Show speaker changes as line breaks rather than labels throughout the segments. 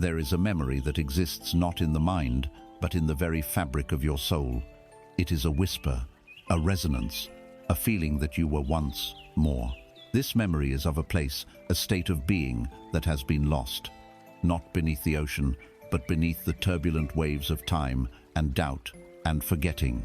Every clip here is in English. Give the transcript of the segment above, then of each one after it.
There is a memory that exists not in the mind, but in the very fabric of your soul. It is a whisper, a resonance, a feeling that you were once more. This memory is of a place, a state of being that has been lost, not beneath the ocean, but beneath the turbulent waves of time and doubt and forgetting.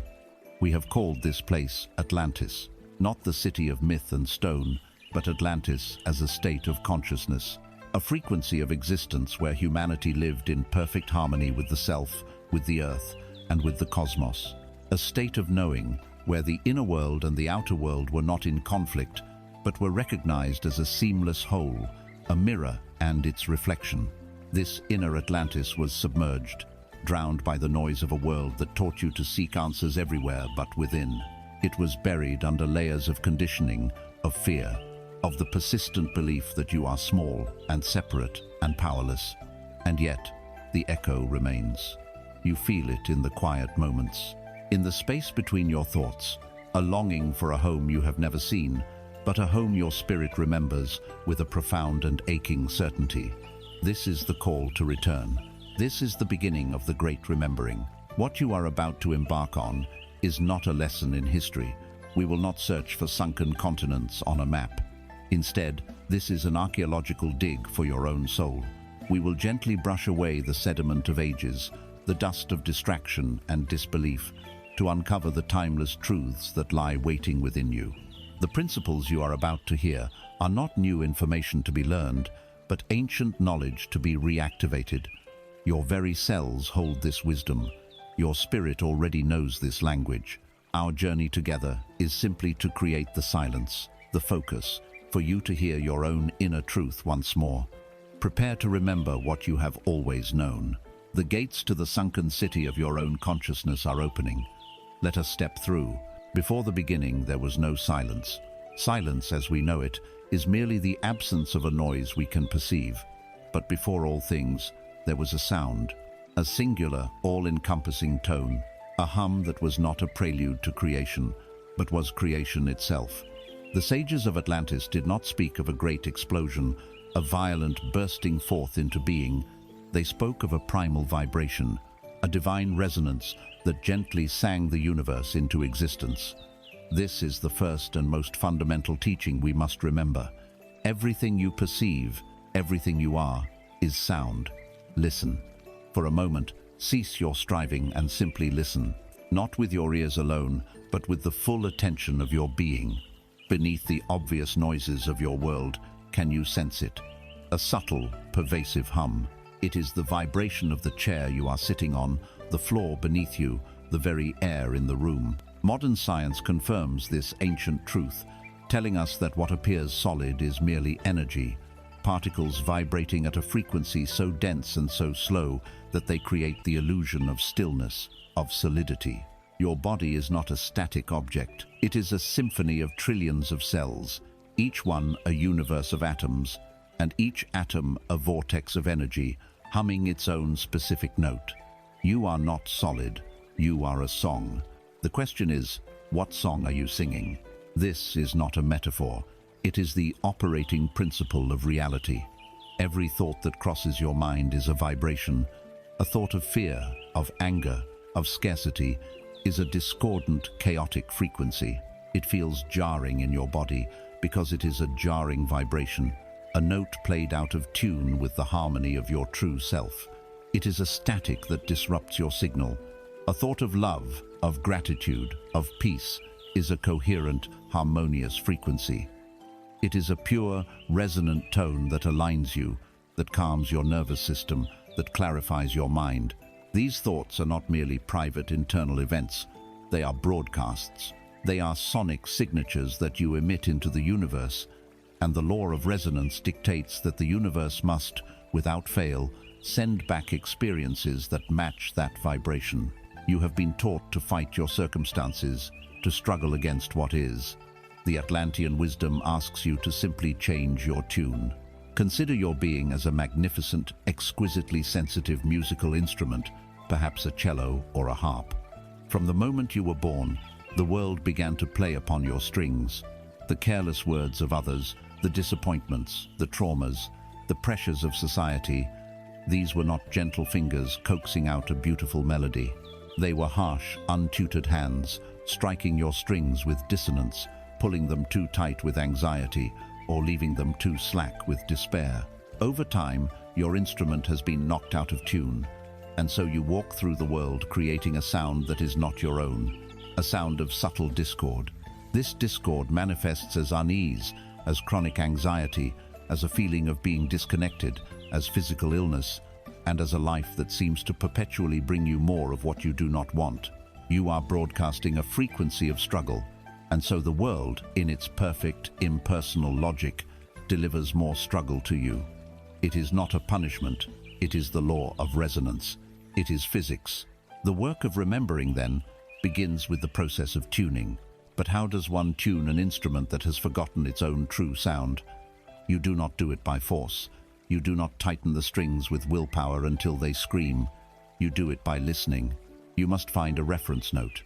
We have called this place Atlantis, not the city of myth and stone, but Atlantis as a state of consciousness, a frequency of existence where humanity lived in perfect harmony with the self, with the earth, and with the cosmos. A state of knowing where the inner world and the outer world were not in conflict, but were recognized as a seamless whole, a mirror and its reflection. This inner Atlantis was submerged, drowned by the noise of a world that taught you to seek answers everywhere but within. It was buried under layers of conditioning, of fear, of the persistent belief that you are small and separate and powerless. And yet, the echo remains. You feel it in the quiet moments, in the space between your thoughts, a longing for a home you have never seen, but a home your spirit remembers with a profound and aching certainty. This is the call to return. This is the beginning of the great remembering. What you are about to embark on is not a lesson in history. We will not search for sunken continents on a map. Instead, this is an archaeological dig for your own soul. We will gently brush away the sediment of ages, the dust of distraction and disbelief, to uncover the timeless truths that lie waiting within you. The principles you are about to hear are not new information to be learned, but ancient knowledge to be reactivated. Your very cells hold this wisdom. Your spirit already knows this language. Our journey together is simply to create the silence, the focus, for you to hear your own inner truth once more. Prepare to remember what you have always known. The gates to the sunken city of your own consciousness are opening. Let us step through. Before the beginning, there was no silence. Silence, as we know it, is merely the absence of a noise we can perceive. But before all things, there was a sound, a singular, all-encompassing tone, a hum that was not a prelude to creation, but was creation itself. The sages of Atlantis did not speak of a great explosion, a violent bursting forth into being. They spoke of a primal vibration, a divine resonance that gently sang the universe into existence. This is the first and most fundamental teaching we must remember. Everything you perceive, everything you are, is sound. Listen. For a moment, cease your striving and simply listen, not with your ears alone, but with the full attention of your being. Beneath the obvious noises of your world, can you sense it? A subtle, pervasive hum. It is the vibration of the chair you are sitting on, the floor beneath you, the very air in the room. Modern science confirms this ancient truth, telling us that what appears solid is merely energy, particles vibrating at a frequency so dense and so slow that they create the illusion of stillness, of solidity. Your body is not a static object. It is a symphony of trillions of cells, each one a universe of atoms, and each atom a vortex of energy, humming its own specific note. You are not solid. You are a song. The question is, what song are you singing? This is not a metaphor. It is the operating principle of reality. Every thought that crosses your mind is a vibration. A thought of fear, of anger, of scarcity is a discordant, chaotic frequency. It feels jarring in your body because it is a jarring vibration, a note played out of tune with the harmony of your true self. It is a static that disrupts your signal. A thought of love, of gratitude, of peace is a coherent, harmonious frequency. It is a pure, resonant tone that aligns you, that calms your nervous system, that clarifies your mind. These thoughts are not merely private internal events. They are broadcasts. They are sonic signatures that you emit into the universe, and the law of resonance dictates that the universe must, without fail, send back experiences that match that vibration. You have been taught to fight your circumstances, to struggle against what is. The Atlantean wisdom asks you to simply change your tune. Consider your being as a magnificent, exquisitely sensitive musical instrument, perhaps a cello or a harp. From the moment you were born, the world began to play upon your strings. The careless words of others, the disappointments, the traumas, the pressures of society, These were not gentle fingers coaxing out a beautiful melody. They were harsh, untutored hands, striking your strings with dissonance, pulling them too tight with anxiety, or leaving them too slack with despair. Over time, your instrument has been knocked out of tune, and so you walk through the world creating a sound that is not your own, a sound of subtle discord. This discord manifests as unease, as chronic anxiety, as a feeling of being disconnected, as physical illness, and as a life that seems to perpetually bring you more of what you do not want. You are broadcasting a frequency of struggle, and so the world, in its perfect, impersonal logic, delivers more struggle to you. It is not a punishment, it is the law of resonance. It is physics. The work of remembering, then, begins with the process of tuning. But how does one tune an instrument that has forgotten its own true sound? You do not do it by force. You do not tighten the strings with willpower until they scream. You do it by listening. You must find a reference note,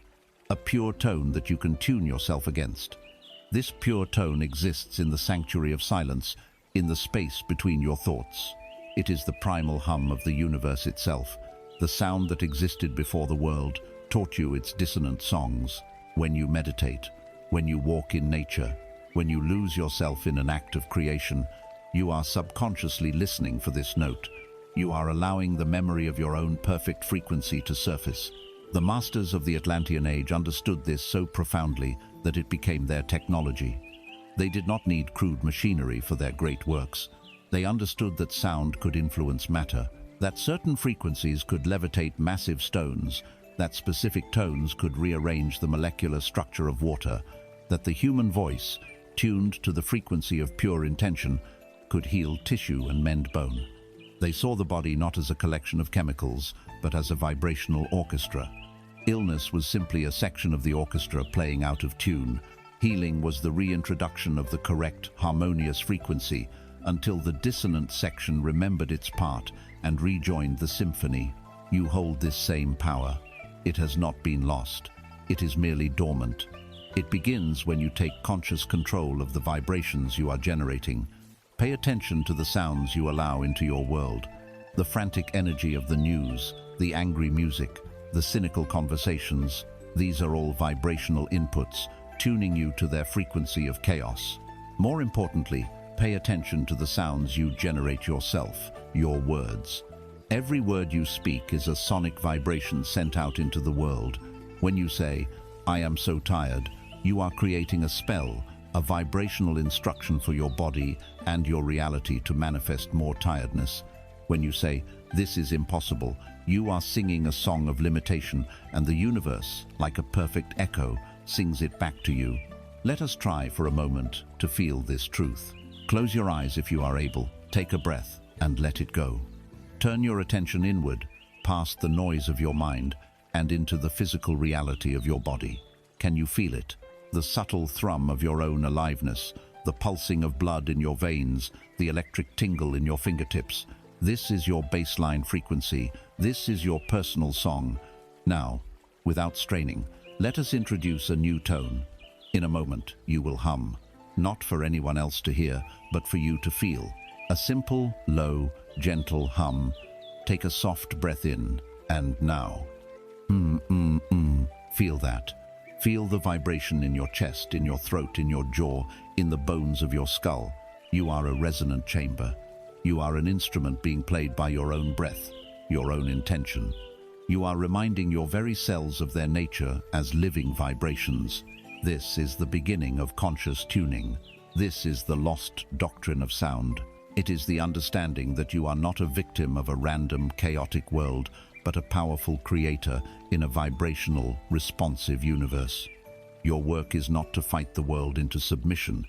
a pure tone that you can tune yourself against. This pure tone exists in the sanctuary of silence, in the space between your thoughts. It is the primal hum of the universe itself, the sound that existed before the world taught you its dissonant songs. When you meditate, when you walk in nature, when you lose yourself in an act of creation, you are subconsciously listening for this note. You are allowing the memory of your own perfect frequency to surface. The masters of the Atlantean age understood this so profoundly that it became their technology. They did not need crude machinery for their great works. They understood that sound could influence matter, that certain frequencies could levitate massive stones, that specific tones could rearrange the molecular structure of water, that the human voice, tuned to the frequency of pure intention, could heal tissue and mend bone. They saw the body not as a collection of chemicals, but as a vibrational orchestra. Illness was simply a section of the orchestra playing out of tune. Healing was the reintroduction of the correct, harmonious frequency until the dissonant section remembered its part and rejoined the symphony. You hold this same power. It has not been lost. It is merely dormant. It begins when you take conscious control of the vibrations you are generating. Pay attention to the sounds you allow into your world. The frantic energy of the news, the angry music, the cynical conversations, these are all vibrational inputs, tuning you to their frequency of chaos. More importantly, pay attention to the sounds you generate yourself, your words. Every word you speak is a sonic vibration sent out into the world. When you say, "I am so tired," you are creating a spell, a vibrational instruction for your body and your reality to manifest more tiredness. When you say, "This is impossible," you are singing a song of limitation, and the universe, like a perfect echo, sings it back to you. Let us try for a moment to feel this truth. Close your eyes if you are able, take a breath, and let it go. Turn your attention inward, past the noise of your mind, and into the physical reality of your body. Can you feel it? The subtle thrum of your own aliveness, the pulsing of blood in your veins, the electric tingle in your fingertips. This is your baseline frequency. This is your personal song. Now, without straining, let us introduce a new tone. In a moment, you will hum, not for anyone else to hear, but for you to feel. A simple, low, gentle hum. Take a soft breath in, and now. Feel that. Feel the vibration in your chest, in your throat, in your jaw, in the bones of your skull. You are a resonant chamber. You are an instrument being played by your own breath, your own intention. You are reminding your very cells of their nature as living vibrations. This is the beginning of conscious tuning. This is the lost doctrine of sound. It is the understanding that you are not a victim of a random, chaotic world, but a powerful creator in a vibrational, responsive universe. Your work is not to fight the world into submission.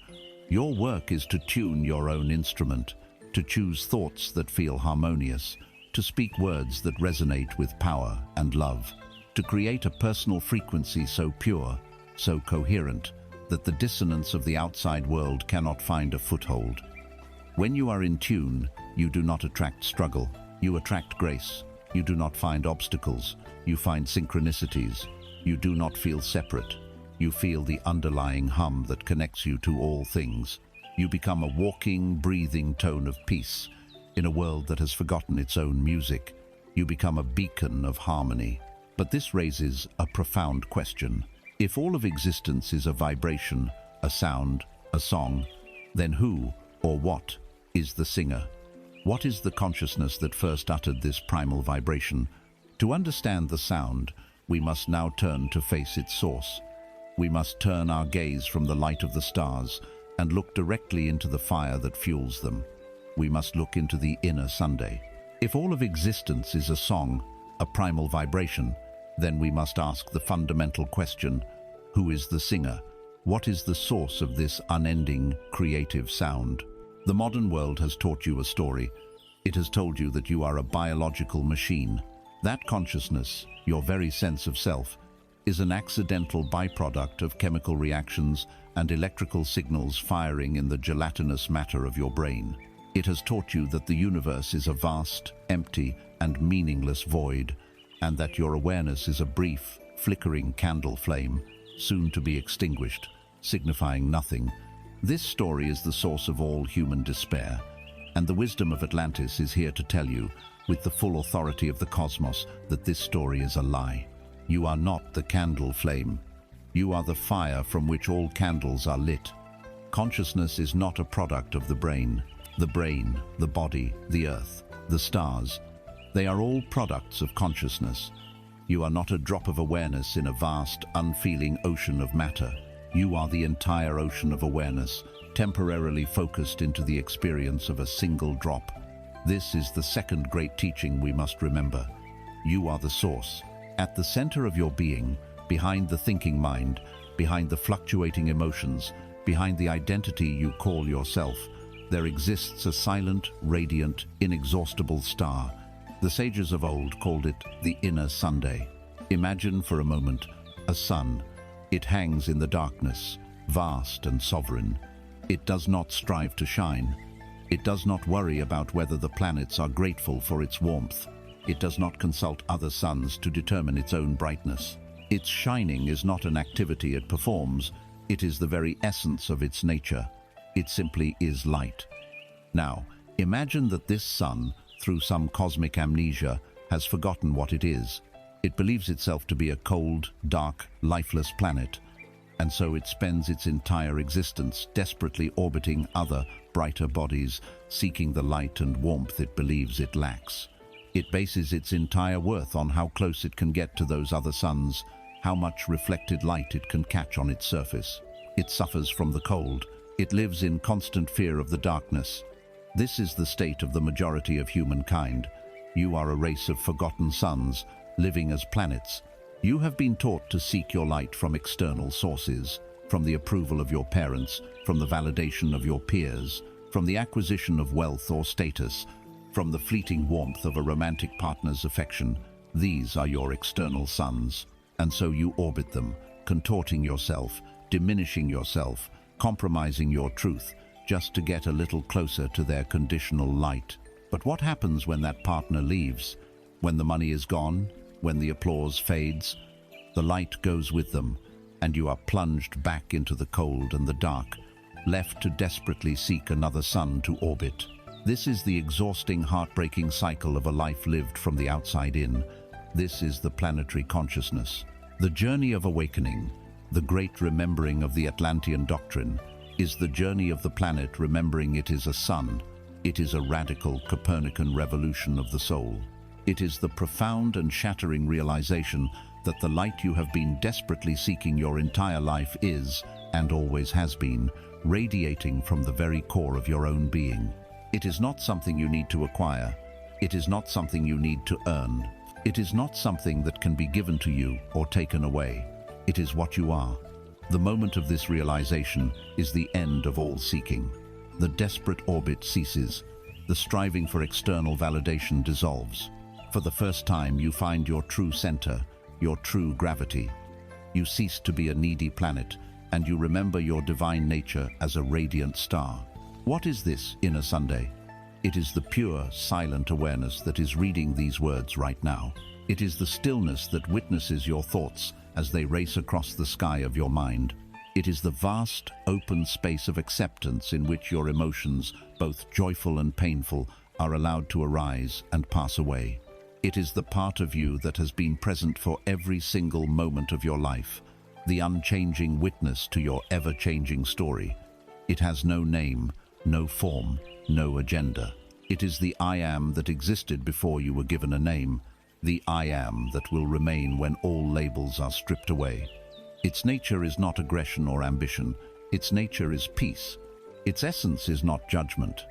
Your work is to tune your own instrument, to choose thoughts that feel harmonious, to speak words that resonate with power and love, to create a personal frequency so pure, so coherent, that the dissonance of the outside world cannot find a foothold. When you are in tune, you do not attract struggle, you attract grace. You do not find obstacles, you find synchronicities. You do not feel separate. You feel the underlying hum that connects you to all things. You become a walking, breathing tone of peace. In a world that has forgotten its own music, you become a beacon of harmony. But this raises a profound question. If all of existence is a vibration, a sound, a song, then who or what is the singer? What is the consciousness that first uttered this primal vibration? To understand the sound, we must now turn to face its source. We must turn our gaze from the light of the stars and look directly into the fire that fuels them. We must look into the inner Sunday. If all of existence is a song, a primal vibration, then we must ask the fundamental question: who is the singer? What is the source of this unending, creative sound? The modern world has taught you a story. It has told you that you are a biological machine. That consciousness, your very sense of self, is an accidental byproduct of chemical reactions and electrical signals firing in the gelatinous matter of your brain. It has taught you that the universe is a vast, empty, and meaningless void, and that your awareness is a brief, flickering candle flame, soon to be extinguished, signifying nothing. This story is the source of all human despair, and the wisdom of Atlantis is here to tell you, with the full authority of the cosmos, that this story is a lie. You are not the candle flame. You are the fire from which all candles are lit. Consciousness is not a product of the brain. The brain, the body, the earth, the stars, they are all products of consciousness. You are not a drop of awareness in a vast, unfeeling ocean of matter. You are the entire ocean of awareness, temporarily focused into the experience of a single drop. This is the second great teaching we must remember. You are the source. At the center of your being, behind the thinking mind, behind the fluctuating emotions, behind the identity you call yourself, there exists a silent, radiant, inexhaustible star. The sages of old called it the inner Sunday. Imagine for a moment a sun. It hangs in the darkness, vast and sovereign. It does not strive to shine. It does not worry about whether the planets are grateful for its warmth. It does not consult other suns to determine its own brightness. Its shining is not an activity it performs. It is the very essence of its nature. It simply is light. Now, imagine that this sun, through some cosmic amnesia, has forgotten what it is. It believes itself to be a cold, dark, lifeless planet, and so it spends its entire existence desperately orbiting other, brighter bodies, seeking the light and warmth it believes it lacks. It bases its entire worth on how close it can get to those other suns, how much reflected light it can catch on its surface. It suffers from the cold. It lives in constant fear of the darkness. This is the state of the majority of humankind. You are a race of forgotten suns, living as planets. You have been taught to seek your light from external sources, from the approval of your parents, from the validation of your peers, from the acquisition of wealth or status, from the fleeting warmth of a romantic partner's affection. These are your external suns, and so you orbit them, contorting yourself, diminishing yourself, compromising your truth, just to get a little closer to their conditional light. But what happens when that partner leaves? When the money is gone? When the applause fades? The light goes with them, and you are plunged back into the cold and the dark, left to desperately seek another sun to orbit. This is the exhausting, heartbreaking cycle of a life lived from the outside in. This is the planetary consciousness. The journey of awakening, the great remembering of the Atlantean doctrine, is the journey of the planet remembering it is a sun. It is a radical Copernican revolution of the soul. It is the profound and shattering realization that the light you have been desperately seeking your entire life is, and always has been, radiating from the very core of your own being. It is not something you need to acquire. It is not something you need to earn. It is not something that can be given to you or taken away. It is what you are. The moment of this realization is the end of all seeking. The desperate orbit ceases. The striving for external validation dissolves. For the first time, you find your true center, your true gravity. You cease to be a needy planet, and you remember your divine nature as a radiant star. What is this inner Sunday? It is the pure, silent awareness that is reading these words right now. It is the stillness that witnesses your thoughts as they race across the sky of your mind. It is the vast, open space of acceptance in which your emotions, both joyful and painful, are allowed to arise and pass away. It is the part of you that has been present for every single moment of your life, the unchanging witness to your ever-changing story. It has no name, no form, no agenda. It is the I am that existed before you were given a name, the I am that will remain when all labels are stripped away. Its nature is not aggression or ambition. Its nature is peace. Its essence is not judgment.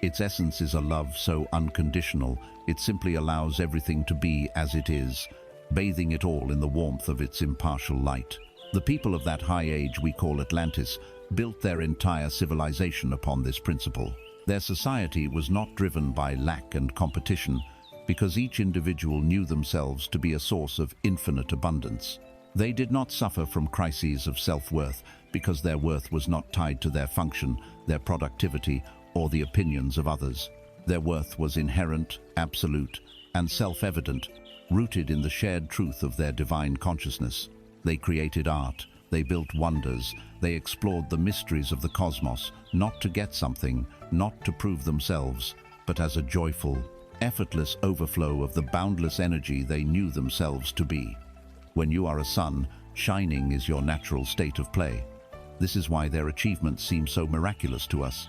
Its essence is a love so unconditional, it simply allows everything to be as it is, bathing it all in the warmth of its impartial light. The people of that high age we call Atlantis built their entire civilization upon this principle. Their society was not driven by lack and competition, because each individual knew themselves to be a source of infinite abundance. They did not suffer from crises of self-worth because their worth was not tied to their function, their productivity, or the opinions of others. Their worth was inherent, absolute, and self-evident, rooted in the shared truth of their divine consciousness. They created art, they built wonders, they explored the mysteries of the cosmos, not to get something, not to prove themselves, but as a joyful, effortless overflow of the boundless energy they knew themselves to be. When you are a sun, shining is your natural state of play. This is why their achievements seem so miraculous to us.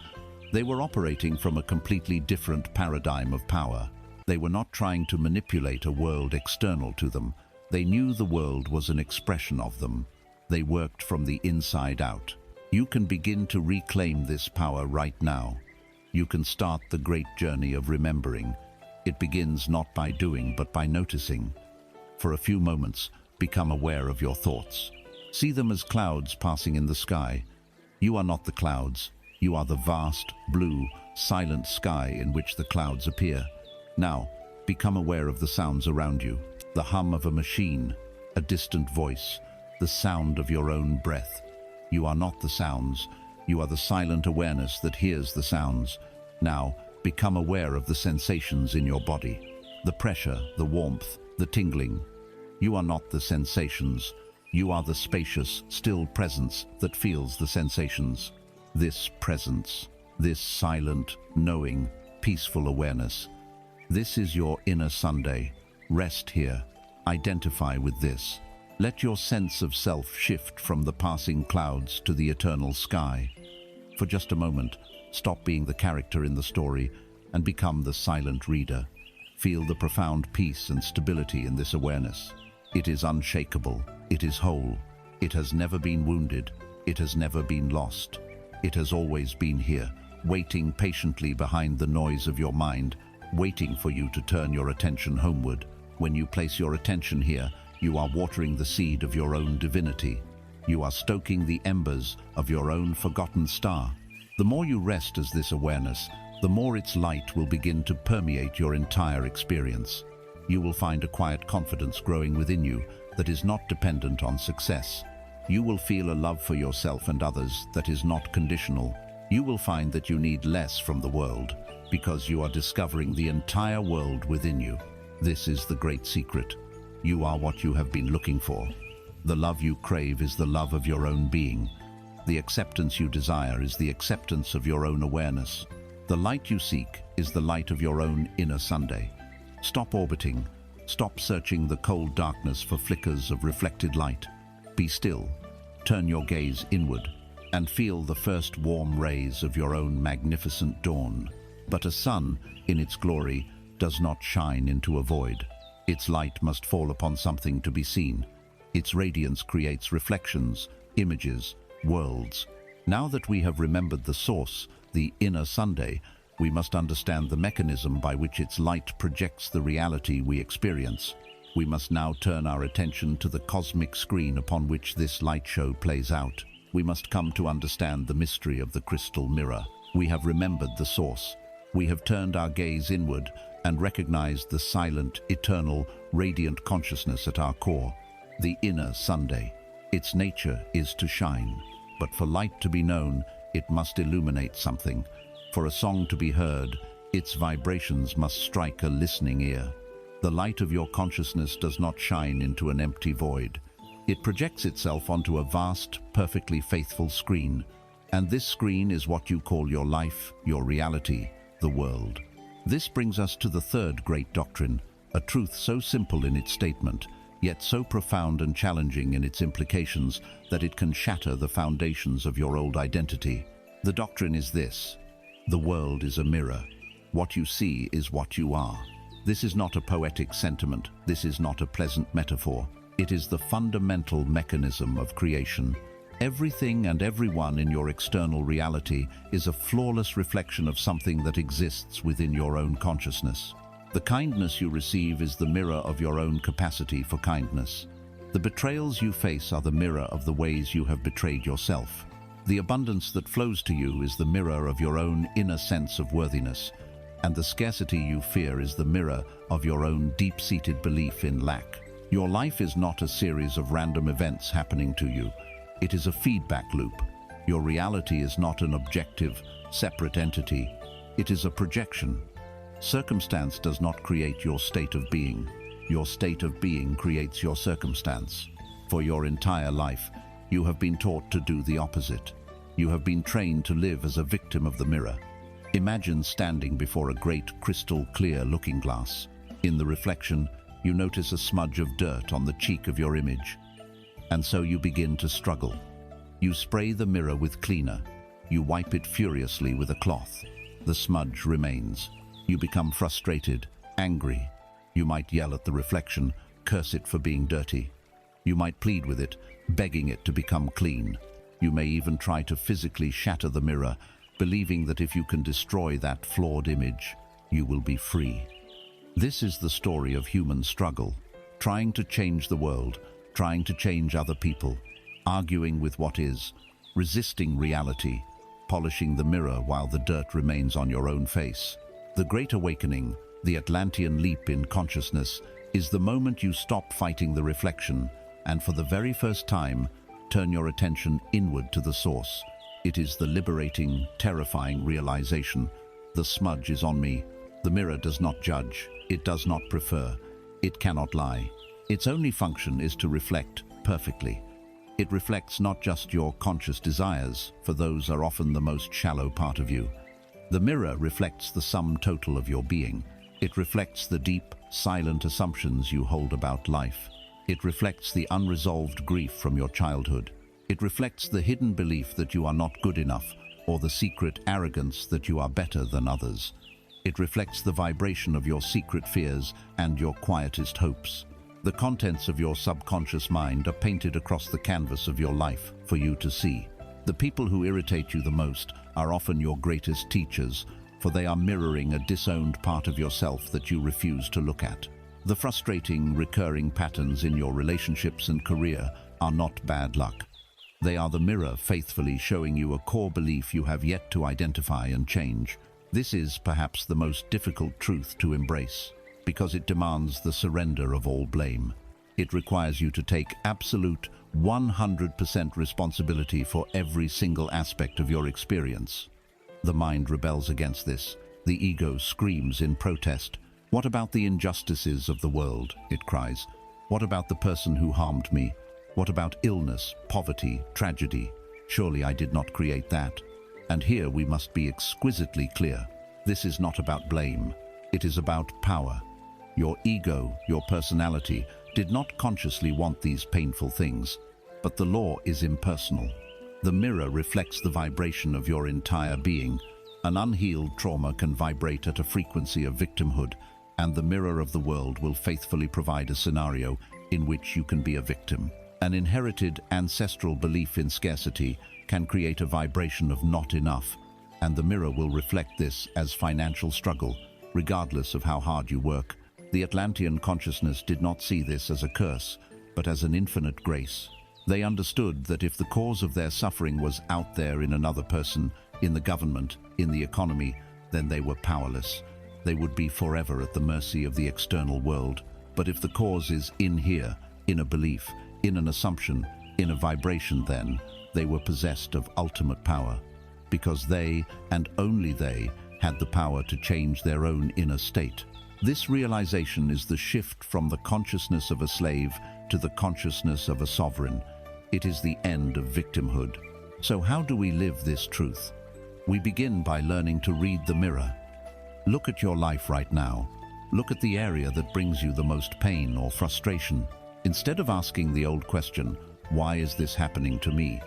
They were operating from a completely different paradigm of power. They were not trying to manipulate a world external to them. They knew the world was an expression of them. They worked from the inside out. You can begin to reclaim this power right now. You can start the great journey of remembering. It begins not by doing, but by noticing. For a few moments, become aware of your thoughts. See them as clouds passing in the sky. You are not the clouds. You are the vast, blue, silent sky in which the clouds appear. Now, become aware of the sounds around you. The hum of a machine, a distant voice, the sound of your own breath. You are not the sounds. You are the silent awareness that hears the sounds. Now, become aware of the sensations in your body. The pressure, the warmth, the tingling. You are not the sensations. You are the spacious, still presence that feels the sensations. This presence, this silent, knowing, peaceful awareness. This is your inner Sunday. Rest here. Identify with this. Let your sense of self shift from the passing clouds to the eternal sky. For just a moment, stop being the character in the story and become the silent reader. Feel the profound peace and stability in this awareness. It is unshakable. It is whole. It has never been wounded. It has never been lost. It has always been here, waiting patiently behind the noise of your mind, waiting for you to turn your attention homeward. When you place your attention here, you are watering the seed of your own divinity. You are stoking the embers of your own forgotten star. The more you rest as this awareness, the more its light will begin to permeate your entire experience. You will find a quiet confidence growing within you that is not dependent on success. You will feel a love for yourself and others that is not conditional. You will find that you need less from the world because you are discovering the entire world within you. This is the great secret. You are what you have been looking for. The love you crave is the love of your own being. The acceptance you desire is the acceptance of your own awareness. The light you seek is the light of your own inner Sunday. Stop orbiting. Stop searching the cold darkness for flickers of reflected light. Be still. Turn your gaze inward and feel the first warm rays of your own magnificent dawn. But a sun, in its glory, does not shine into a void. Its light must fall upon something to be seen. Its radiance creates reflections, images, worlds. Now that we have remembered the source, the inner Sunday, we must understand the mechanism by which its light projects the reality we experience. We must now turn our attention to the cosmic screen upon which this light show plays out. We must come to understand the mystery of the crystal mirror. We have remembered the source. We have turned our gaze inward and recognized the silent, eternal, radiant consciousness at our core, the inner Sunday. Its nature is to shine. But for light to be known, it must illuminate something. For a song to be heard, its vibrations must strike a listening ear. The light of your consciousness does not shine into an empty void. It projects itself onto a vast, perfectly faithful screen. And this screen is what you call your life, your reality, the world. This brings us to the third great doctrine, a truth so simple in its statement, yet so profound and challenging in its implications that it can shatter the foundations of your old identity. The doctrine is this: the world is a mirror. What you see is what you are. This is not a poetic sentiment. This is not a pleasant metaphor. It is the fundamental mechanism of creation. Everything and everyone in your external reality is a flawless reflection of something that exists within your own consciousness. The kindness you receive is the mirror of your own capacity for kindness. The betrayals you face are the mirror of the ways you have betrayed yourself. The abundance that flows to you is the mirror of your own inner sense of worthiness, and the scarcity you fear is the mirror of your own deep-seated belief in lack. Your life is not a series of random events happening to you. It is a feedback loop. Your reality is not an objective, separate entity. It is a projection. Circumstance does not create your state of being. Your state of being creates your circumstance. For your entire life, you have been taught to do the opposite. You have been trained to live as a victim of the mirror. Imagine standing before a great crystal-clear looking glass. In the reflection, you notice a smudge of dirt on the cheek of your image. And so you begin to struggle. You spray the mirror with cleaner. You wipe it furiously with a cloth. The smudge remains. You become frustrated, angry. You might yell at the reflection, curse it for being dirty. You might plead with it, begging it to become clean. You may even try to physically shatter the mirror, believing that if you can destroy that flawed image, you will be free. This is the story of human struggle, trying to change the world, trying to change other people, arguing with what is, resisting reality, polishing the mirror while the dirt remains on your own face. The Great Awakening, the Atlantean leap in consciousness, is the moment you stop fighting the reflection and for the very first time, turn your attention inward to the source. It is the liberating, terrifying realization. The smudge is on me. The mirror does not judge. It does not prefer. It cannot lie. Its only function is to reflect perfectly. It reflects not just your conscious desires, for those are often the most shallow part of you. The mirror reflects the sum total of your being. It reflects the deep, silent assumptions you hold about life. It reflects the unresolved grief from your childhood. It reflects the hidden belief that you are not good enough, or the secret arrogance that you are better than others. It reflects the vibration of your secret fears and your quietest hopes. The contents of your subconscious mind are painted across the canvas of your life for you to see. The people who irritate you the most are often your greatest teachers, for they are mirroring a disowned part of yourself that you refuse to look at. The frustrating, recurring patterns in your relationships and career are not bad luck. They are the mirror faithfully showing you a core belief you have yet to identify and change. This is perhaps the most difficult truth to embrace, because it demands the surrender of all blame. It requires you to take absolute 100% responsibility for every single aspect of your experience. The mind rebels against this. The ego screams in protest. What about the injustices of the world? It cries. What about the person who harmed me? What about illness, poverty, tragedy? Surely I did not create that. And here we must be exquisitely clear. This is not about blame. It is about power. Your ego, your personality, did not consciously want these painful things, but the law is impersonal. The mirror reflects the vibration of your entire being. An unhealed trauma can vibrate at a frequency of victimhood, and the mirror of the world will faithfully provide a scenario in which you can be a victim. An inherited ancestral belief in scarcity can create a vibration of not enough, and the mirror will reflect this as financial struggle, regardless of how hard you work. The Atlantean consciousness did not see this as a curse, but as an infinite grace. They understood that if the cause of their suffering was out there in another person, in the government, in the economy, then they were powerless. They would be forever at the mercy of the external world. But if the cause is in here, in a belief, in an assumption, in a vibration, then they were possessed of ultimate power, because they, and only they, had the power to change their own inner state. This realization is the shift from the consciousness of a slave to the consciousness of a sovereign. It is the end of victimhood. So how do we live this truth? We begin by learning to read the mirror. Look at your life right now. Look at the area that brings you the most pain or frustration. Instead of asking the old question, why is this happening to me?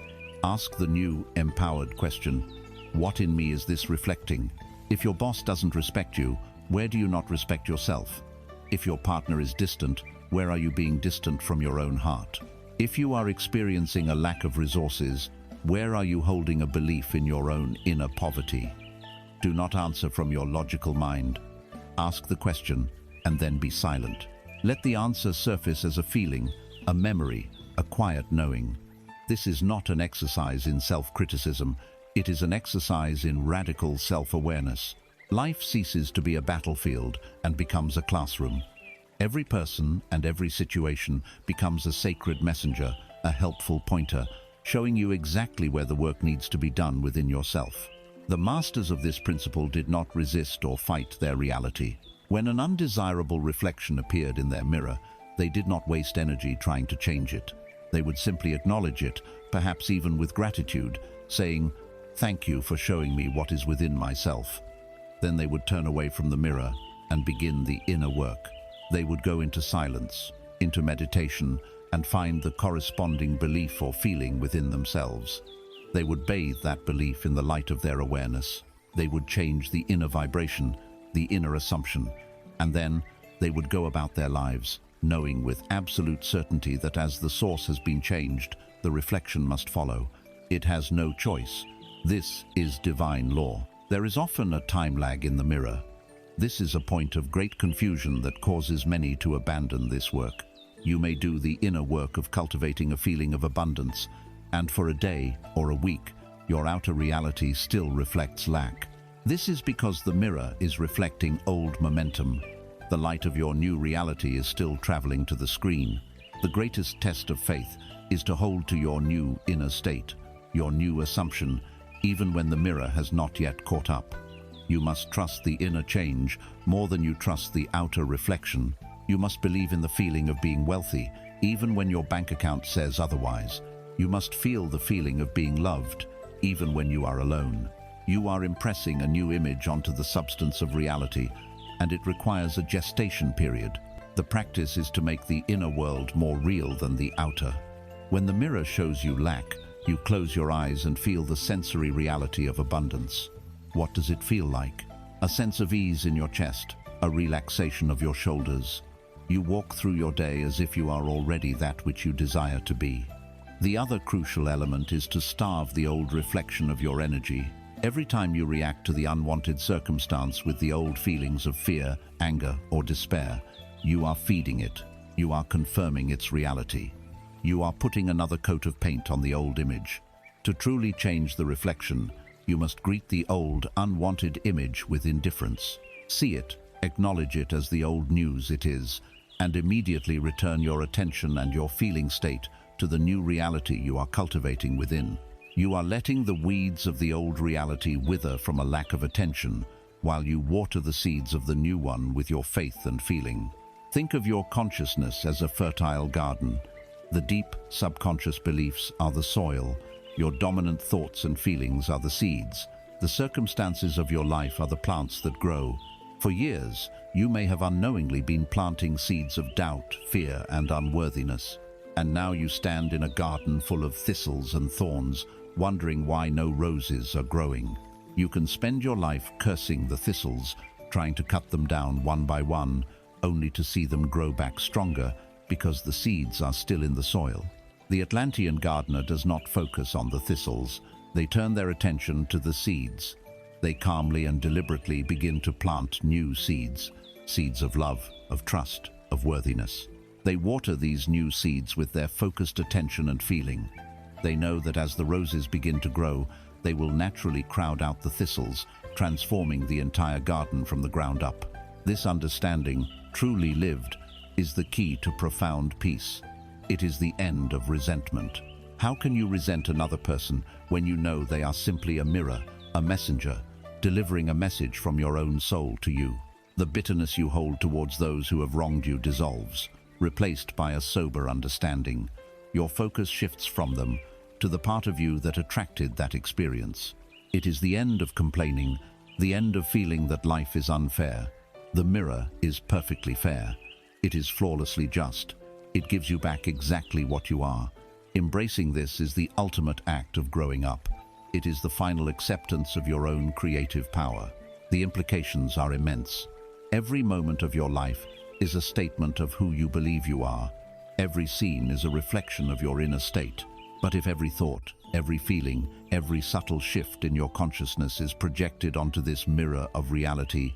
Ask the new, empowered question, what in me is this reflecting? If your boss doesn't respect you, where do you not respect yourself? If your partner is distant, where are you being distant from your own heart? If you are experiencing a lack of resources, where are you holding a belief in your own inner poverty? Do not answer from your logical mind. Ask the question and then be silent. Let the answer surface as a feeling, a memory, a quiet knowing. This is not an exercise in self-criticism. It is an exercise in radical self-awareness. Life ceases to be a battlefield and becomes a classroom. Every person and every situation becomes a sacred messenger, a helpful pointer, showing you exactly where the work needs to be done within yourself. The masters of this principle did not resist or fight their reality. When an undesirable reflection appeared in their mirror, they did not waste energy trying to change it. They would simply acknowledge it, perhaps even with gratitude, saying, "Thank you for showing me what is within myself." Then they would turn away from the mirror and begin the inner work. They would go into silence, into meditation, and find the corresponding belief or feeling within themselves. They would bathe that belief in the light of their awareness. They would change the inner vibration, the inner assumption, and then they would go about their lives, knowing with absolute certainty that as the source has been changed, the reflection must follow. It has no choice. This is divine law. There is often a time lag in the mirror. This is a point of great confusion that causes many to abandon this work. You may do the inner work of cultivating a feeling of abundance, and for a day or a week, your outer reality still reflects lack. This is because the mirror is reflecting old momentum. The light of your new reality is still traveling to the screen. The greatest test of faith is to hold to your new inner state, your new assumption, even when the mirror has not yet caught up. You must trust the inner change more than you trust the outer reflection. You must believe in the feeling of being wealthy, even when your bank account says otherwise. You must feel the feeling of being loved, even when you are alone. You are impressing a new image onto the substance of reality, and it requires a gestation period. The practice is to make the inner world more real than the outer. When the mirror shows you lack, you close your eyes and feel the sensory reality of abundance. What does it feel like? A sense of ease in your chest, a relaxation of your shoulders. You walk through your day as if you are already that which you desire to be. The other crucial element is to starve the old reflection of your energy. Every time you react to the unwanted circumstance with the old feelings of fear, anger, or despair, you are feeding it. You are confirming its reality. You are putting another coat of paint on the old image. To truly change the reflection, you must greet the old, unwanted image with indifference. See it, acknowledge it as the old news it is, and immediately return your attention and your feeling state to the new reality you are cultivating within. You are letting the weeds of the old reality wither from a lack of attention, while you water the seeds of the new one with your faith and feeling. Think of your consciousness as a fertile garden. The deep, subconscious beliefs are the soil. Your dominant thoughts and feelings are the seeds. The circumstances of your life are the plants that grow. For years, you may have unknowingly been planting seeds of doubt, fear, and unworthiness. And now you stand in a garden full of thistles and thorns, wondering why no roses are growing. You can spend your life cursing the thistles, trying to cut them down one by one, only to see them grow back stronger because the seeds are still in the soil. The Atlantean gardener does not focus on the thistles. They turn their attention to the seeds. They calmly and deliberately begin to plant new seeds, seeds of love, of trust, of worthiness. They water these new seeds with their focused attention and feeling. They know that as the roses begin to grow, they will naturally crowd out the thistles, transforming the entire garden from the ground up. This understanding, truly lived, is the key to profound peace. It is the end of resentment. How can you resent another person when you know they are simply a mirror, a messenger, delivering a message from your own soul to you? The bitterness you hold towards those who have wronged you dissolves, replaced by a sober understanding. Your focus shifts from them to the part of you that attracted that experience. It is the end of complaining The end of feeling that life is unfair. The mirror is perfectly fair. It is flawlessly just. It gives you back exactly what you are. Embracing this is the ultimate act of growing up. It is the final acceptance of your own creative power. The implications are immense. Every moment of your life is a statement of who you believe you are. Every scene is a reflection of your inner state. But if every thought, every feeling, every subtle shift in your consciousness is projected onto this mirror of reality,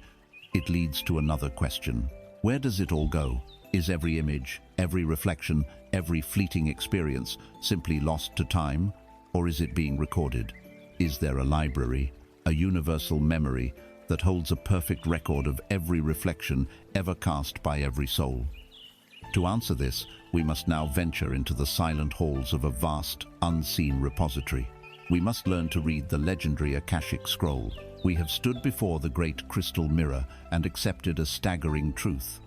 it leads to another question. Where does it all go? Is every image, every reflection, every fleeting experience simply lost to time, or is it being recorded? Is there a library, a universal memory that holds a perfect record of every reflection ever cast by every soul? To answer this, we must now venture into the silent halls of a vast, unseen repository. We must learn to read the legendary Akashic scroll. We have stood before the great crystal mirror and accepted a staggering truth.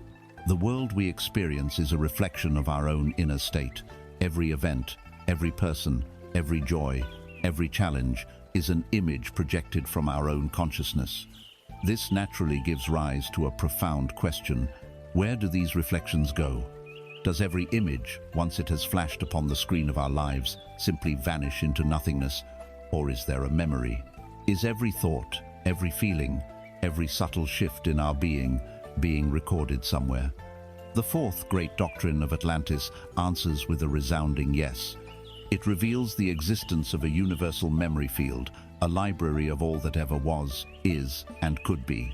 The world we experience is a reflection of our own inner state. Every event, every person, every joy, every challenge is an image projected from our own consciousness. This naturally gives rise to a profound question. Where do these reflections go? Does every image, once it has flashed upon the screen of our lives, simply vanish into nothingness, or is there a memory? Is every thought, every feeling, every subtle shift in our being recorded somewhere? The fourth great doctrine of Atlantis answers with a resounding yes. It reveals the existence of a universal memory field, a library of all that ever was, is, and could be.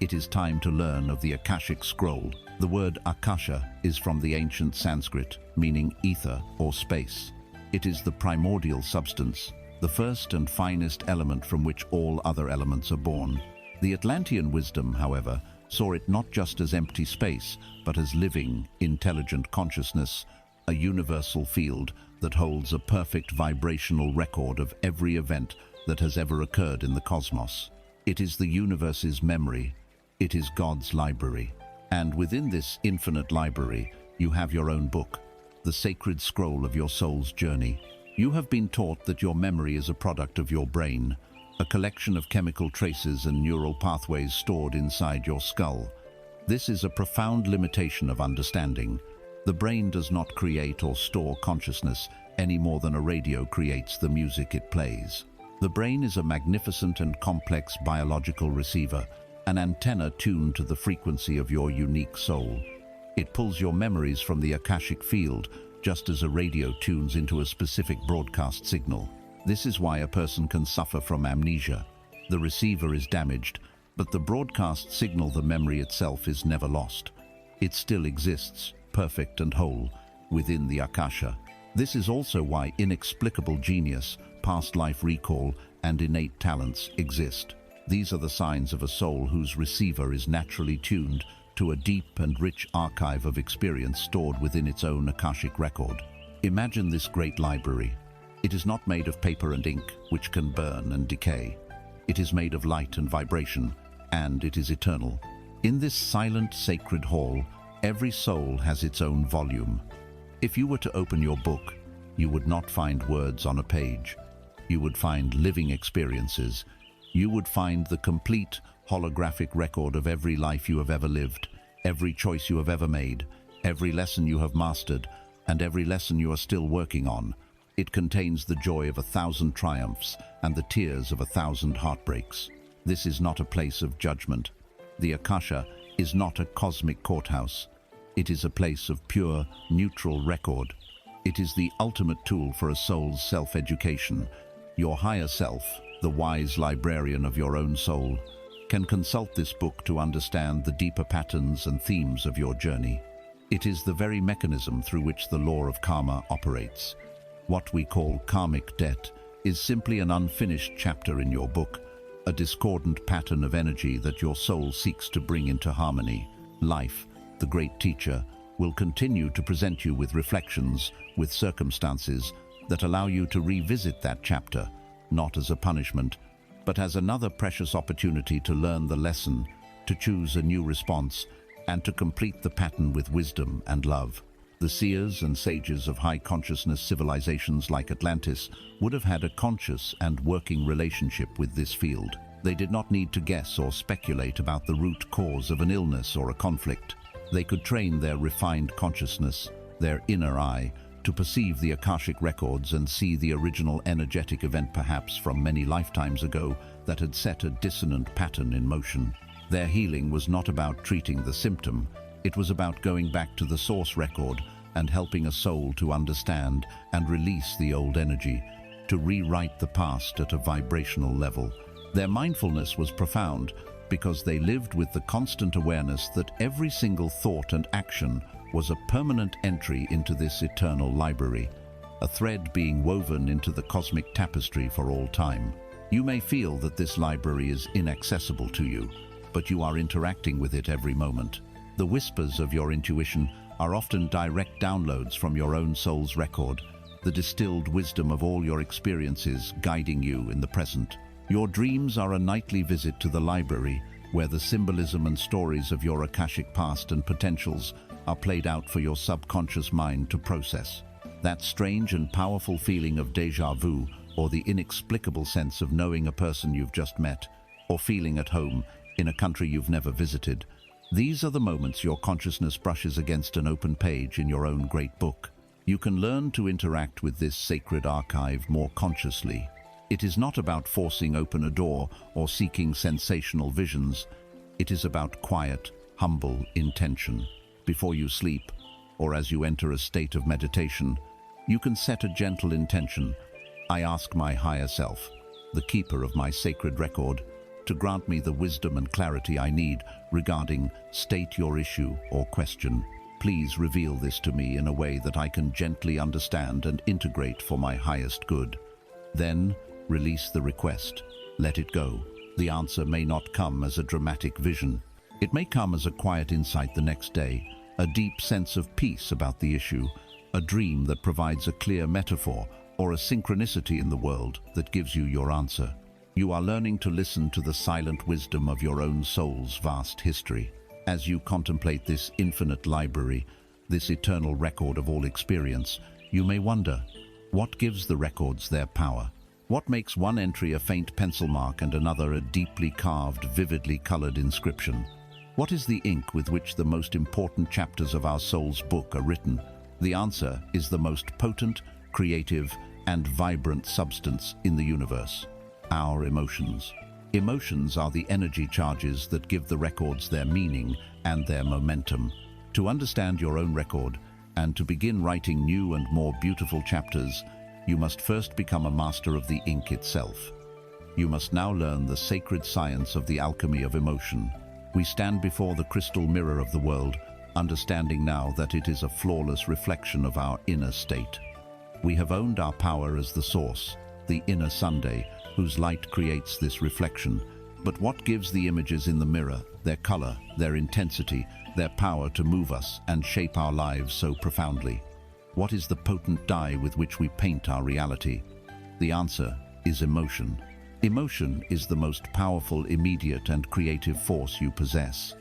It is time to learn of the Akashic scroll. The word Akasha is from the ancient Sanskrit, meaning ether or space. It is the primordial substance, the first and finest element from which all other elements are born. The Atlantean wisdom, however, saw it not just as empty space, but as living, intelligent consciousness, a universal field that holds a perfect vibrational record of every event that has ever occurred in the cosmos. It is the universe's memory. It is God's library. And within this infinite library, you have your own book, the sacred scroll of your soul's journey. You have been taught that your memory is a product of your brain, a collection of chemical traces and neural pathways stored inside your skull. This is a profound limitation of understanding. The brain does not create or store consciousness any more than a radio creates the music it plays. The brain is a magnificent and complex biological receiver, an antenna tuned to the frequency of your unique soul. It pulls your memories from the Akashic field, just as a radio tunes into a specific broadcast signal. This is why a person can suffer from amnesia. The receiver is damaged, but the broadcast signal, the memory itself, is never lost. It still exists, perfect and whole, within the Akasha. This is also why inexplicable genius, past life recall, and innate talents exist. These are the signs of a soul whose receiver is naturally tuned to a deep and rich archive of experience stored within its own Akashic record. Imagine this great library. It is not made of paper and ink, which can burn and decay. It is made of light and vibration, and it is eternal. In this silent, sacred hall, every soul has its own volume. If you were to open your book, you would not find words on a page. You would find living experiences. You would find the complete, holographic record of every life you have ever lived, every choice you have ever made, every lesson you have mastered, and every lesson you are still working on. It contains the joy of 1,000 triumphs and the tears of 1,000 heartbreaks. This is not a place of judgment. The Akasha is not a cosmic courthouse. It is a place of pure, neutral record. It is the ultimate tool for a soul's self-education. Your higher self, the wise librarian of your own soul, can consult this book to understand the deeper patterns and themes of your journey. It is the very mechanism through which the law of karma operates. What we call karmic debt is simply an unfinished chapter in your book, a discordant pattern of energy that your soul seeks to bring into harmony. Life, the great teacher, will continue to present you with reflections, with circumstances that allow you to revisit that chapter, not as a punishment, but as another precious opportunity to learn the lesson, to choose a new response, and to complete the pattern with wisdom and love. The seers and sages of high consciousness civilizations like Atlantis would have had a conscious and working relationship with this field. They did not need to guess or speculate about the root cause of an illness or a conflict. They could train their refined consciousness, their inner eye, to perceive the Akashic records and see the original energetic event, perhaps from many lifetimes ago, that had set a dissonant pattern in motion. Their healing was not about treating the symptom. It was about going back to the source record and helping a soul to understand and release the old energy, to rewrite the past at a vibrational level. Their mindfulness was profound because they lived with the constant awareness that every single thought and action was a permanent entry into this eternal library, a thread being woven into the cosmic tapestry for all time. You may feel that this library is inaccessible to you, but you are interacting with it every moment. The whispers of your intuition are often direct downloads from your own soul's record, the distilled wisdom of all your experiences guiding you in the present. Your dreams are a nightly visit to the library, where the symbolism and stories of your Akashic past and potentials are played out for your subconscious mind to process. That strange and powerful feeling of déjà vu, or the inexplicable sense of knowing a person you've just met, or feeling at home in a country you've never visited. These are the moments your consciousness brushes against an open page in your own great book. You can learn to interact with this sacred archive more consciously. It is not about forcing open a door or seeking sensational visions. It is about quiet, humble intention. Before you sleep, or as you enter a state of meditation, you can set a gentle intention. I ask my higher self, the keeper of my sacred record, to grant me the wisdom and clarity I need regarding state your issue or question. Please reveal this to me in a way that I can gently understand and integrate for my highest good. Then, release the request. Let it go. The answer may not come as a dramatic vision. It may come as a quiet insight the next day, a deep sense of peace about the issue, a dream that provides a clear metaphor, or a synchronicity in the world that gives you your answer. You are learning to listen to the silent wisdom of your own soul's vast history. As you contemplate this infinite library, this eternal record of all experience, you may wonder, what gives the records their power? What makes one entry a faint pencil mark and another a deeply carved, vividly colored inscription? What is the ink with which the most important chapters of our soul's book are written? The answer is the most potent, creative, and vibrant substance in the universe: our emotions. Emotions are the energy charges that give the records their meaning and their momentum. To understand your own record and to begin writing new and more beautiful chapters, you must first become a master of the ink itself. You must now learn the sacred science of the alchemy of emotion. We stand before the crystal mirror of the world, understanding now that it is a flawless reflection of our inner state. We have owned our power as the source, the inner Sunday, whose light creates this reflection. But what gives the images in the mirror their color, their intensity, their power to move us and shape our lives so profoundly? What is the potent dye with which we paint our reality? The answer is emotion. Emotion is the most powerful, immediate, and creative force you possess.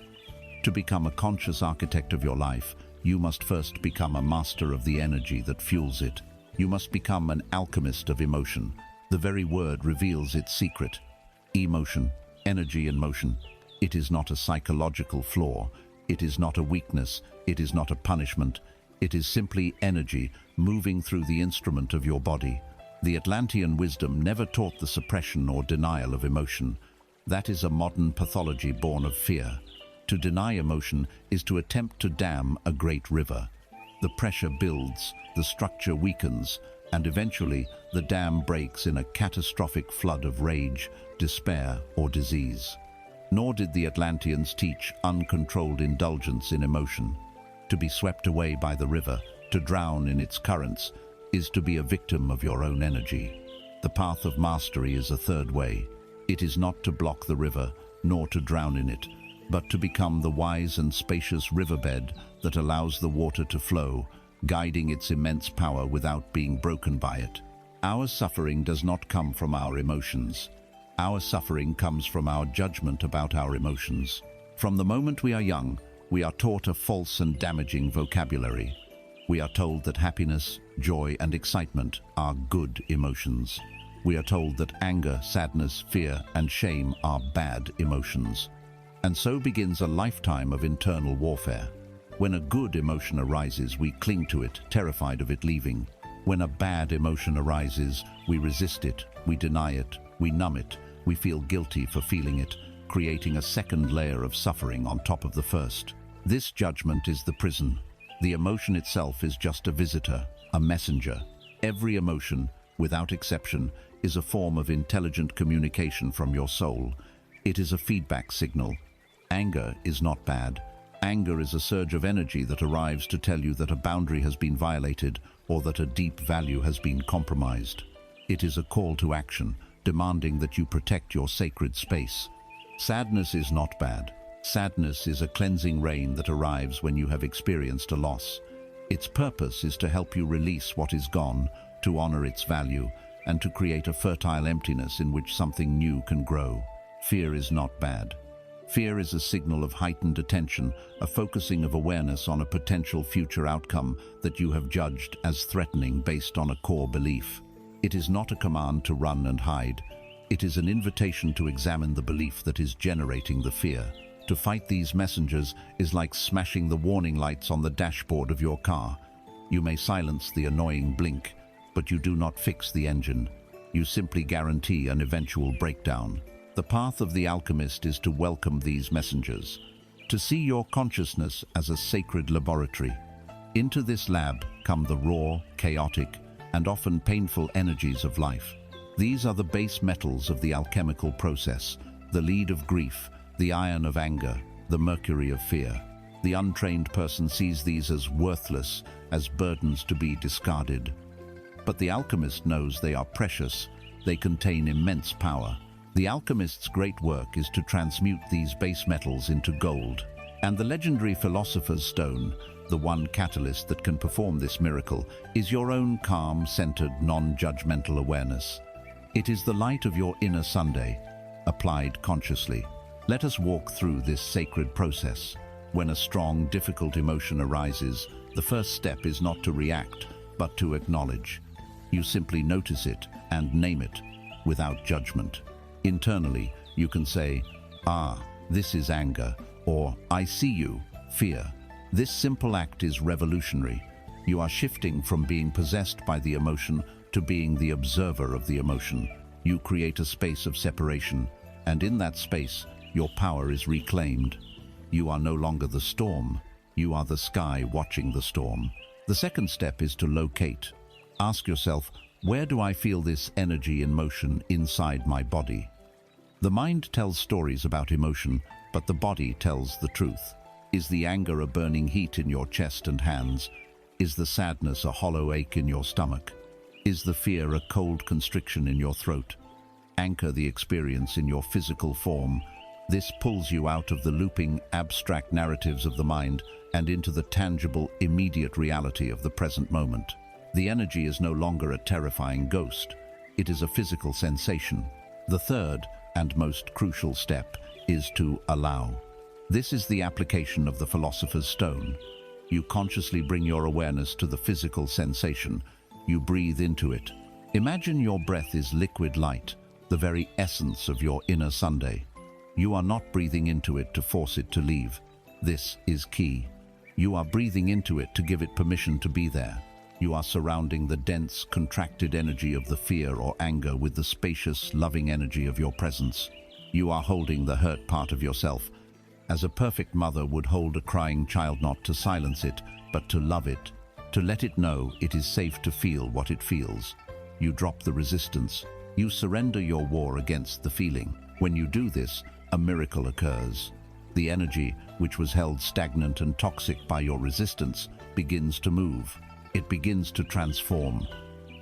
To become a conscious architect of your life, you must first become a master of the energy that fuels it. You must become an alchemist of emotion. The very word reveals its secret. Emotion, energy in motion. It is not a psychological flaw. It is not a weakness. It is not a punishment. It is simply energy moving through the instrument of your body. The Atlantean wisdom never taught the suppression or denial of emotion. That is a modern pathology born of fear. To deny emotion is to attempt to dam a great river. The pressure builds, the structure weakens, and eventually the dam breaks in a catastrophic flood of rage, despair, or disease. Nor did the Atlanteans teach uncontrolled indulgence in emotion. To be swept away by the river, to drown in its currents, is to be a victim of your own energy. The path of mastery is a third way. It is not to block the river, nor to drown in it, but to become the wise and spacious riverbed that allows the water to flow, guiding its immense power without being broken by it. Our suffering does not come from our emotions. Our suffering comes from our judgment about our emotions. From the moment we are young, we are taught a false and damaging vocabulary. We are told that happiness, joy, and excitement are good emotions. we are told that anger, sadness, fear, and shame are bad emotions. And so begins a lifetime of internal warfare. When a good emotion arises, we cling to it, terrified of it leaving. When a bad emotion arises, we resist it, we deny it, we numb it, we feel guilty for feeling it, creating a second layer of suffering on top of the first. This judgment is the prison. The emotion itself is just a visitor, a messenger. Every emotion, without exception, is a form of intelligent communication from your soul. It is a feedback signal. Anger is not bad. Anger is a surge of energy that arrives to tell you that a boundary has been violated or that a deep value has been compromised. It is a call to action, demanding that you protect your sacred space. Sadness is not bad. Sadness is a cleansing rain that arrives when you have experienced a loss. Its purpose is to help you release what is gone, to honor its value, and to create a fertile emptiness in which something new can grow. Fear is not bad. Fear is a signal of heightened attention, a focusing of awareness on a potential future outcome that you have judged as threatening based on a core belief. It is not a command to run and hide. It is an invitation to examine the belief that is generating the fear. To fight these messengers is like smashing the warning lights on the dashboard of your car. You may silence the annoying blink, but you do not fix the engine. You simply guarantee an eventual breakdown. The path of the alchemist is to welcome these messengers, to see your consciousness as a sacred laboratory. Into this lab come the raw, chaotic, and often painful energies of life. These are the base metals of the alchemical process, the lead of grief, the iron of anger, the mercury of fear. The untrained person sees these as worthless, as burdens to be discarded. But the alchemist knows they are precious, they contain immense power. The alchemist's great work is to transmute these base metals into gold. And the legendary philosopher's stone, the one catalyst that can perform this miracle, is your own calm, centered, non-judgmental awareness. It is the light of your inner Sunday, applied consciously. Let us walk through this sacred process. When a strong, difficult emotion arises, the first step is not to react, but to acknowledge. You simply notice it and name it, without judgment. Internally, you can say, "Ah, this is anger," or "I see you, fear." This simple act is revolutionary. You are shifting from being possessed by the emotion to being the observer of the emotion. You create a space of separation, and in that space, your power is reclaimed. You are no longer the storm. You are the sky watching the storm. The second step is to locate. Ask yourself, where do I feel this energy in motion inside my body? The mind tells stories about emotion, but the body tells the truth. Is the anger a burning heat in your chest and hands? Is the sadness a hollow ache in your stomach? Is the fear a cold constriction in your throat? Anchor the experience in your physical form. This pulls you out of the looping, abstract narratives of the mind and into the tangible, immediate reality of the present moment. The energy is no longer a terrifying ghost. It is a physical sensation. The third and most crucial step is to allow. This is the application of the philosopher's stone. You consciously bring your awareness to the physical sensation. You breathe into it. Imagine your breath is liquid light, the very essence of your inner Sunday. You are not breathing into it to force it to leave. This is key. You are breathing into it to give it permission to be there. You are surrounding the dense, contracted energy of the fear or anger with the spacious, loving energy of your presence. You are holding the hurt part of yourself, as a perfect mother would hold a crying child, not to silence it, but to love it, to let it know it is safe to feel what it feels. You drop the resistance. You surrender your war against the feeling. When you do this, a miracle occurs. The energy, which was held stagnant and toxic by your resistance, begins to move. It begins to transform.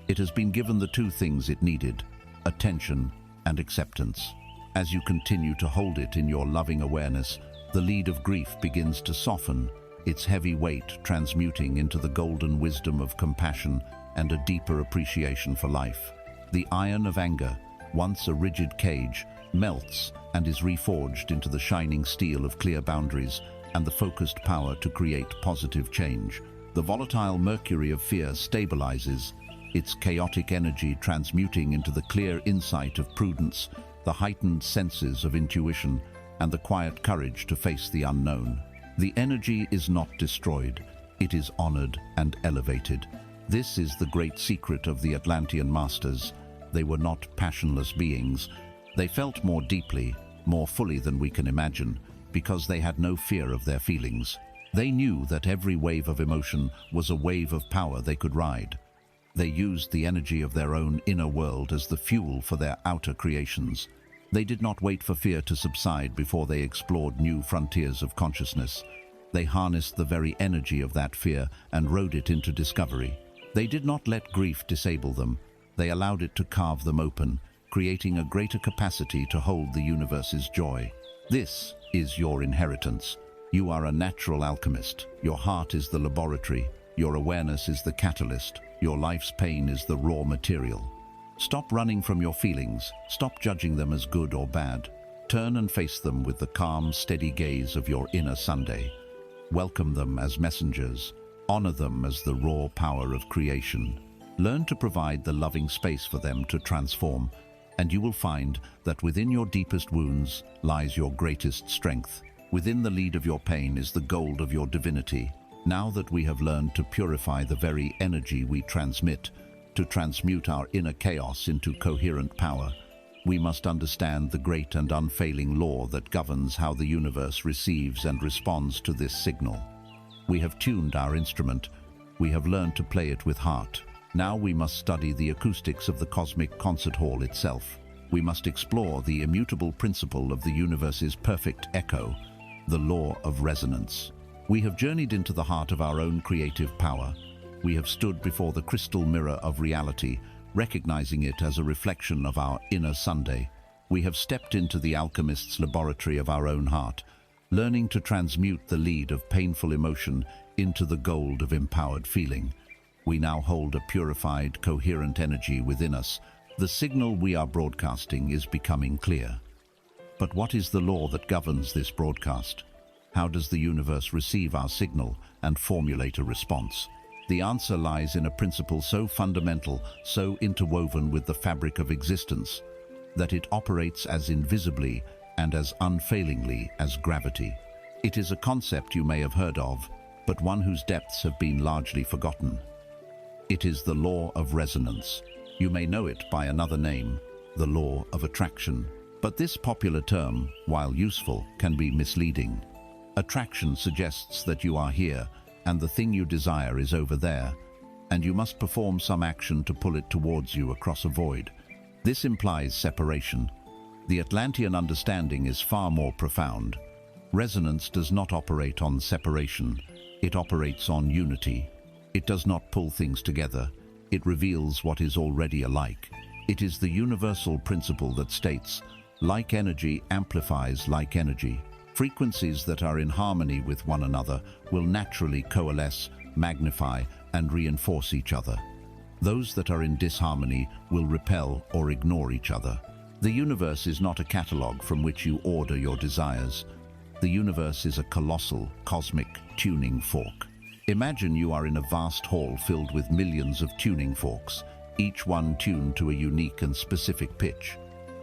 It has been given the two things it needed: attention and acceptance. As you continue to hold it in your loving awareness, the lead of grief begins to soften, its heavy weight transmuting into the golden wisdom of compassion and a deeper appreciation for life. The iron of anger, once a rigid cage, melts and is reforged into the shining steel of clear boundaries and the focused power to create positive change. The volatile mercury of fear stabilizes, its chaotic energy transmuting into the clear insight of prudence, the heightened senses of intuition, and the quiet courage to face the unknown. The energy is not destroyed, it is honored and elevated. This is the great secret of the Atlantean masters. They were not passionless beings. They felt more deeply, more fully than we can imagine, because they had no fear of their feelings. They knew that every wave of emotion was a wave of power they could ride. They used the energy of their own inner world as the fuel for their outer creations. They did not wait for fear to subside before they explored new frontiers of consciousness. They harnessed the very energy of that fear and rode it into discovery. They did not let grief disable them. They allowed it to carve them open, creating a greater capacity to hold the universe's joy. This is your inheritance. You are a natural alchemist. Your heart is the laboratory. Your awareness is the catalyst. Your life's pain is the raw material. Stop running from your feelings. Stop judging them as good or bad. Turn and face them with the calm, steady gaze of your inner Sunday. Welcome them as messengers. Honor them as the raw power of creation. Learn to provide the loving space for them to transform, and you will find that within your deepest wounds lies your greatest strength. Within the lead of your pain is the gold of your divinity. Now that we have learned to purify the very energy we transmit, to transmute our inner chaos into coherent power, we must understand the great and unfailing law that governs how the universe receives and responds to this signal. We have tuned our instrument. We have learned to play it with heart. Now we must study the acoustics of the cosmic concert hall itself. We must explore the immutable principle of the universe's perfect echo, the law of resonance. We have journeyed into the heart of our own creative power. We have stood before the crystal mirror of reality, recognizing it as a reflection of our inner Sunday. We have stepped into the alchemist's laboratory of our own heart, learning to transmute the lead of painful emotion into the gold of empowered feeling. We now hold a purified, coherent energy within us. The signal we are broadcasting is becoming clear. But what is the law that governs this broadcast? How does the universe receive our signal and formulate a response? The answer lies in a principle so fundamental, so interwoven with the fabric of existence, that it operates as invisibly and as unfailingly as gravity. It is a concept you may have heard of, but one whose depths have been largely forgotten. It is the law of resonance. You may know it by another name, the law of attraction. But this popular term, while useful, can be misleading. Attraction suggests that you are here, and the thing you desire is over there, and you must perform some action to pull it towards you across a void. This implies separation. The Atlantean understanding is far more profound. Resonance does not operate on separation, it operates on unity. It does not pull things together, it reveals what is already alike. It is the universal principle that states, like energy amplifies like energy. Frequencies that are in harmony with one another will naturally coalesce, magnify, and reinforce each other. Those that are in disharmony will repel or ignore each other. The universe is not a catalogue from which you order your desires. The universe is a colossal, cosmic tuning fork. Imagine you are in a vast hall filled with millions of tuning forks, each one tuned to a unique and specific pitch.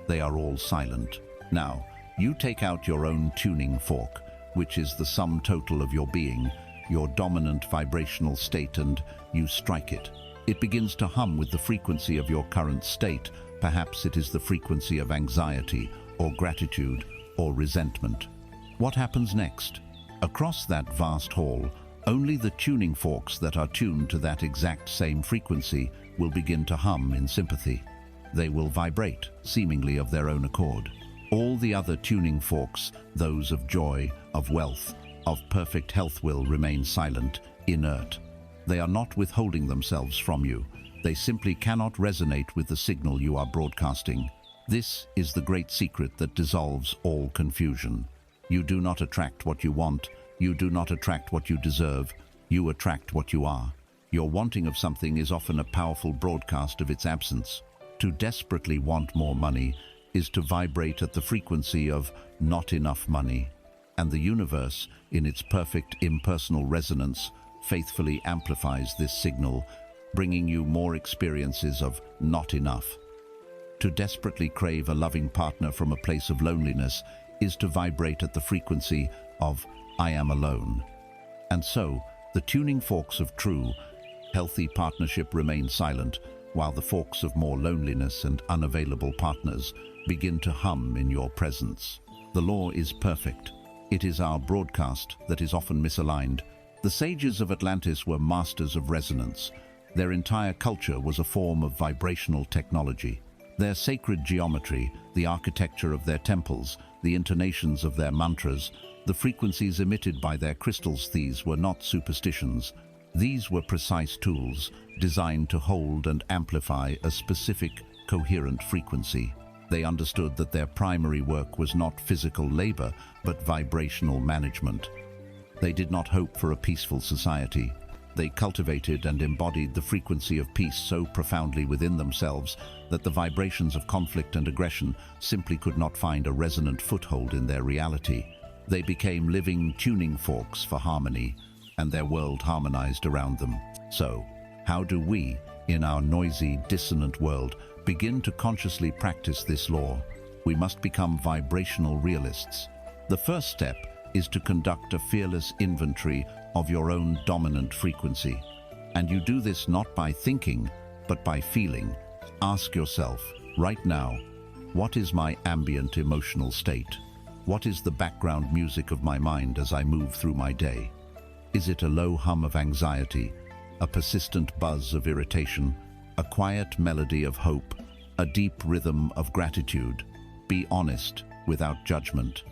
They are all silent. Now, you take out your own tuning fork, which is the sum total of your being, your dominant vibrational state, and you strike it. It begins to hum with the frequency of your current state. Perhaps it is the frequency of anxiety, or gratitude, or resentment. What happens next? Across that vast hall, only the tuning forks that are tuned to that exact same frequency will begin to hum in sympathy. They will vibrate, seemingly of their own accord. All the other tuning forks, those of joy, of wealth, of perfect health, will remain silent, inert. They are not withholding themselves from you. They simply cannot resonate with the signal you are broadcasting. This is the great secret that dissolves all confusion. You do not attract what you want. You do not attract what you deserve. You attract what you are. Your wanting of something is often a powerful broadcast of its absence. To desperately want more money is to vibrate at the frequency of not enough money. And the universe, in its perfect impersonal resonance, faithfully amplifies this signal, bringing you more experiences of not enough. To desperately crave a loving partner from a place of loneliness is to vibrate at the frequency of I am alone. And so, the tuning forks of true, healthy partnership remain silent, while the forks of more loneliness and unavailable partners begin to hum in your presence. The law is perfect. It is our broadcast that is often misaligned. The sages of Atlantis were masters of resonance. Their entire culture was a form of vibrational technology. Their sacred geometry, the architecture of their temples, the intonations of their mantras, the frequencies emitted by their crystals, these were not superstitions. These were precise tools designed to hold and amplify a specific, coherent frequency. They understood that their primary work was not physical labor, but vibrational management. They did not hope for a peaceful society. They cultivated and embodied the frequency of peace so profoundly within themselves that the vibrations of conflict and aggression simply could not find a resonant foothold in their reality. They became living tuning forks for harmony, and their world harmonized around them. So, how do we, in our noisy, dissonant world, begin to consciously practice this law? We must become vibrational realists. The first step is to conduct a fearless inventory of your own dominant frequency. And you do this not by thinking, but by feeling. Ask yourself, right now, what is my ambient emotional state? What is the background music of my mind as I move through my day? Is it a low hum of anxiety, a persistent buzz of irritation, a quiet melody of hope, a deep rhythm of gratitude? Be honest, without judgment.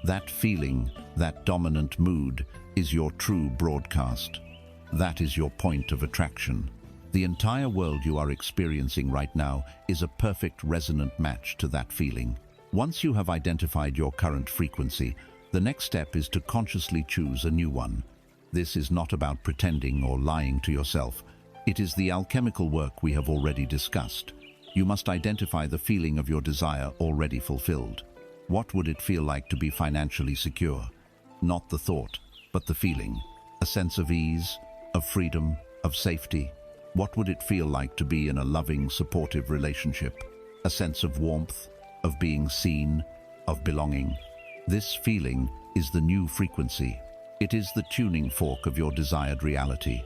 That feeling, that dominant mood, is your true broadcast. That is your point of attraction. The entire world you are experiencing right now is a perfect resonant match to that feeling. Once you have identified your current frequency, the next step is to consciously choose a new one. This is not about pretending or lying to yourself. It is the alchemical work we have already discussed. You must identify the feeling of your desire already fulfilled. What would it feel like to be financially secure? Not the thought, but the feeling. A sense of ease, of freedom, of safety. What would it feel like to be in a loving, supportive relationship? A sense of warmth, of being seen, of belonging. This feeling is the new frequency. It is the tuning fork of your desired reality.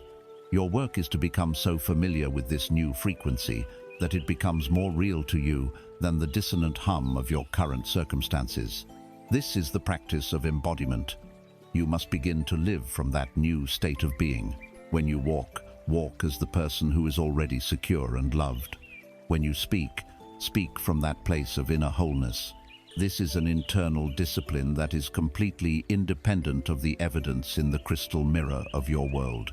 Your work is to become so familiar with this new frequency that it becomes more real to you than the dissonant hum of your current circumstances. This is the practice of embodiment. You must begin to live from that new state of being. When you walk, walk as the person who is already secure and loved. When you speak, speak from that place of inner wholeness. This is an internal discipline that is completely independent of the evidence in the crystal mirror of your world.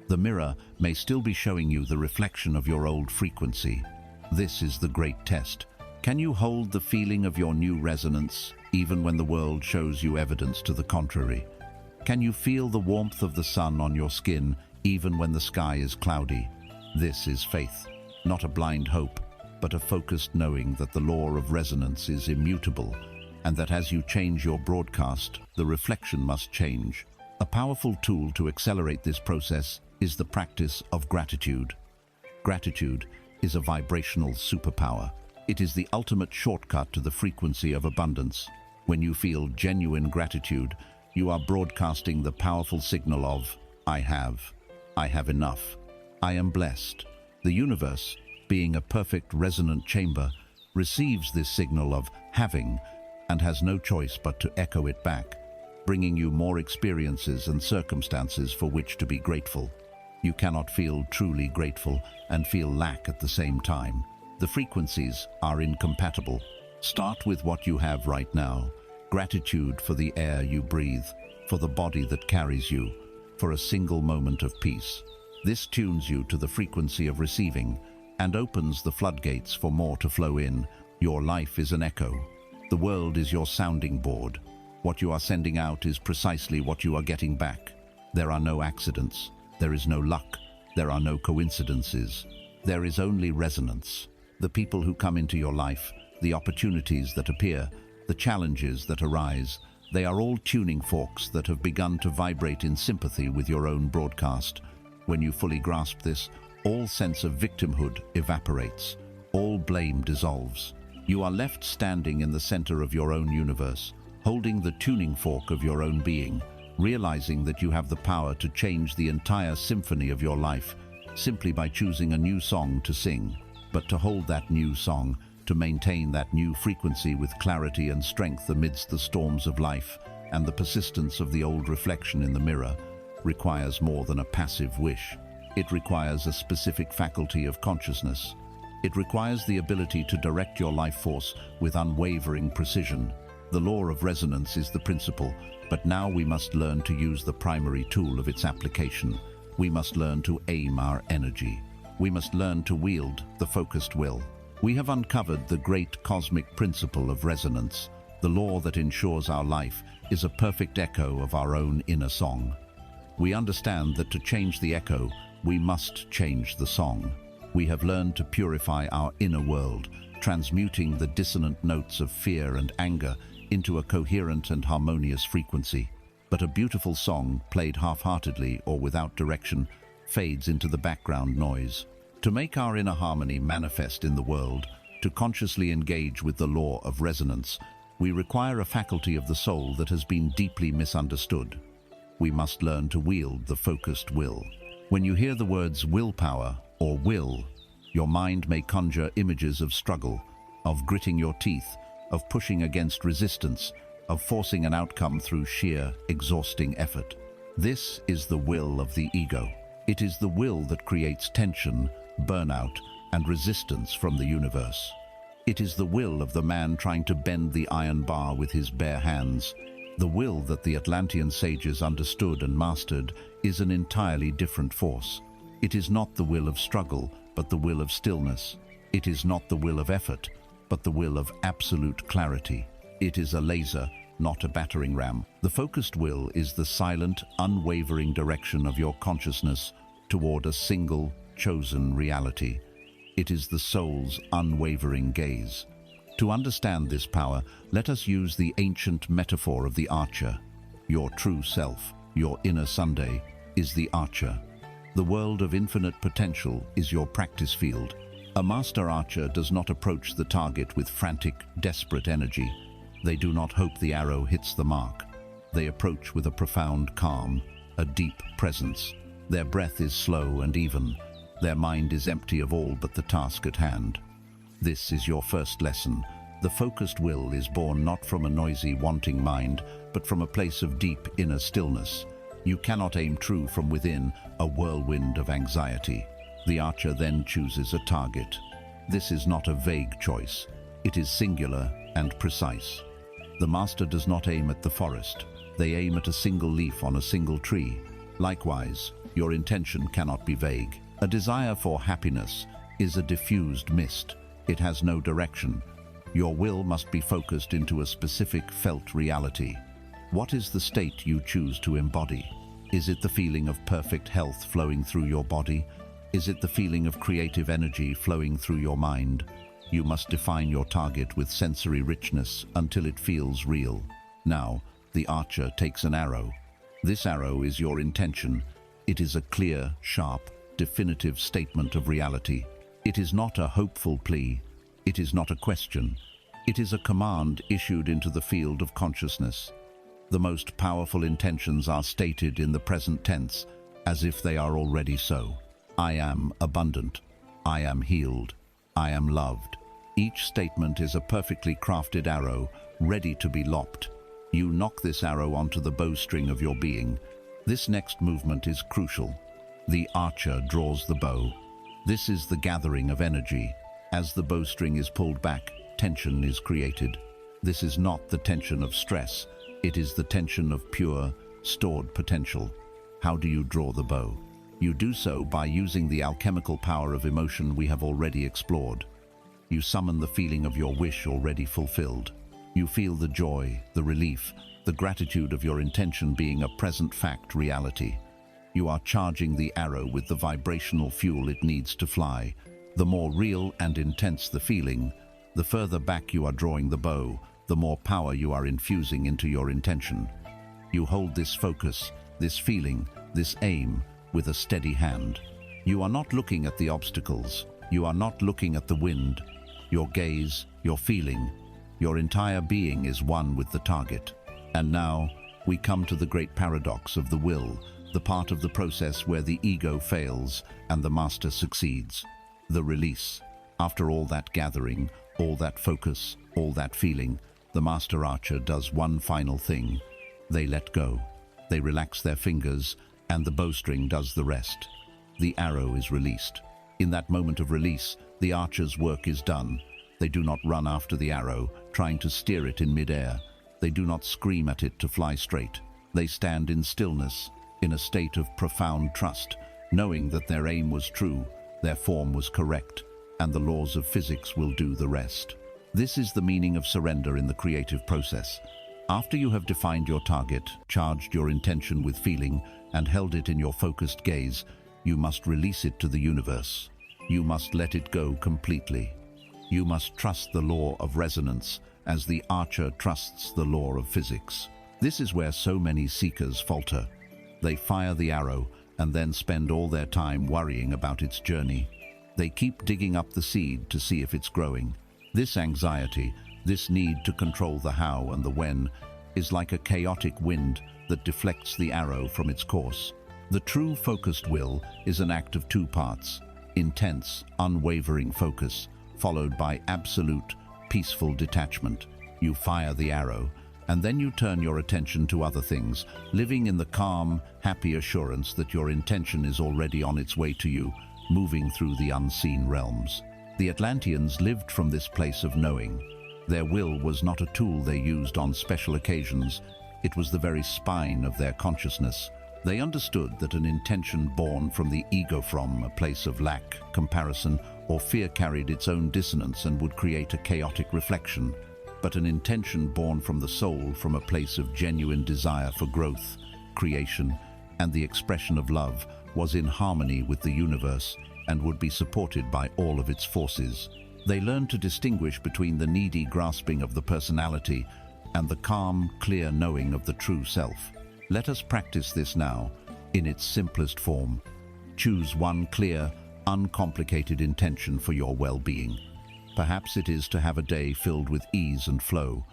The mirror may still be showing you the reflection of your old frequency. This is the great test. Can you hold the feeling of your new resonance, even when the world shows you evidence to the contrary? Can you feel the warmth of the sun on your skin, even when the sky is cloudy? This is faith, not a blind hope, but a focused knowing that the law of resonance is immutable, and that as you change your broadcast, the reflection must change. A powerful tool to accelerate this process is the practice of gratitude. Gratitude is a vibrational superpower. It is the ultimate shortcut to the frequency of abundance. When you feel genuine gratitude, you are broadcasting the powerful signal of, I have enough, I am blessed. The universe, being a perfect resonant chamber, receives this signal of having and has no choice but to echo it back, bringing you more experiences and circumstances for which to be grateful. You cannot feel truly grateful and feel lack at the same time. The frequencies are incompatible. Start with what you have right now. Gratitude for the air you breathe, for the body that carries you, for a single moment of peace. This tunes you to the frequency of receiving and opens the floodgates for more to flow in. Your life is an echo. The world is your sounding board. What you are sending out is precisely what you are getting back. There are no accidents. There is no luck. There are no coincidences. There is only resonance. The people who come into your life, the opportunities that appear, the challenges that arise, they are all tuning forks that have begun to vibrate in sympathy with your own broadcast. When you fully grasp this, All sense of victimhood evaporates. All blame dissolves. You are left standing in the center of your own universe, holding the tuning fork of your own being, realizing that you have the power to change the entire symphony of your life simply by choosing a new song to sing. But to hold that new song, to maintain that new frequency with clarity and strength amidst the storms of life and the persistence of the old reflection in the mirror, requires more than a passive wish. It requires a specific faculty of consciousness. It requires the ability to direct your life force with unwavering precision. The law of resonance is the principle, but now we must learn to use the primary tool of its application. We must learn to aim our energy. We must learn to wield the focused will. We have uncovered the great cosmic principle of resonance. The law that ensures our life is a perfect echo of our own inner song. We understand that to change the echo, we must change the song. We have learned to purify our inner world, transmuting the dissonant notes of fear and anger into a coherent and harmonious frequency. But a beautiful song, played half-heartedly or without direction, fades into the background noise. To make our inner harmony manifest in the world, to consciously engage with the law of resonance, we require a faculty of the soul that has been deeply misunderstood. We must learn to wield the focused will. When you hear the words willpower or will, your mind may conjure images of struggle, of gritting your teeth, of pushing against resistance, of forcing an outcome through sheer, exhausting effort. This is the will of the ego. It is the will that creates tension, burnout, and resistance from the universe. It is the will of the man trying to bend the iron bar with his bare hands. The will that the Atlantean sages understood and mastered is an entirely different force. It is not the will of struggle, but the will of stillness. It is not the will of effort, but the will of absolute clarity. It is a laser, not a battering ram. The focused will is the silent, unwavering direction of your consciousness toward a single, chosen reality. It is the soul's unwavering gaze. To understand this power, let us use the ancient metaphor of the archer. Your true self, your inner Sunday, is the archer. The world of infinite potential is your practice field. A master archer does not approach the target with frantic, desperate energy. They do not hope the arrow hits the mark. They approach with a profound calm, a deep presence. Their breath is slow and even. Their mind is empty of all but the task at hand. This is your first lesson. The focused will is born not from a noisy, wanting mind, but from a place of deep inner stillness. You cannot aim true from within a whirlwind of anxiety. The archer then chooses a target. This is not a vague choice. It is singular and precise. The master does not aim at the forest. They aim at a single leaf on a single tree. Likewise, your intention cannot be vague. A desire for happiness is a diffused mist. It has no direction. Your will must be focused into a specific felt reality. What is the state you choose to embody? Is it the feeling of perfect health flowing through your body? Is it the feeling of creative energy flowing through your mind? You must define your target with sensory richness until it feels real. Now, the archer takes an arrow. This arrow is your intention. It is a clear, sharp, definitive statement of reality. It is not a hopeful plea. It is not a question. It is a command issued into the field of consciousness. The most powerful intentions are stated in the present tense, as if they are already so. I am abundant. I am healed. I am loved. Each statement is a perfectly crafted arrow, ready to be lopped. You knock this arrow onto the bowstring of your being. This next movement is crucial. The archer draws the bow. This is the gathering of energy. As the bowstring is pulled back, tension is created. This is not the tension of stress. It is the tension of pure, stored potential. How do you draw the bow? You do so by using the alchemical power of emotion we have already explored. You summon the feeling of your wish already fulfilled. You feel the joy, the relief, the gratitude of your intention being a present fact reality. You are charging the arrow with the vibrational fuel it needs to fly. The more real and intense the feeling, the further back you are drawing the bow, the more power you are infusing into your intention. You hold this focus, this feeling, this aim, with a steady hand. You are not looking at the obstacles. You are not looking at the wind. Your gaze, your feeling, your entire being is one with the target. And now, we come to the great paradox of the will, the part of the process where the ego fails and the master succeeds. The release. After all that gathering, all that focus, all that feeling, the master archer does one final thing. They let go. They relax their fingers, and the bowstring does the rest. The arrow is released. In that moment of release, the archer's work is done. They do not run after the arrow, trying to steer it in midair. They do not scream at it to fly straight. They stand in stillness, in a state of profound trust, knowing that their aim was true, their form was correct, and the laws of physics will do the rest. This is the meaning of surrender in the creative process. After you have defined your target, charged your intention with feeling, and held it in your focused gaze, you must release it to the universe. You must let it go completely. You must trust the law of resonance, as the archer trusts the law of physics. This is where so many seekers falter. They fire the arrow and then spend all their time worrying about its journey. They keep digging up the seed to see if it's growing. This anxiety, this need to control the how and the when, is like a chaotic wind that deflects the arrow from its course. The true focused will is an act of two parts: intense, unwavering focus, followed by absolute, peaceful detachment. You fire the arrow, and then you turn your attention to other things, living in the calm, happy assurance that your intention is already on its way to you, moving through the unseen realms. The Atlanteans lived from this place of knowing. Their will was not a tool they used on special occasions. It was the very spine of their consciousness. They understood that an intention born from the ego, from a place of lack, comparison, or fear, carried its own dissonance and would create a chaotic reflection. But an intention born from the soul, from a place of genuine desire for growth, creation, and the expression of love, was in harmony with the universe and would be supported by all of its forces. They learned to distinguish between the needy grasping of the personality and the calm, clear knowing of the true self. Let us practice this now, in its simplest form. Choose one clear, uncomplicated intention for your well-being. Perhaps it is to have a day filled with ease and flow.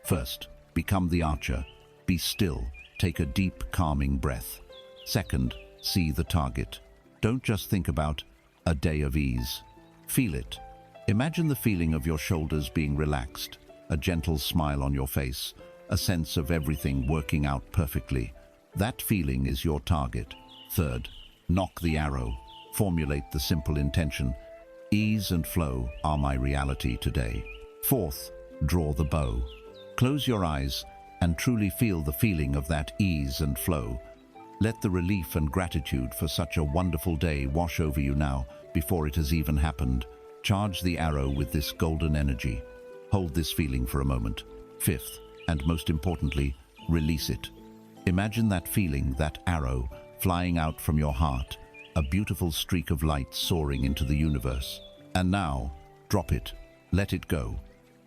First, become the archer. Be still. Take a deep, calming breath. Second, see the target. Don't just think about a day of ease. Feel it. Imagine the feeling of your shoulders being relaxed, a gentle smile on your face, a sense of everything working out perfectly. That feeling is your target. Third, nock the arrow. Formulate the simple intention: ease and flow are my reality today. Fourth, draw the bow. Close your eyes and truly feel the feeling of that ease and flow. Let the relief and gratitude for such a wonderful day wash over you now, before it has even happened. Charge the arrow with this golden energy. Hold this feeling for a moment. Fifth, and most importantly, release it. Imagine that feeling, that arrow, flying out from your heart, a beautiful streak of light soaring into the universe. And now, drop it. Let it go.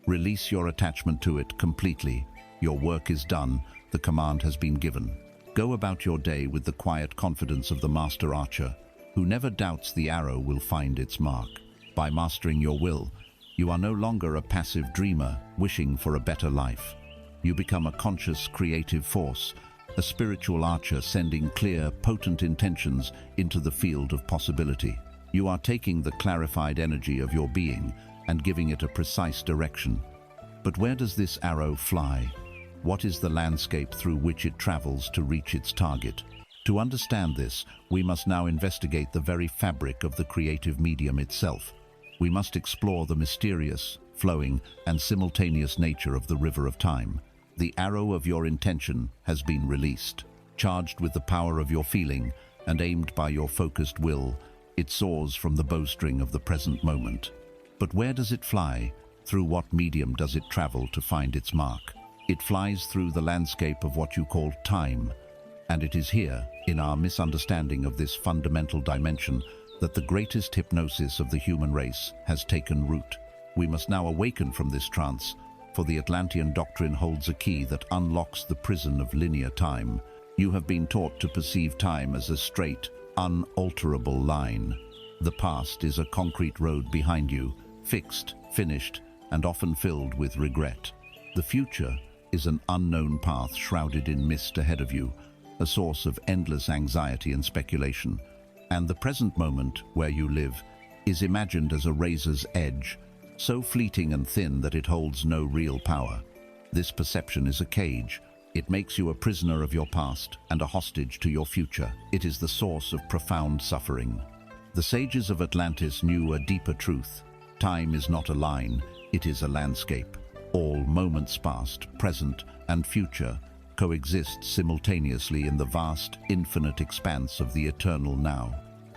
Release your attachment to it completely. Your work is done. The command has been given. Go about your day with the quiet confidence of the master archer, who never doubts the arrow will find its mark. By mastering your will, you are no longer a passive dreamer wishing for a better life. You become a conscious, creative force, a spiritual archer sending clear, potent intentions into the field of possibility. You are taking the clarified energy of your being and giving it a precise direction. But where does this arrow fly? What is the landscape through which it travels to reach its target? To understand this, we must now investigate the very fabric of the creative medium itself. We must explore the mysterious, flowing, and simultaneous nature of the river of time. The arrow of your intention has been released. Charged with the power of your feeling and aimed by your focused will, it soars from the bowstring of the present moment. But where does it fly? Through what medium does it travel to find its mark? It flies through the landscape of what you call time. And it is here, in our misunderstanding of this fundamental dimension, that the greatest hypnosis of the human race has taken root. We must now awaken from this trance, for the Atlantean doctrine holds a key that unlocks the prison of linear time. You have been taught to perceive time as a straight, unalterable line. The past is a concrete road behind you, fixed, finished, and often filled with regret. The future is an unknown path shrouded in mist ahead of you, a source of endless anxiety and speculation. And the present moment, where you live, is imagined as a razor's edge, so fleeting and thin that it holds no real power. This perception is a cage. It makes you a prisoner of your past and a hostage to your future. It is the source of profound suffering. The sages of Atlantis knew a deeper truth. Time is not a line, it is a landscape. All moments past, present, and future coexist simultaneously in the vast, infinite expanse of the eternal now.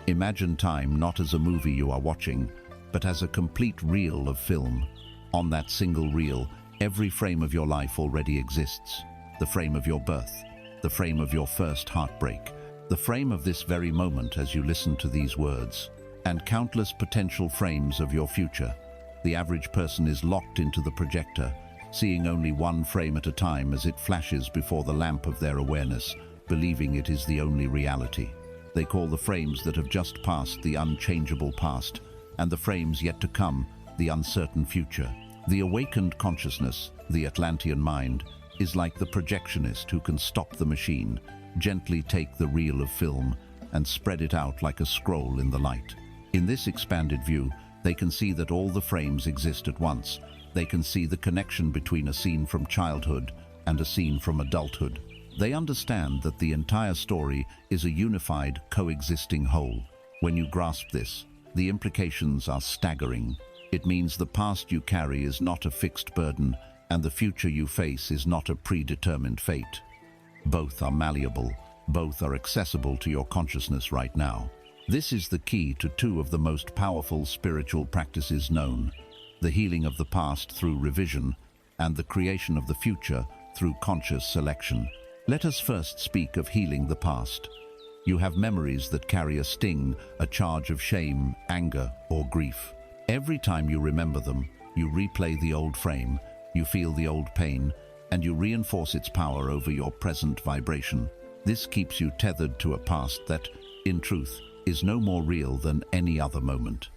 Imagine time not as a movie you are watching, but as a complete reel of film. On that single reel, every frame of your life already exists. The frame of your birth, the frame of your first heartbreak, the frame of this very moment as you listen to these words, and countless potential frames of your future. The average person is locked into the projector, seeing only one frame at a time as it flashes before the lamp of their awareness, believing it is the only reality. They call the frames that have just passed the unchangeable past, and the frames yet to come the uncertain future. The awakened consciousness, the Atlantean mind, is like the projectionist who can stop the machine, gently take the reel of film, and spread it out like a scroll in the light. In this expanded view, they can see that all the frames exist at once. They can see the connection between a scene from childhood and a scene from adulthood. They understand that the entire story is a unified, coexisting whole. When you grasp this, the implications are staggering. It means the past you carry is not a fixed burden, and the future you face is not a predetermined fate. Both are malleable, both are accessible to your consciousness right now. This is the key to two of the most powerful spiritual practices known: the healing of the past through revision, and the creation of the future through conscious selection. Let us first speak of healing the past. You have memories that carry a sting, a charge of shame, anger, or grief. Every time you remember them, you replay the old frame, you feel the old pain, and you reinforce its power over your present vibration. This keeps you tethered to a past that, in truth, is no more real than any other moment.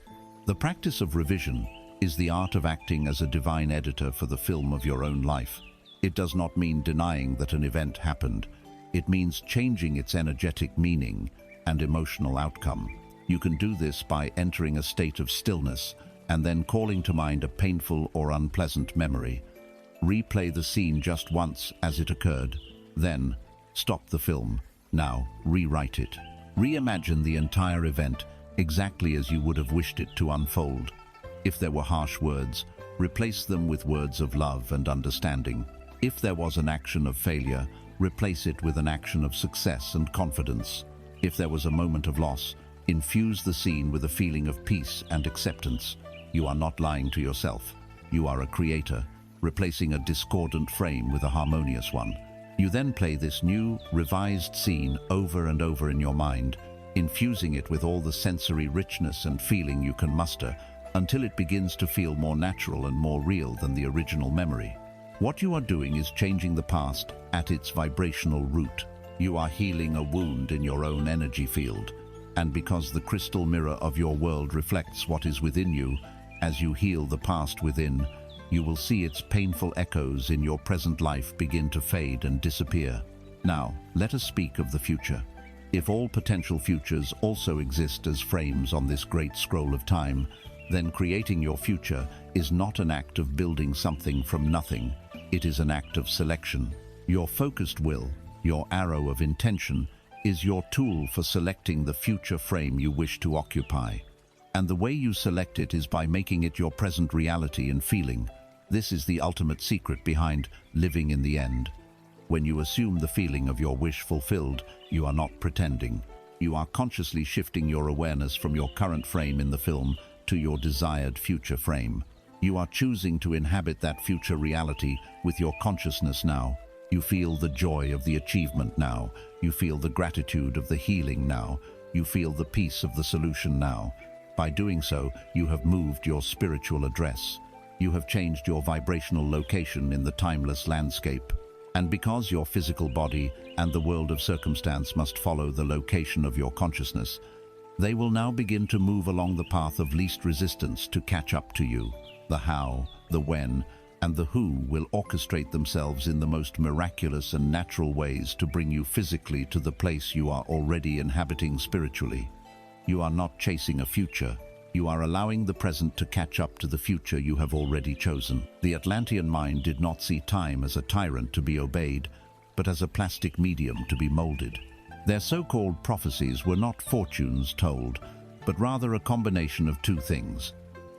The practice of revision is the art of acting as a divine editor for the film of your own life. It does not mean denying that an event happened. It means changing its energetic meaning and emotional outcome. You can do this by entering a state of stillness and then calling to mind a painful or unpleasant memory. Replay the scene just once as it occurred. Then, stop the film. Now, rewrite it. Reimagine the entire event exactly as you would have wished it to unfold. If there were harsh words, replace them with words of love and understanding. If there was an action of failure, replace it with an action of success and confidence. If there was a moment of loss, infuse the scene with a feeling of peace and acceptance. You are not lying to yourself. You are a creator, replacing a discordant frame with a harmonious one. You then play this new, revised scene over and over in your mind, infusing it with all the sensory richness and feeling you can muster, until it begins to feel more natural and more real than the original memory. What you are doing is changing the past at its vibrational root. You are healing a wound in your own energy field. And because the crystal mirror of your world reflects what is within you, as you heal the past within, you will see its painful echoes in your present life begin to fade and disappear. Now, let us speak of the future. If all potential futures also exist as frames on this great scroll of time, then creating your future is not an act of building something from nothing. It is an act of selection. Your focused will, your arrow of intention, is your tool for selecting the future frame you wish to occupy. And the way you select it is by making it your present reality and feeling. This is the ultimate secret behind living in the end. When you assume the feeling of your wish fulfilled, you are not pretending. You are consciously shifting your awareness from your current frame in the film to your desired future frame. You are choosing to inhabit that future reality with your consciousness now. You feel the joy of the achievement now. You feel the gratitude of the healing now. You feel the peace of the solution now. By doing so, you have moved your spiritual address. You have changed your vibrational location in the timeless landscape. And because your physical body and the world of circumstance must follow the location of your consciousness, they will now begin to move along the path of least resistance to catch up to you. The how, the when, and the who will orchestrate themselves in the most miraculous and natural ways to bring you physically to the place you are already inhabiting spiritually. You are not chasing a future. You are allowing the present to catch up to the future you have already chosen. The Atlantean mind did not see time as a tyrant to be obeyed, but as a plastic medium to be molded. Their so-called prophecies were not fortunes told, but rather a combination of two things: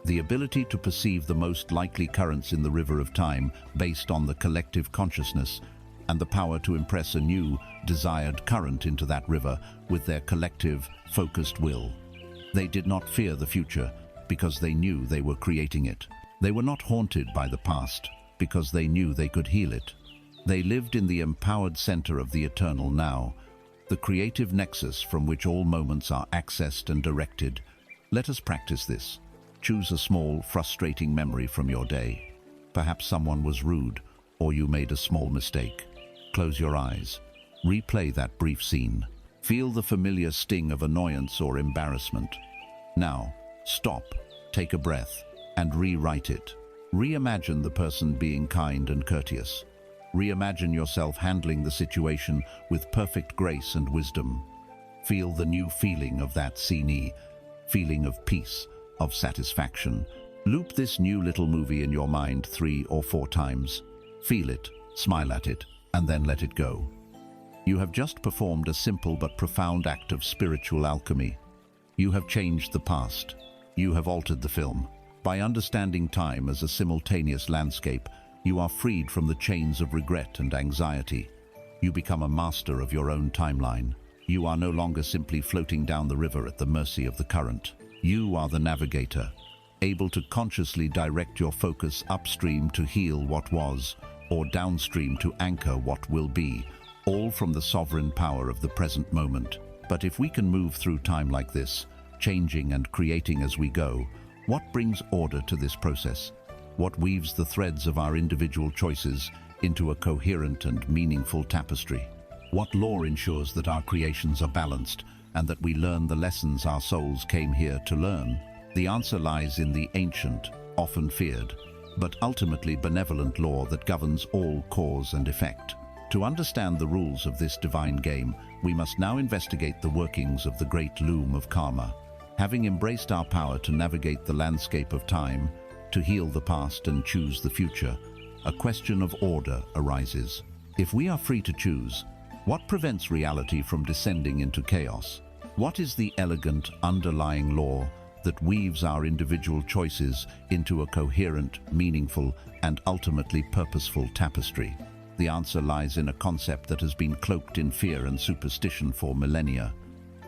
the ability to perceive the most likely currents in the river of time based on the collective consciousness, and the power to impress a new, desired current into that river with their collective, focused will. They did not fear the future because they knew they were creating it. They were not haunted by the past because they knew they could heal it. They lived in the empowered center of the eternal now, the creative nexus from which all moments are accessed and directed. Let us practice this. Choose a small, frustrating memory from your day. Perhaps someone was rude, or you made a small mistake. Close your eyes. Replay that brief scene. Feel the familiar sting of annoyance or embarrassment. Now, stop, take a breath, and rewrite it. Reimagine the person being kind and courteous. Reimagine yourself handling the situation with perfect grace and wisdom. Feel the new feeling of that scene, feeling of peace, of satisfaction. Loop this new little movie in your mind 3 or 4 times. Feel it, smile at it, and then let it go. You have just performed a simple but profound act of spiritual alchemy. You have changed the past. You have altered the film. By understanding time as a simultaneous landscape, you are freed from the chains of regret and anxiety. You become a master of your own timeline. You are no longer simply floating down the river at the mercy of the current. You are the navigator, able to consciously direct your focus upstream to heal what was, or downstream to anchor what will be, all from the sovereign power of the present moment. But if we can move through time like this, changing and creating as we go, what brings order to this process? What weaves the threads of our individual choices into a coherent and meaningful tapestry? What law ensures that our creations are balanced and that we learn the lessons our souls came here to learn? The answer lies in the ancient, often feared, but ultimately benevolent law that governs all cause and effect. To understand the rules of this divine game, we must now investigate the workings of the great loom of karma. Having embraced our power to navigate the landscape of time, to heal the past and choose the future, a question of order arises. If we are free to choose, what prevents reality from descending into chaos? What is the elegant underlying law that weaves our individual choices into a coherent, meaningful, and ultimately purposeful tapestry? The answer lies in a concept that has been cloaked in fear and superstition for millennia,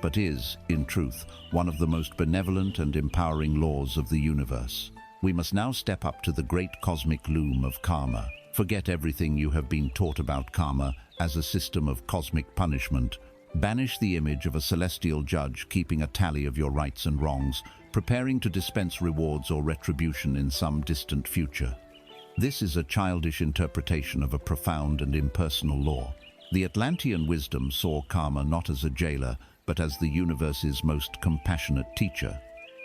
but is, in truth, one of the most benevolent and empowering laws of the universe. We must now step up to the great cosmic loom of karma. Forget everything you have been taught about karma as a system of cosmic punishment. Banish the image of a celestial judge keeping a tally of your rights and wrongs, preparing to dispense rewards or retribution in some distant future. This is a childish interpretation of a profound and impersonal law. The Atlantean wisdom saw karma not as a jailer, but as the universe's most compassionate teacher.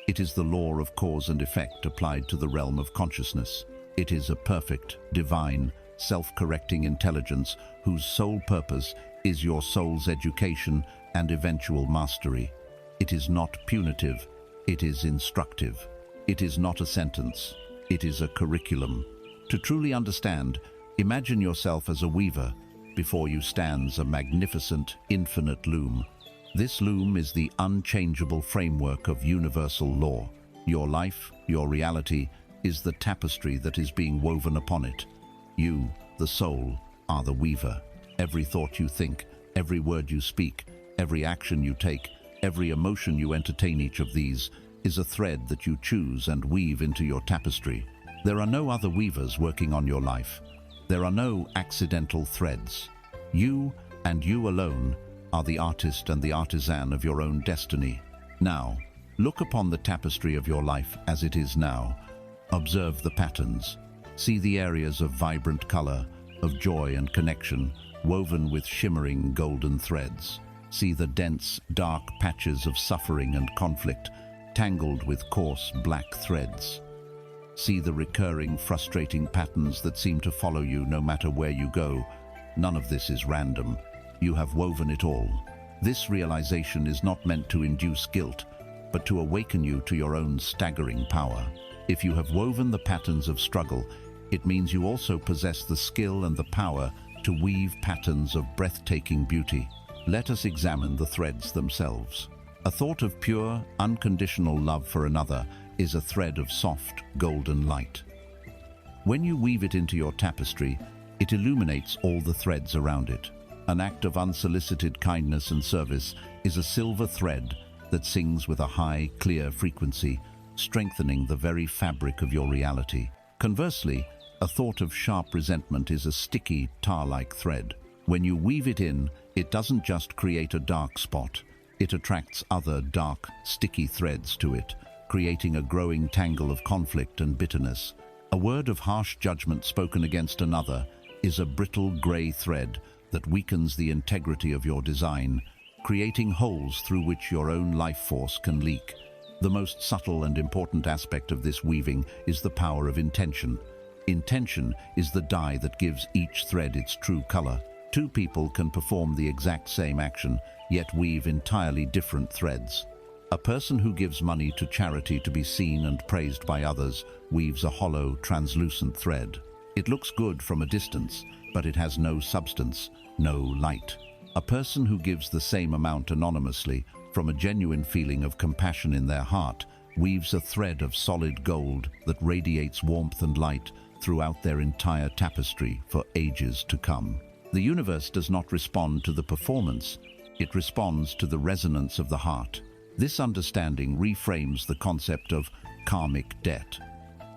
It is the law of cause and effect applied to the realm of consciousness. It is a perfect, divine, self-correcting intelligence whose sole purpose is your soul's education and eventual mastery. It is not punitive, it is instructive. It is not a sentence, it is a curriculum. To truly understand, imagine yourself as a weaver. Before you stands a magnificent, infinite loom. This loom is the unchangeable framework of universal law. Your life, your reality, is the tapestry that is being woven upon it. You, the soul, are the weaver. Every thought you think, every word you speak, every action you take, every emotion you entertain, each of these is a thread that you choose and weave into your tapestry. There are no other weavers working on your life. There are no accidental threads. You, and you alone, are the artist and the artisan of your own destiny. Now, look upon the tapestry of your life as it is now. Observe the patterns. See the areas of vibrant color, of joy and connection, woven with shimmering golden threads. See the dense, dark patches of suffering and conflict, tangled with coarse black threads. See the recurring, frustrating patterns that seem to follow you no matter where you go. None of this is random. You have woven it all. This realization is not meant to induce guilt, but to awaken you to your own staggering power. If you have woven the patterns of struggle, it means you also possess the skill and the power to weave patterns of breathtaking beauty. Let us examine the threads themselves. A thought of pure, unconditional love for another is a thread of soft, golden light. When you weave it into your tapestry, it illuminates all the threads around it. An act of unsolicited kindness and service is a silver thread that sings with a high, clear frequency, strengthening the very fabric of your reality. Conversely, a thought of sharp resentment is a sticky, tar-like thread. When you weave it in, it doesn't just create a dark spot. It attracts other dark, sticky threads to it, creating a growing tangle of conflict and bitterness. A word of harsh judgment spoken against another is a brittle gray thread that weakens the integrity of your design, creating holes through which your own life force can leak. The most subtle and important aspect of this weaving is the power of intention. Intention is the dye that gives each thread its true color. Two people can perform the exact same action, yet weave entirely different threads. A person who gives money to charity to be seen and praised by others weaves a hollow, translucent thread. It looks good from a distance, but it has no substance, no light. A person who gives the same amount anonymously, from a genuine feeling of compassion in their heart, weaves a thread of solid gold that radiates warmth and light throughout their entire tapestry for ages to come. The universe does not respond to the performance, it responds to the resonance of the heart. This understanding reframes the concept of karmic debt.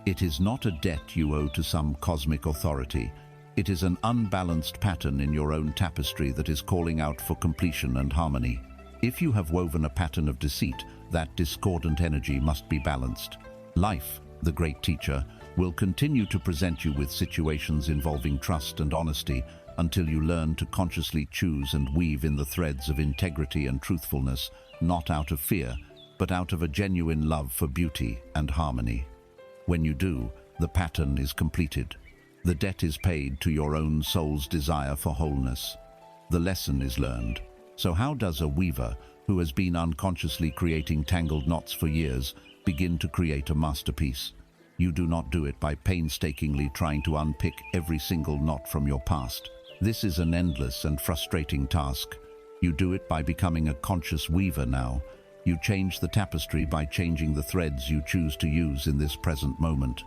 It is not a debt you owe to some cosmic authority. It is an unbalanced pattern in your own tapestry that is calling out for completion and harmony. If you have woven a pattern of deceit, that discordant energy must be balanced. Life, the great teacher, will continue to present you with situations involving trust and honesty until you learn to consciously choose and weave in the threads of integrity and truthfulness, not out of fear, but out of a genuine love for beauty and harmony. When you do, the pattern is completed. The debt is paid to your own soul's desire for wholeness. The lesson is learned. So how does a weaver, who has been unconsciously creating tangled knots for years, begin to create a masterpiece? You do not do it by painstakingly trying to unpick every single knot from your past. This is an endless and frustrating task. You do it by becoming a conscious weaver now. You change the tapestry by changing the threads you choose to use in this present moment.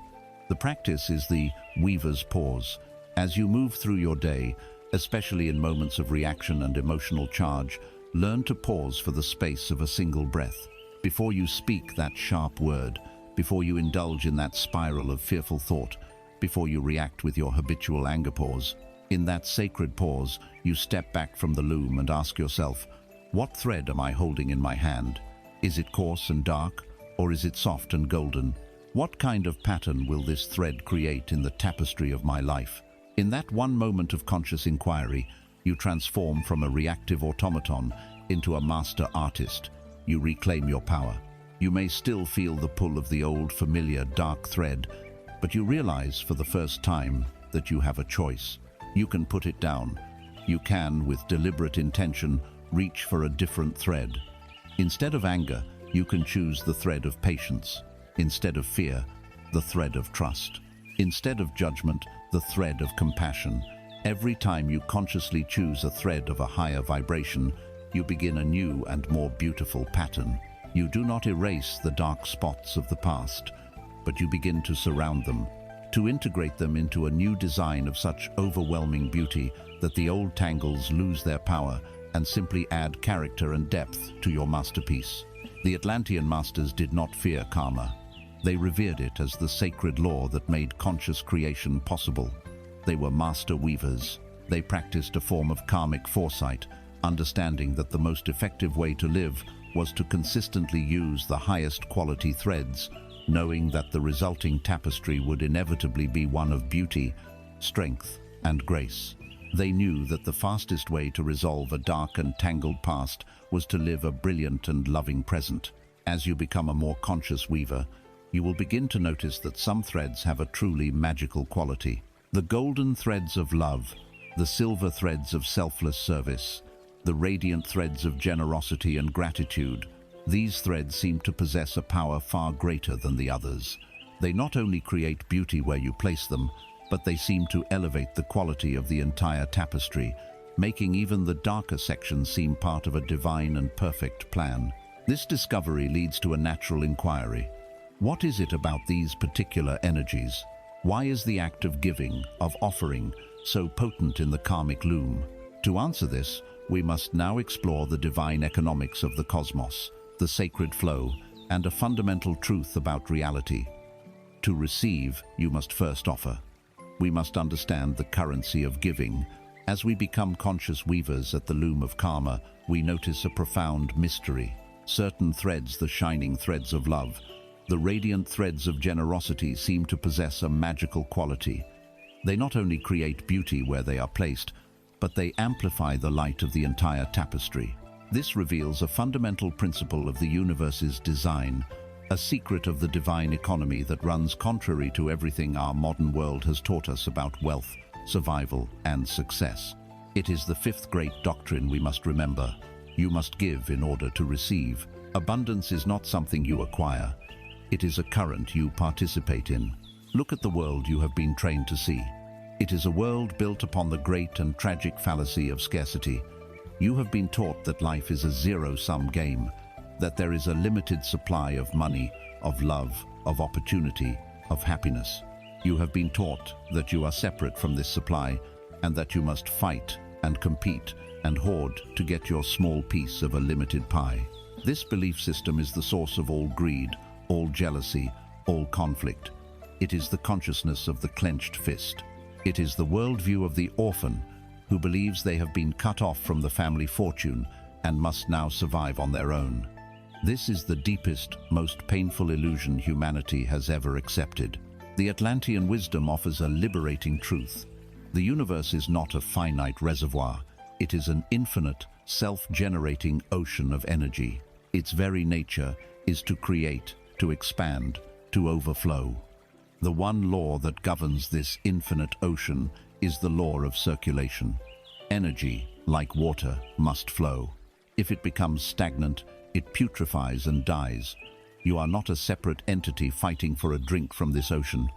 The practice is the weaver's pause. As you move through your day, especially in moments of reaction and emotional charge, learn to pause for the space of a single breath. Before you speak that sharp word, before you indulge in that spiral of fearful thought, before you react with your habitual anger pause, in that sacred pause, you step back from the loom and ask yourself, what thread am I holding in my hand? Is it coarse and dark, or is it soft and golden? What kind of pattern will this thread create in the tapestry of my life? In that one moment of conscious inquiry, you transform from a reactive automaton into a master artist. You reclaim your power. You may still feel the pull of the old, familiar, dark thread, but you realize for the first time that you have a choice. You can put it down. You can, with deliberate intention, reach for a different thread. Instead of anger, you can choose the thread of patience. Instead of fear, the thread of trust. Instead of judgment, the thread of compassion. Every time you consciously choose a thread of a higher vibration, you begin a new and more beautiful pattern. You do not erase the dark spots of the past, but you begin to surround them, to integrate them into a new design of such overwhelming beauty that the old tangles lose their power and simply add character and depth to your masterpiece. The Atlantean masters did not fear karma. They revered it as the sacred law that made conscious creation possible. They were master weavers. They practiced a form of karmic foresight, understanding that the most effective way to live was to consistently use the highest quality threads, knowing that the resulting tapestry would inevitably be one of beauty, strength, and grace. They knew that the fastest way to resolve a dark and tangled past was to live a brilliant and loving present. As you become a more conscious weaver, you will begin to notice that some threads have a truly magical quality. The golden threads of love, the silver threads of selfless service, the radiant threads of generosity and gratitude. These threads seem to possess a power far greater than the others. They not only create beauty where you place them, but they seem to elevate the quality of the entire tapestry, making even the darker sections seem part of a divine and perfect plan. This discovery leads to a natural inquiry. What is it about these particular energies? Why is the act of giving, of offering, so potent in the karmic loom? To answer this, we must now explore the divine economics of the cosmos, the sacred flow, and a fundamental truth about reality. To receive, you must first offer. We must understand the currency of giving. As we become conscious weavers at the loom of karma, we notice a profound mystery. Certain threads, the shining threads of love, the radiant threads of generosity, seem to possess a magical quality. They not only create beauty where they are placed, but they amplify the light of the entire tapestry. This reveals a fundamental principle of the universe's design, a secret of the divine economy that runs contrary to everything our modern world has taught us about wealth, survival, and success. It is the fifth great doctrine we must remember. You must give in order to receive. Abundance is not something you acquire. It is a current you participate in. Look at the world you have been trained to see. It is a world built upon the great and tragic fallacy of scarcity. You have been taught that life is a zero-sum game, that there is a limited supply of money, of love, of opportunity, of happiness. You have been taught that you are separate from this supply and that you must fight and compete and hoard to get your small piece of a limited pie. This belief system is the source of all greed, all jealousy, all conflict. It is the consciousness of the clenched fist. It is the worldview of the orphan who believes they have been cut off from the family fortune and must now survive on their own. This is the deepest, most painful illusion humanity has ever accepted. The Atlantean wisdom offers a liberating truth. The universe is not a finite reservoir. It is an infinite, self-generating ocean of energy. Its very nature is to create, to expand, to overflow. The one law that governs this infinite ocean is the law of circulation. Energy, like water, must flow. If it becomes stagnant, it putrefies and dies. You are not a separate entity fighting for a drink from this ocean.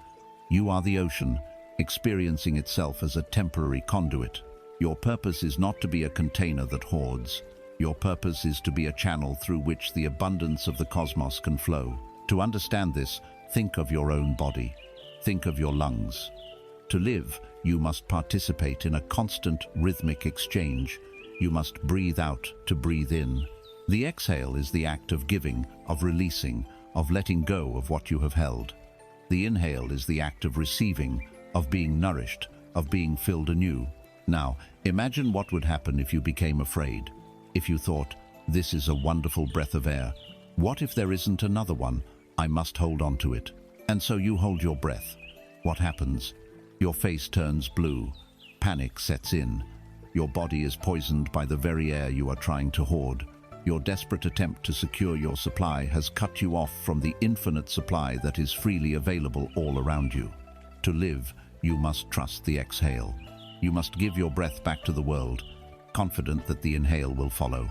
You are the ocean, experiencing itself as a temporary conduit. Your purpose is not to be a container that hoards. Your purpose is to be a channel through which the abundance of the cosmos can flow. To understand this, think of your own body. Think of your lungs. To live, you must participate in a constant rhythmic exchange. You must breathe out to breathe in. The exhale is the act of giving, of releasing, of letting go of what you have held. The inhale is the act of receiving, of being nourished, of being filled anew. Now, imagine what would happen if you became afraid. If you thought, this is a wonderful breath of air. What if there isn't another one? I must hold on to it. And so you hold your breath. What happens? Your face turns blue. Panic sets in. Your body is poisoned by the very air you are trying to hoard. Your desperate attempt to secure your supply has cut you off from the infinite supply that is freely available all around you. To live, you must trust the exhale. You must give your breath back to the world, confident that the inhale will follow.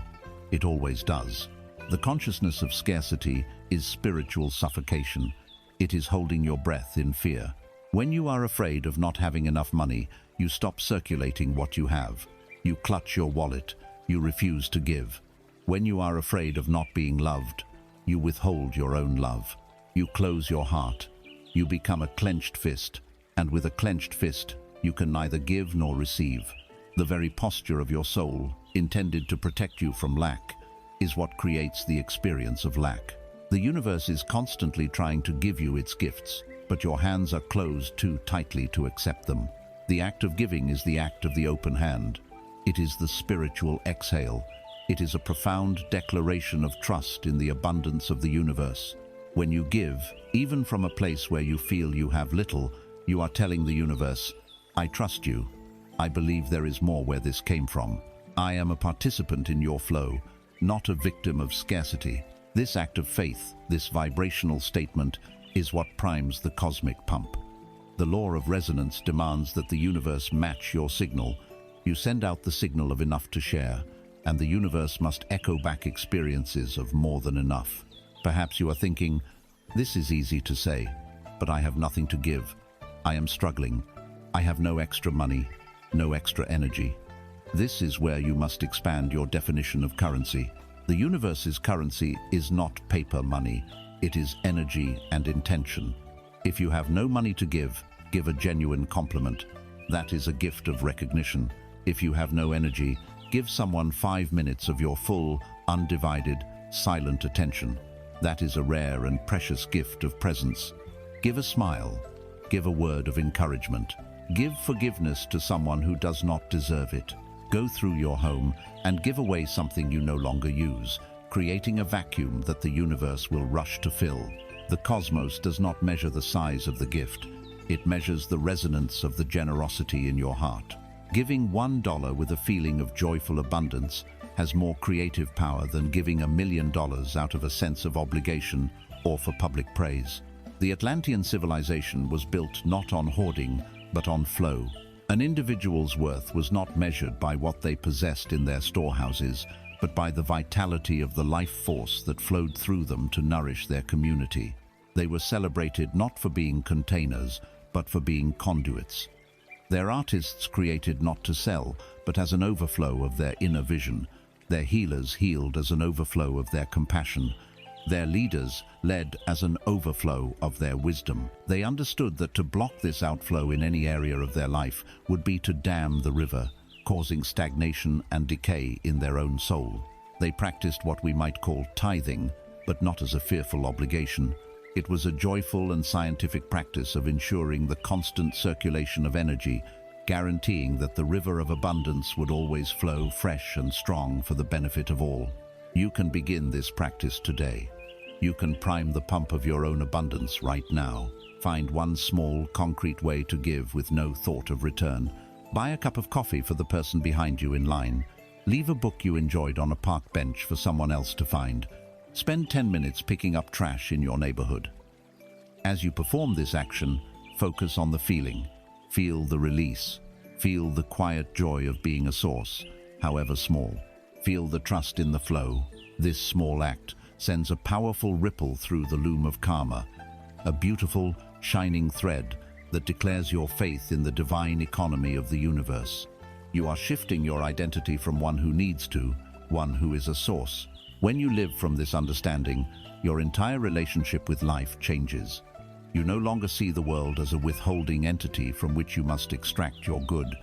It always does. The consciousness of scarcity is spiritual suffocation. It is holding your breath in fear. When you are afraid of not having enough money, you stop circulating what you have. You clutch your wallet. You refuse to give. When you are afraid of not being loved, you withhold your own love. You close your heart. You become a clenched fist, and with a clenched fist, you can neither give nor receive. The very posture of your soul, intended to protect you from lack, is what creates the experience of lack. The universe is constantly trying to give you its gifts, but your hands are closed too tightly to accept them. The act of giving is the act of the open hand. It is the spiritual exhale. It is a profound declaration of trust in the abundance of the universe. When you give, even from a place where you feel you have little, you are telling the universe, I trust you. I believe there is more where this came from. I am a participant in your flow, not a victim of scarcity. This act of faith, this vibrational statement, is what primes the cosmic pump. The law of resonance demands that the universe match your signal. You send out the signal of enough to share, and the universe must echo back experiences of more than enough. Perhaps you are thinking, this is easy to say, but I have nothing to give. I am struggling. I have no extra money, no extra energy. This is where you must expand your definition of currency. The universe's currency is not paper money. It is energy and intention. If you have no money to give a genuine compliment. That is a gift of recognition. If you have no energy, give someone 5 minutes of your full, undivided, silent attention. That is a rare and precious gift of presence. Give a smile. Give a word of encouragement. Give forgiveness to someone who does not deserve it. Go through your home and give away something you no longer use, creating a vacuum that the universe will rush to fill. The cosmos does not measure the size of the gift. It measures the resonance of the generosity in your heart. Giving $1 with a feeling of joyful abundance has more creative power than giving $1 million out of a sense of obligation or for public praise. The Atlantean civilization was built not on hoarding, but on flow. An individual's worth was not measured by what they possessed in their storehouses, but by the vitality of the life force that flowed through them to nourish their community. They were celebrated not for being containers, but for being conduits. Their artists created not to sell, but as an overflow of their inner vision. Their healers healed as an overflow of their compassion. Their leaders led as an overflow of their wisdom. They understood that to block this outflow in any area of their life would be to dam the river, causing stagnation and decay in their own soul. They practiced what we might call tithing, but not as a fearful obligation. It was a joyful and scientific practice of ensuring the constant circulation of energy, guaranteeing that the river of abundance would always flow fresh and strong for the benefit of all. You can begin this practice today. You can prime the pump of your own abundance right now. Find one small, concrete way to give with no thought of return. Buy a cup of coffee for the person behind you in line. Leave a book you enjoyed on a park bench for someone else to find. Spend 10 minutes picking up trash in your neighborhood. As you perform this action, focus on the feeling. Feel the release. Feel the quiet joy of being a source, however small. Feel the trust in the flow. This small act sends a powerful ripple through the loom of karma, a beautiful, shining thread that declares your faith in the divine economy of the universe. You are shifting your identity from one who needs to one who is a source. When you live from this understanding, your entire relationship with life changes. You no longer see the world as a withholding entity from which you must extract your good.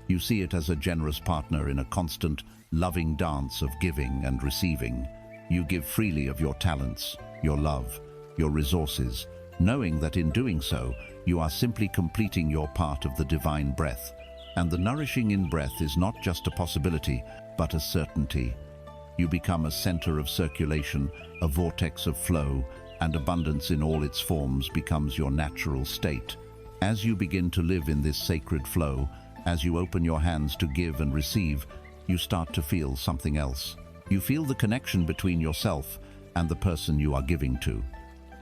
You see it as a generous partner in a constant, loving dance of giving and receiving. You give freely of your talents, your love, your resources, knowing that in doing so, you are simply completing your part of the divine breath. And the nourishing in breath is not just a possibility, but a certainty. You become a center of circulation, a vortex of flow, and abundance in all its forms becomes your natural state. As you begin to live in this sacred flow, as you open your hands to give and receive, you start to feel something else. You feel the connection between yourself and the person you are giving to.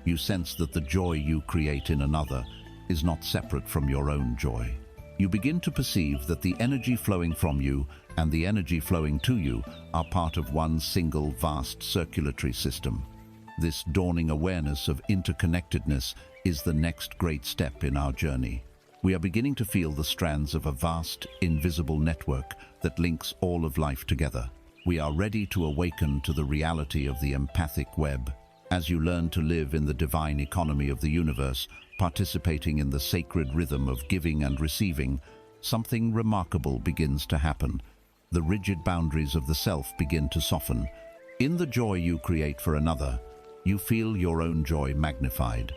You sense that the joy you create in another is not separate from your own joy. You begin to perceive that the energy flowing from you and the energy flowing to you are part of one single vast circulatory system. This dawning awareness of interconnectedness is the next great step in our journey. We are beginning to feel the strands of a vast, invisible network that links all of life together. We are ready to awaken to the reality of the empathic web. As you learn to live in the divine economy of the universe, participating in the sacred rhythm of giving and receiving, something remarkable begins to happen. The rigid boundaries of the self begin to soften. In the joy you create for another, you feel your own joy magnified.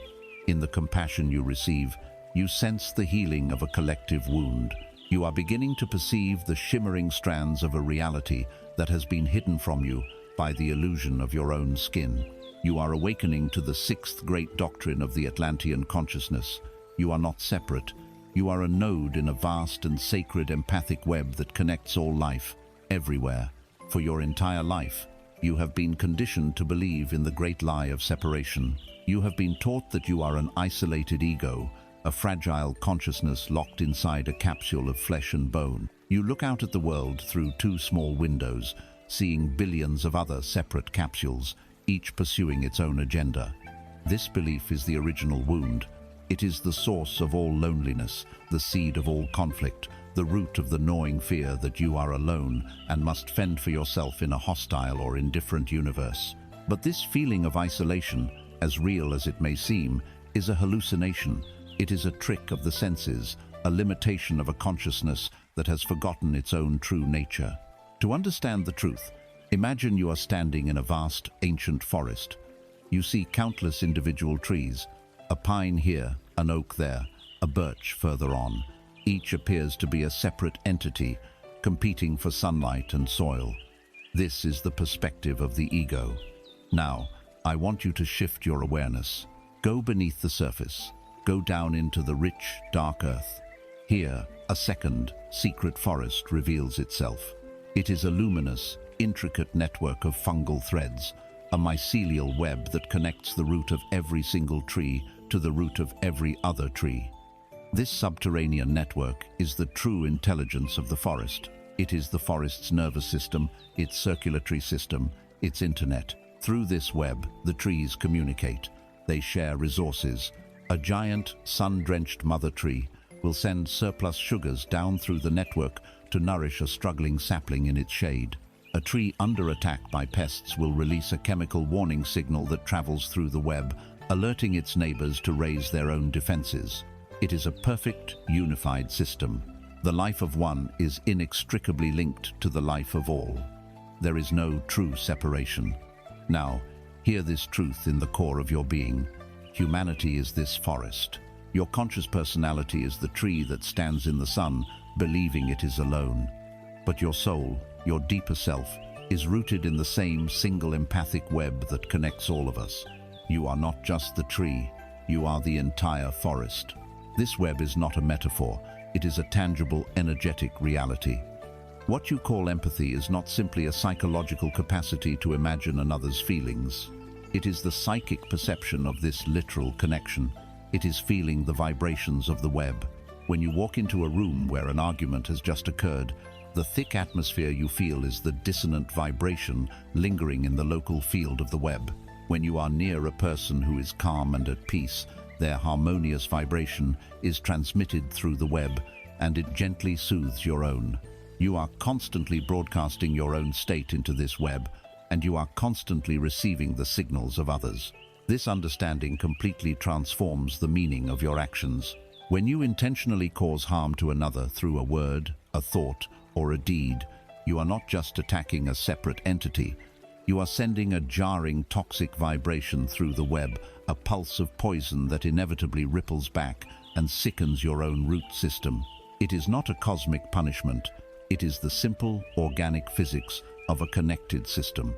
In the compassion you receive, you sense the healing of a collective wound. You are beginning to perceive the shimmering strands of a reality that has been hidden from you by the illusion of your own skin. You are awakening to the sixth great doctrine of the Atlantean consciousness. You are not separate. You are a node in a vast and sacred empathic web that connects all life, everywhere. For your entire life, you have been conditioned to believe in the great lie of separation. You have been taught that you are an isolated ego, a fragile consciousness locked inside a capsule of flesh and bone. You look out at the world through two small windows, seeing billions of other separate capsules, each pursuing its own agenda. This belief is the original wound. It is the source of all loneliness, the seed of all conflict, the root of the gnawing fear that you are alone and must fend for yourself in a hostile or indifferent universe. But this feeling of isolation, as real as it may seem, is a hallucination. It is a trick of the senses, a limitation of a consciousness that has forgotten its own true nature. To understand the truth, imagine you are standing in a vast, ancient forest. You see countless individual trees, a pine here, an oak there, a birch further on. Each appears to be a separate entity, competing for sunlight and soil. This is the perspective of the ego. Now, I want you to shift your awareness. Go beneath the surface. Go down into the rich, dark earth. Here, a second, secret forest reveals itself. It is a luminous, intricate network of fungal threads, a mycelial web that connects the root of every single tree to the root of every other tree. This subterranean network is the true intelligence of the forest. It is the forest's nervous system, its circulatory system, its internet. Through this web, the trees communicate. They share resources. A giant, sun-drenched mother tree will send surplus sugars down through the network to nourish a struggling sapling in its shade. A tree under attack by pests will release a chemical warning signal that travels through the web, alerting its neighbors to raise their own defenses. It is a perfect, unified system. The life of one is inextricably linked to the life of all. There is no true separation. Now, hear this truth in the core of your being. Humanity is this forest. Your conscious personality is the tree that stands in the sun, believing it is alone. But your soul, your deeper self, is rooted in the same single empathic web that connects all of us. You are not just the tree, you are the entire forest. This web is not a metaphor, it is a tangible, energetic reality. What you call empathy is not simply a psychological capacity to imagine another's feelings. It is the psychic perception of this literal connection. It is feeling the vibrations of the web. When you walk into a room where an argument has just occurred, the thick atmosphere you feel is the dissonant vibration lingering in the local field of the web. When you are near a person who is calm and at peace, their harmonious vibration is transmitted through the web, and it gently soothes your own. You are constantly broadcasting your own state into this web, and you are constantly receiving the signals of others. This understanding completely transforms the meaning of your actions. When you intentionally cause harm to another through a word, a thought, or a deed, you are not just attacking a separate entity. You are sending a jarring, toxic vibration through the web, a pulse of poison that inevitably ripples back and sickens your own root system. It is not a cosmic punishment. It is the simple, organic physics of a connected system.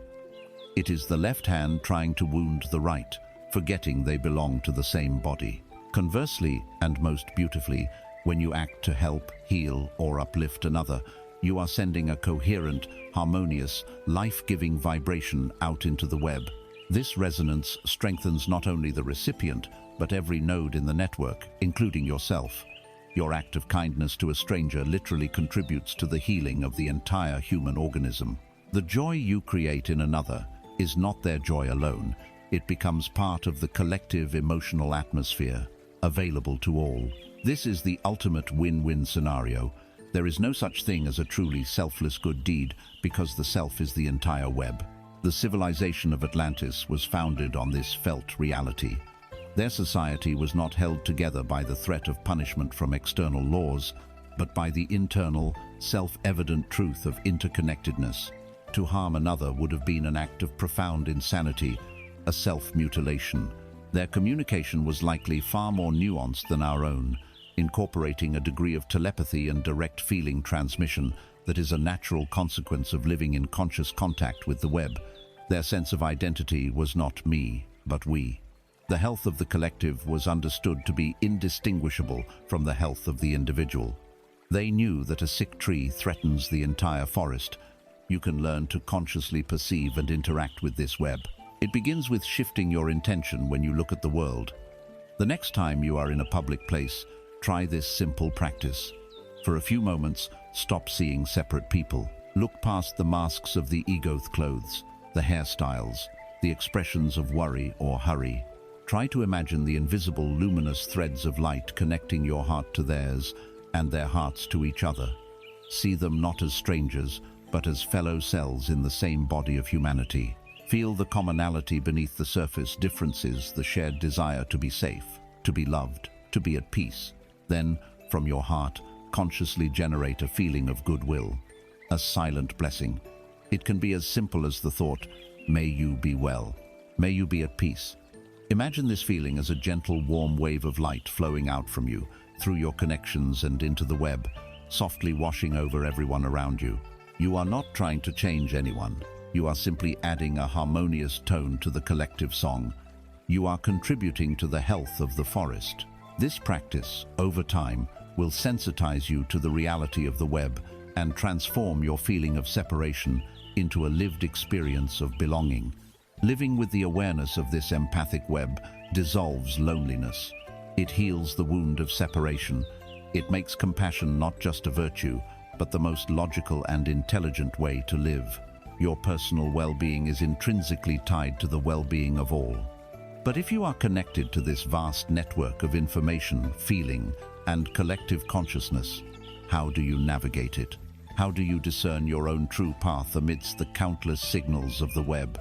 It is the left hand trying to wound the right, forgetting they belong to the same body. Conversely, and most beautifully, when you act to help, heal, or uplift another, you are sending a coherent, harmonious, life-giving vibration out into the web. This resonance strengthens not only the recipient, but every node in the network, including yourself. Your act of kindness to a stranger literally contributes to the healing of the entire human organism. The joy you create in another is not their joy alone. It becomes part of the collective emotional atmosphere, available to all. This is the ultimate win-win scenario. There is no such thing as a truly selfless good deed because the self is the entire web. The civilization of Atlantis was founded on this felt reality. Their society was not held together by the threat of punishment from external laws, but by the internal, self-evident truth of interconnectedness. To harm another would have been an act of profound insanity, a self-mutilation. Their communication was likely far more nuanced than our own, incorporating a degree of telepathy and direct feeling transmission that is a natural consequence of living in conscious contact with the web. Their sense of identity was not me, but we. The health of the collective was understood to be indistinguishable from the health of the individual. They knew that a sick tree threatens the entire forest. You can learn to consciously perceive and interact with this web. It begins with shifting your intention when you look at the world. The next time you are in a public place, try this simple practice. For a few moments, stop seeing separate people. Look past the masks of the ego clothes, the hairstyles, the expressions of worry or hurry. Try to imagine the invisible luminous threads of light connecting your heart to theirs and their hearts to each other. See them not as strangers, but as fellow cells in the same body of humanity. Feel the commonality beneath the surface differences, the shared desire to be safe, to be loved, to be at peace. Then, from your heart, consciously generate a feeling of goodwill, a silent blessing. It can be as simple as the thought, "May you be well. May you be at peace." Imagine this feeling as a gentle, warm wave of light flowing out from you, through your connections and into the web, softly washing over everyone around you. You are not trying to change anyone. You are simply adding a harmonious tone to the collective song. You are contributing to the health of the forest. This practice, over time, will sensitize you to the reality of the web and transform your feeling of separation into a lived experience of belonging. Living with the awareness of this empathic web dissolves loneliness. It heals the wound of separation. It makes compassion not just a virtue, but the most logical and intelligent way to live. Your personal well-being is intrinsically tied to the well-being of all. But if you are connected to this vast network of information, feeling, and collective consciousness, how do you navigate it? How do you discern your own true path amidst the countless signals of the web?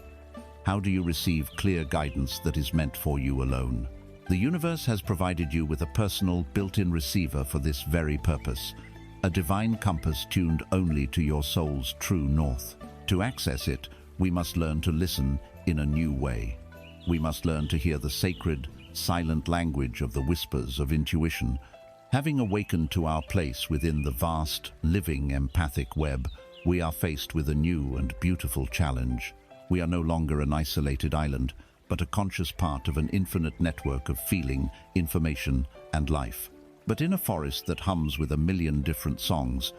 How do you receive clear guidance that is meant for you alone? The universe has provided you with a personal, built-in receiver for this very purpose, a divine compass tuned only to your soul's true north. To access it, we must learn to listen in a new way. We must learn to hear the sacred, silent language of the whispers of intuition. Having awakened to our place within the vast, living, empathic web, we are faced with a new and beautiful challenge. We are no longer an isolated island, but a conscious part of an infinite network of feeling, information, and life. But in a forest that hums with a million different songs,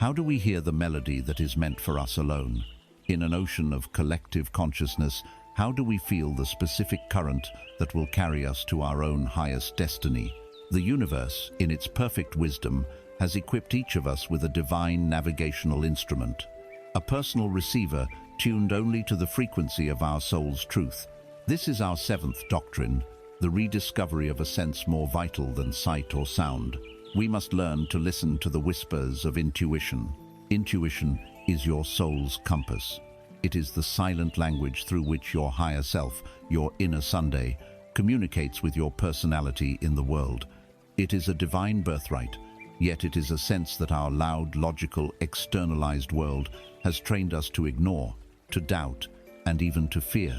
how do we hear the melody that is meant for us alone? In an ocean of collective consciousness, how do we feel the specific current that will carry us to our own highest destiny? The universe, in its perfect wisdom, has equipped each of us with a divine navigational instrument, a personal receiver tuned only to the frequency of our soul's truth. This is our seventh doctrine, the rediscovery of a sense more vital than sight or sound. We must learn to listen to the whispers of intuition. Intuition is your soul's compass. It is the silent language through which your higher self, your inner Sunday, communicates with your personality in the world. It is a divine birthright, yet it is a sense that our loud, logical, externalized world has trained us to ignore, to doubt, and even to fear.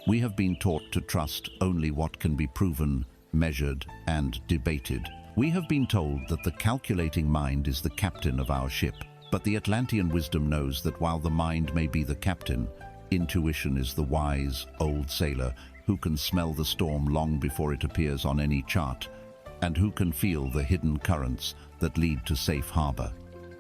We have been taught to trust only what can be proven, measured, and debated. We have been told that the calculating mind is the captain of our ship. But the Atlantean wisdom knows that while the mind may be the captain, intuition is the wise, old sailor who can smell the storm long before it appears on any chart, and who can feel the hidden currents that lead to safe harbor.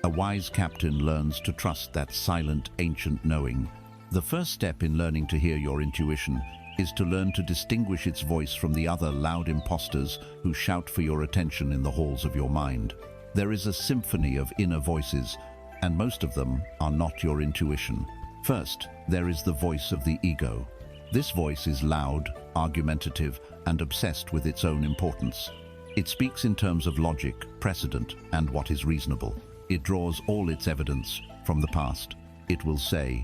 A wise captain learns to trust that silent, ancient knowing. The first step in learning to hear your intuition is to learn to distinguish its voice from the other loud imposters who shout for your attention in the halls of your mind. There is a symphony of inner voices, and most of them are not your intuition. First, there is the voice of the ego. This voice is loud, argumentative, and obsessed with its own importance. It speaks in terms of logic, precedent, and what is reasonable. It draws all its evidence from the past. It will say,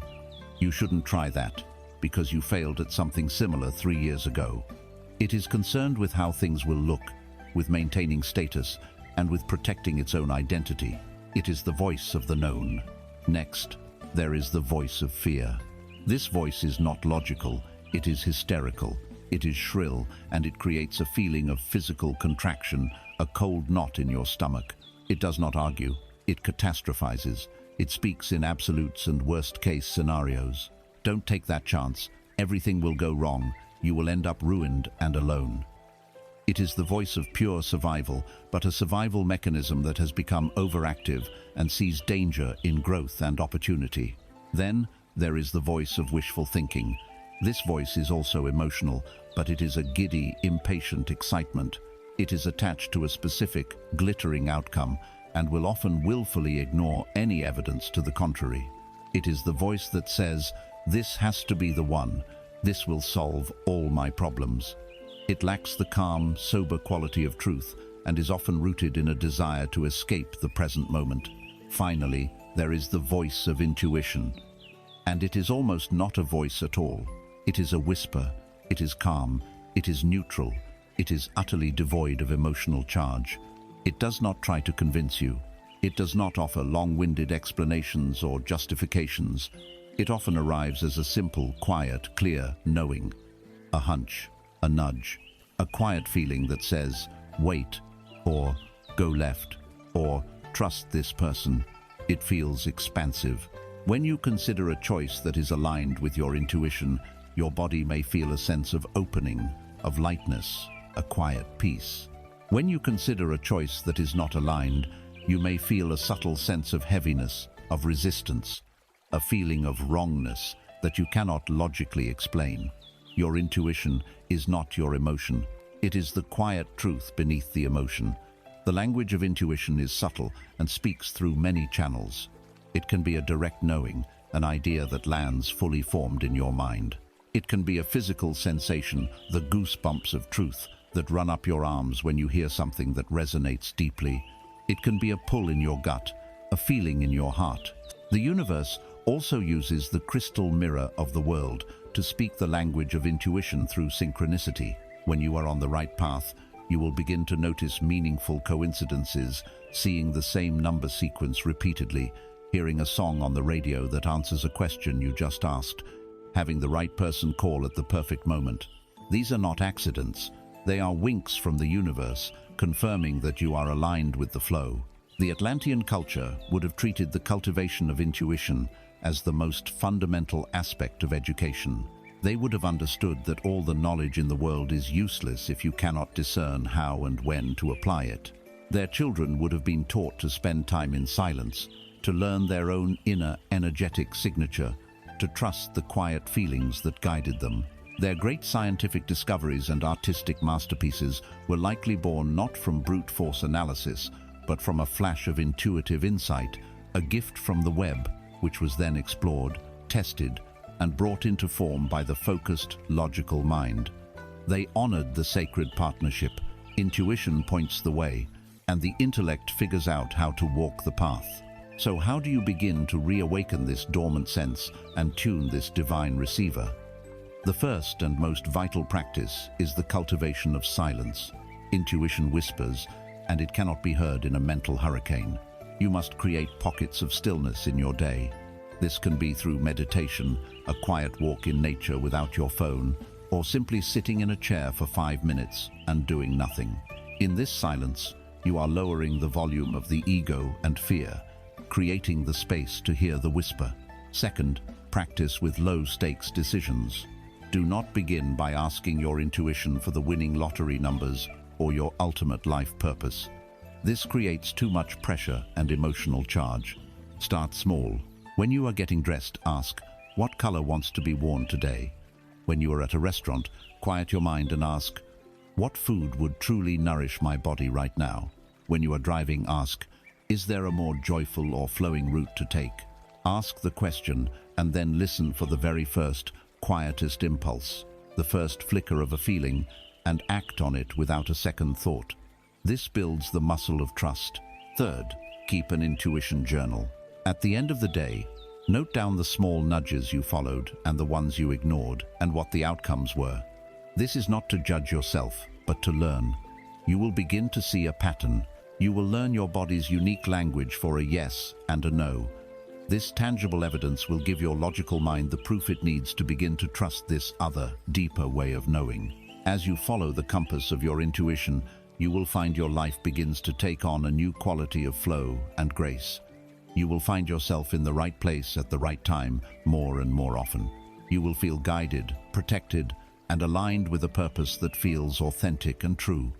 "You shouldn't try that, because you failed at something similar 3 years ago." It is concerned with how things will look, with maintaining status, and with protecting its own identity. It is the voice of the known. Next, there is the voice of fear. This voice is not logical, it is hysterical. It is shrill, and it creates a feeling of physical contraction, a cold knot in your stomach. It does not argue, it catastrophizes. It speaks in absolutes and worst-case scenarios. Don't take that chance. Everything will go wrong. you will end up ruined and alone. It is the voice of pure survival, but a survival mechanism that has become overactive and sees danger in growth and opportunity. Then there is the voice of wishful thinking. This voice is also emotional, but it is a giddy, impatient excitement. It is attached to a specific, glittering outcome and will often willfully ignore any evidence to the contrary. It is the voice that says, "This has to be the one. This will solve all my problems." It lacks the calm, sober quality of truth and is often rooted in a desire to escape the present moment. Finally, there is the voice of intuition. And it is almost not a voice at all. It is a whisper. It is calm. It is neutral. It is utterly devoid of emotional charge. It does not try to convince you. It does not offer long-winded explanations or justifications. It often arrives as a simple, quiet, clear knowing. A hunch, a nudge, a quiet feeling that says, "Wait," or "Go left," or "Trust this person." It feels expansive. When you consider a choice that is aligned with your intuition, your body may feel a sense of opening, of lightness, a quiet peace. When you consider a choice that is not aligned, you may feel a subtle sense of heaviness, of resistance, a feeling of wrongness that you cannot logically explain. Your intuition is not your emotion. It is the quiet truth beneath the emotion. The language of intuition is subtle and speaks through many channels. It can be a direct knowing, an idea that lands fully formed in your mind. It can be a physical sensation, the goosebumps of truth that run up your arms when you hear something that resonates deeply. It can be a pull in your gut, a feeling in your heart. The universe also uses the crystal mirror of the world to speak the language of intuition through synchronicity. When you are on the right path, you will begin to notice meaningful coincidences, seeing the same number sequence repeatedly, hearing a song on the radio that answers a question you just asked, having the right person call at the perfect moment. These are not accidents. They are winks from the universe, confirming that you are aligned with the flow. The Atlantean culture would have treated the cultivation of intuition as the most fundamental aspect of education. They would have understood that all the knowledge in the world is useless if you cannot discern how and when to apply it. Their children would have been taught to spend time in silence, to learn their own inner energetic signature, to trust the quiet feelings that guided them. Their great scientific discoveries and artistic masterpieces were likely born not from brute force analysis, but from a flash of intuitive insight, a gift from the web, which was then explored, tested, and brought into form by the focused, logical mind. They honored the sacred partnership. Intuition points the way, and the intellect figures out how to walk the path. So how do you begin to reawaken this dormant sense and tune this divine receiver? The first and most vital practice is the cultivation of silence. Intuition whispers, and it cannot be heard in a mental hurricane. You must create pockets of stillness in your day. This can be through meditation, a quiet walk in nature without your phone, or simply sitting in a chair for 5 minutes and doing nothing. In this silence, you are lowering the volume of the ego and fear, creating the space to hear the whisper. Second, practice with low-stakes decisions. Do not begin by asking your intuition for the winning lottery numbers or your ultimate life purpose. This creates too much pressure and emotional charge. Start small. When you are getting dressed, ask, "What color wants to be worn today?" When you are at a restaurant, quiet your mind and ask, "What food would truly nourish my body right now?" When you are driving, ask, "Is there a more joyful or flowing route to take?" Ask the question and then listen for the very first, quietest impulse, the first flicker of a feeling, and act on it without a second thought. This builds the muscle of trust. Third, keep an intuition journal. At the end of the day, note down the small nudges you followed and the ones you ignored and what the outcomes were. This is not to judge yourself, but to learn. You will begin to see a pattern. You will learn your body's unique language for a yes and a no. This tangible evidence will give your logical mind the proof it needs to begin to trust this other, deeper way of knowing. As you follow the compass of your intuition, you will find your life begins to take on a new quality of flow and grace. You will find yourself in the right place at the right time more and more often. You will feel guided, protected, and aligned with a purpose that feels authentic and true.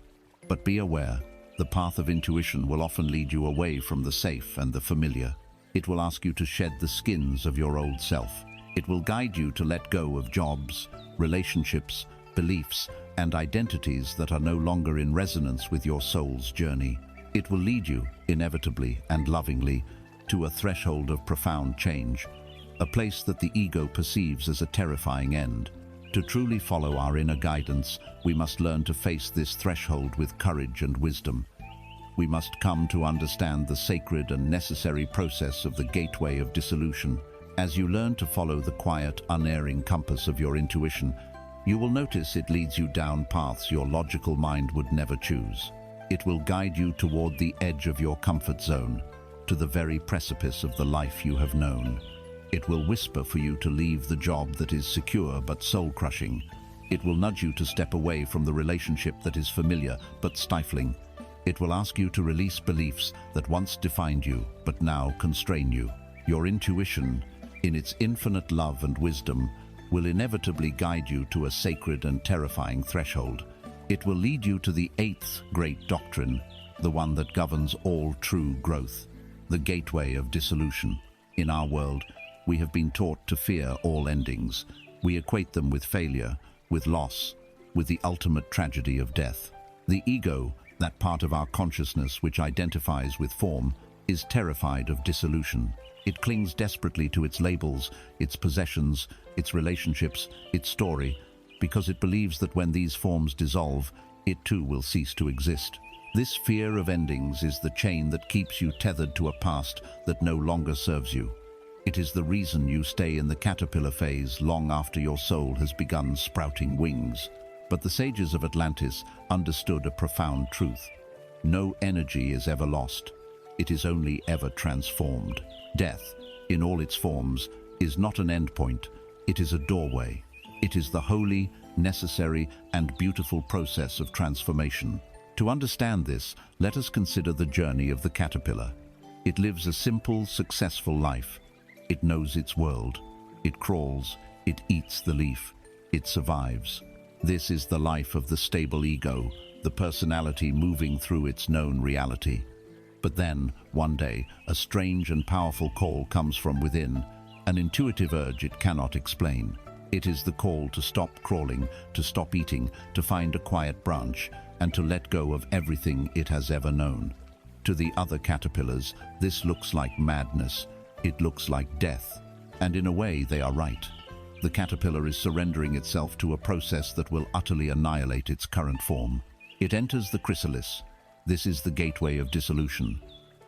But be aware, the path of intuition will often lead you away from the safe and the familiar. It will ask you to shed the skins of your old self. It will guide you to let go of jobs, relationships, beliefs, and identities that are no longer in resonance with your soul's journey. It will lead you, inevitably and lovingly, to a threshold of profound change, a place that the ego perceives as a terrifying end. To truly follow our inner guidance, we must learn to face this threshold with courage and wisdom. We must come to understand the sacred and necessary process of the gateway of dissolution. As you learn to follow the quiet, unerring compass of your intuition, you will notice it leads you down paths your logical mind would never choose. It will guide you toward the edge of your comfort zone, to the very precipice of the life you have known. It will whisper for you to leave the job that is secure but soul-crushing. It will nudge you to step away from the relationship that is familiar but stifling. It will ask you to release beliefs that once defined you but now constrain you. Your intuition, in its infinite love and wisdom, will inevitably guide you to a sacred and terrifying threshold. It will lead you to the eighth great doctrine, the one that governs all true growth, the gateway of dissolution. In our world, we have been taught to fear all endings. We equate them with failure, with loss, with the ultimate tragedy of death. The ego, that part of our consciousness which identifies with form, is terrified of dissolution. It clings desperately to its labels, its possessions, its relationships, its story, because it believes that when these forms dissolve, it too will cease to exist. This fear of endings is the chain that keeps you tethered to a past that no longer serves you. It is the reason you stay in the caterpillar phase long after your soul has begun sprouting wings. But the sages of Atlantis understood a profound truth. No energy is ever lost. It is only ever transformed. Death, in all its forms, is not an endpoint. It is a doorway. It is the holy, necessary, and beautiful process of transformation. To understand this, let us consider the journey of the caterpillar. It lives a simple, successful life. It knows its world. It crawls. It eats the leaf. It survives. This is the life of the stable ego, the personality moving through its known reality. But then, one day, a strange and powerful call comes from within, an intuitive urge it cannot explain. It is the call to stop crawling, to stop eating, to find a quiet branch, and to let go of everything it has ever known. To the other caterpillars, this looks like madness. It looks like death. And in a way, they are right. The caterpillar is surrendering itself to a process that will utterly annihilate its current form. It enters the chrysalis. This is the gateway of dissolution.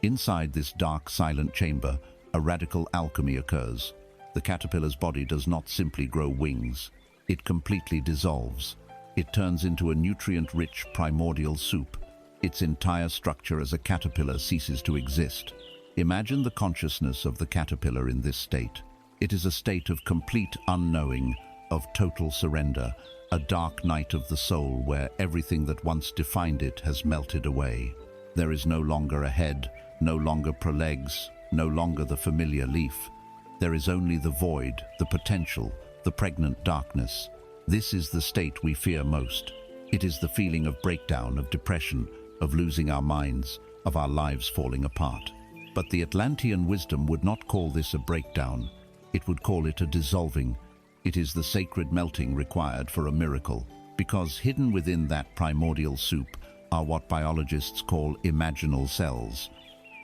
Inside this dark, silent chamber, a radical alchemy occurs. The caterpillar's body does not simply grow wings. It completely dissolves. It turns into a nutrient-rich primordial soup. Its entire structure as a caterpillar ceases to exist. Imagine the consciousness of the caterpillar in this state. It is a state of complete unknowing, of total surrender, a dark night of the soul where everything that once defined it has melted away. There is no longer a head, no longer prolegs, no longer the familiar leaf. There is only the void, the potential, the pregnant darkness. This is the state we fear most. It is the feeling of breakdown, of depression, of losing our minds, of our lives falling apart. But the Atlantean wisdom would not call this a breakdown. It would call it a dissolving. It is the sacred melting required for a miracle, because hidden within that primordial soup are what biologists call imaginal cells.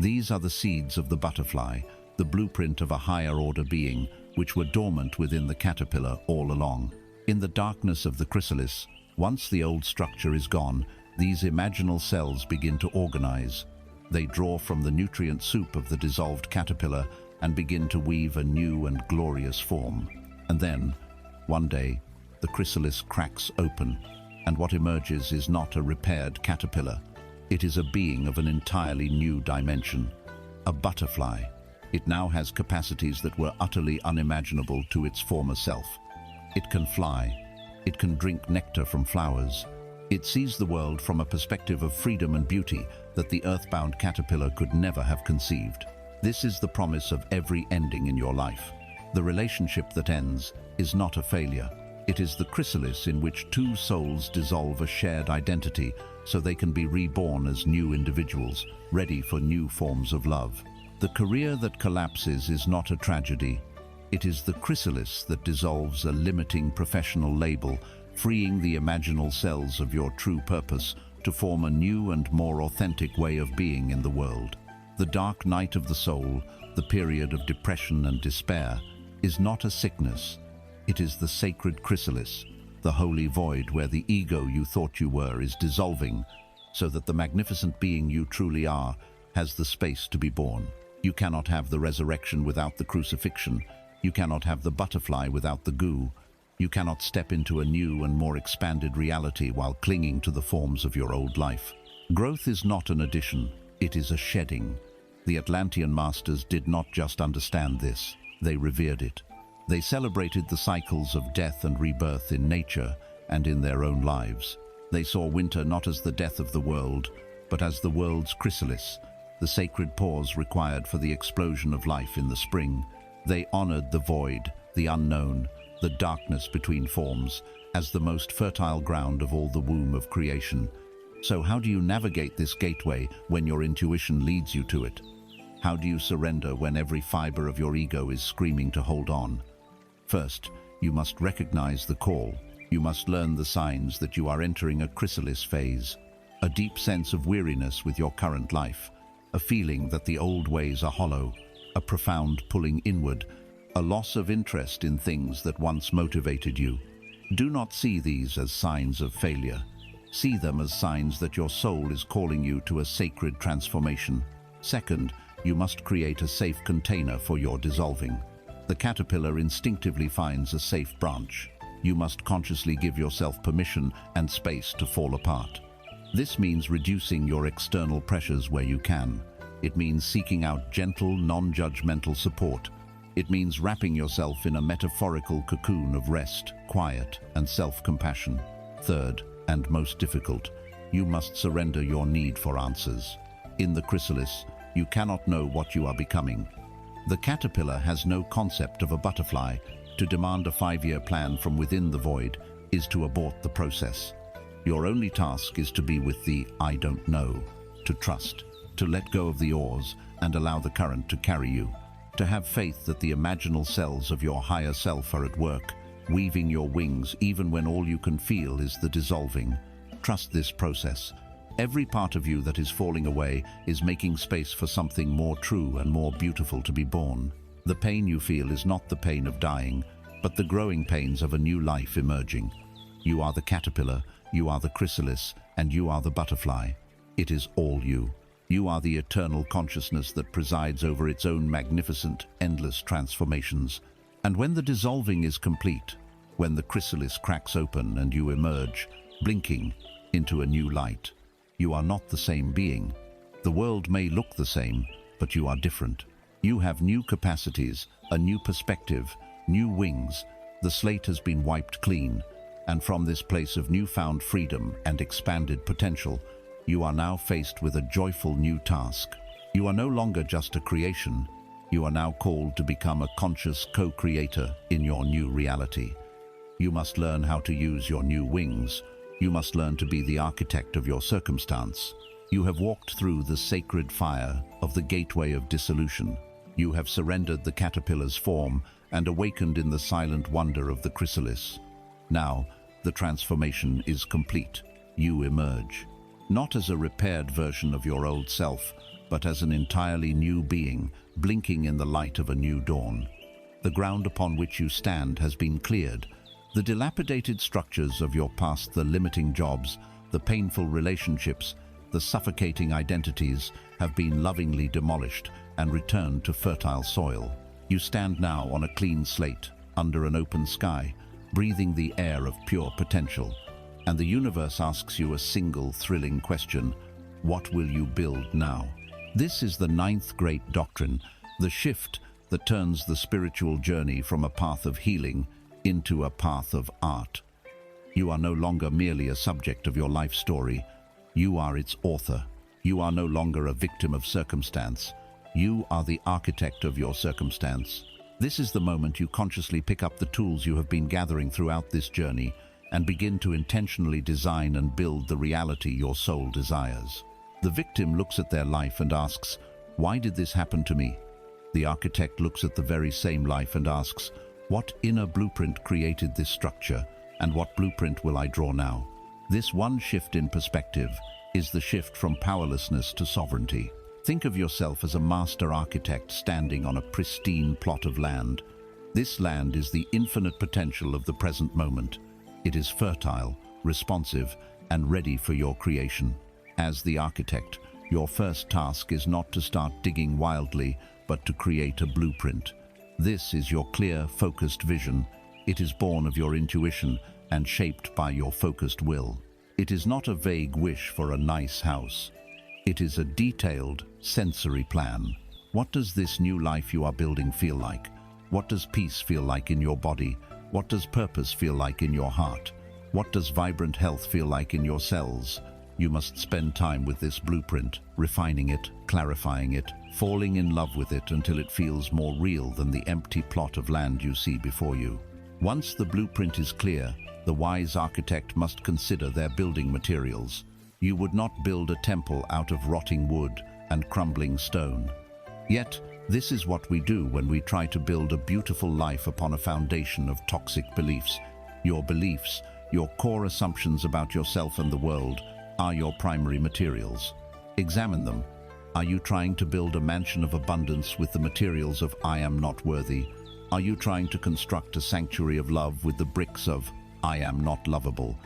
These are the seeds of the butterfly, the blueprint of a higher order being, which were dormant within the caterpillar all along. In the darkness of the chrysalis, once the old structure is gone, these imaginal cells begin to organize. They draw from the nutrient soup of the dissolved caterpillar and begin to weave a new and glorious form. And then, one day, the chrysalis cracks open, and what emerges is not a repaired caterpillar. It is a being of an entirely new dimension, a butterfly. It now has capacities that were utterly unimaginable to its former self. It can fly. It can drink nectar from flowers. It sees the world from a perspective of freedom and beauty that the earthbound caterpillar could never have conceived. This is the promise of every ending in your life. The relationship that ends is not a failure. It is the chrysalis in which two souls dissolve a shared identity so they can be reborn as new individuals, ready for new forms of love. The career that collapses is not a tragedy. It is the chrysalis that dissolves a limiting professional label, freeing the imaginal cells of your true purpose to form a new and more authentic way of being in the world. The dark night of the soul, the period of depression and despair, is not a sickness. It is the sacred chrysalis, the holy void where the ego you thought you were is dissolving, so that the magnificent being you truly are has the space to be born. You cannot have the resurrection without the crucifixion. You cannot have the butterfly without the goo. You cannot step into a new and more expanded reality while clinging to the forms of your old life. Growth is not an addition, it is a shedding. The Atlantean masters did not just understand this, they revered it. They celebrated the cycles of death and rebirth in nature and in their own lives. They saw winter not as the death of the world, but as the world's chrysalis, the sacred pause required for the explosion of life in the spring. They honored the void, the unknown, the darkness between forms, as the most fertile ground of all the womb of creation. So how do you navigate this gateway when your intuition leads you to it? How do you surrender when every fiber of your ego is screaming to hold on? First, you must recognize the call. You must learn the signs that you are entering a chrysalis phase, a deep sense of weariness with your current life, a feeling that the old ways are hollow, a profound pulling inward, a loss of interest in things that once motivated you. Do not see these as signs of failure. See them as signs that your soul is calling you to a sacred transformation. Second, you must create a safe container for your dissolving. The caterpillar instinctively finds a safe branch. You must consciously give yourself permission and space to fall apart. This means reducing your external pressures where you can. It means seeking out gentle, non-judgmental support. It means wrapping yourself in a metaphorical cocoon of rest, quiet, and self-compassion. Third, and most difficult, you must surrender your need for answers. In the chrysalis, you cannot know what you are becoming. The caterpillar has no concept of a butterfly. To demand a 5-year plan from within the void is to abort the process. Your only task is to be with the I don't know, to trust, to let go of the oars and allow the current to carry you, to have faith that the imaginal cells of your higher self are at work, weaving your wings even when all you can feel is the dissolving. Trust this process. Every part of you that is falling away is making space for something more true and more beautiful to be born. The pain you feel is not the pain of dying, but the growing pains of a new life emerging. You are the caterpillar, you are the chrysalis, and you are the butterfly. It is all you. You are the eternal consciousness that presides over its own magnificent, endless transformations. And when the dissolving is complete, when the chrysalis cracks open and you emerge, blinking, into a new light, you are not the same being. The world may look the same, but you are different. You have new capacities, a new perspective, new wings. The slate has been wiped clean, and from this place of newfound freedom and expanded potential, you are now faced with a joyful new task. You are no longer just a creation. You are now called to become a conscious co-creator in your new reality. You must learn how to use your new wings. You must learn to be the architect of your circumstance. You have walked through the sacred fire of the gateway of dissolution. You have surrendered the caterpillar's form and awakened in the silent wonder of the chrysalis. Now, the transformation is complete. You emerge, not as a repaired version of your old self, but as an entirely new being, blinking in the light of a new dawn. The ground upon which you stand has been cleared. The dilapidated structures of your past, the limiting jobs, the painful relationships, the suffocating identities have been lovingly demolished and returned to fertile soil. You stand now on a clean slate, under an open sky, breathing the air of pure potential. And the universe asks you a single thrilling question: what will you build now? This is the 9th great doctrine, the shift that turns the spiritual journey from a path of healing into a path of art. You are no longer merely a subject of your life story. You are its author. You are no longer a victim of circumstance. You are the architect of your circumstance. This is the moment you consciously pick up the tools you have been gathering throughout this journey and begin to intentionally design and build the reality your soul desires. The victim looks at their life and asks, "Why did this happen to me?" The architect looks at the very same life and asks, "What inner blueprint created this structure, and what blueprint will I draw now?" This one shift in perspective is the shift from powerlessness to sovereignty. Think of yourself as a master architect standing on a pristine plot of land. This land is the infinite potential of the present moment. It is fertile, responsive, and ready for your creation. As the architect, your first task is not to start digging wildly, but to create a blueprint. This is your clear, focused vision. It is born of your intuition and shaped by your focused will. It is not a vague wish for a nice house. It is a detailed, sensory plan. What does this new life you are building feel like? What does peace feel like in your body? What does purpose feel like in your heart? What does vibrant health feel like in your cells? You must spend time with this blueprint, refining it, clarifying it, falling in love with it until it feels more real than the empty plot of land you see before you. Once the blueprint is clear, the wise architect must consider their building materials. You would not build a temple out of rotting wood and crumbling stone. Yet, this is what we do when we try to build a beautiful life upon a foundation of toxic beliefs. Your beliefs, your core assumptions about yourself and the world, are your primary materials. Examine them. Are you trying to build a mansion of abundance with the materials of "I am not worthy"? Are you trying to construct a sanctuary of love with the bricks of "I am not lovable"?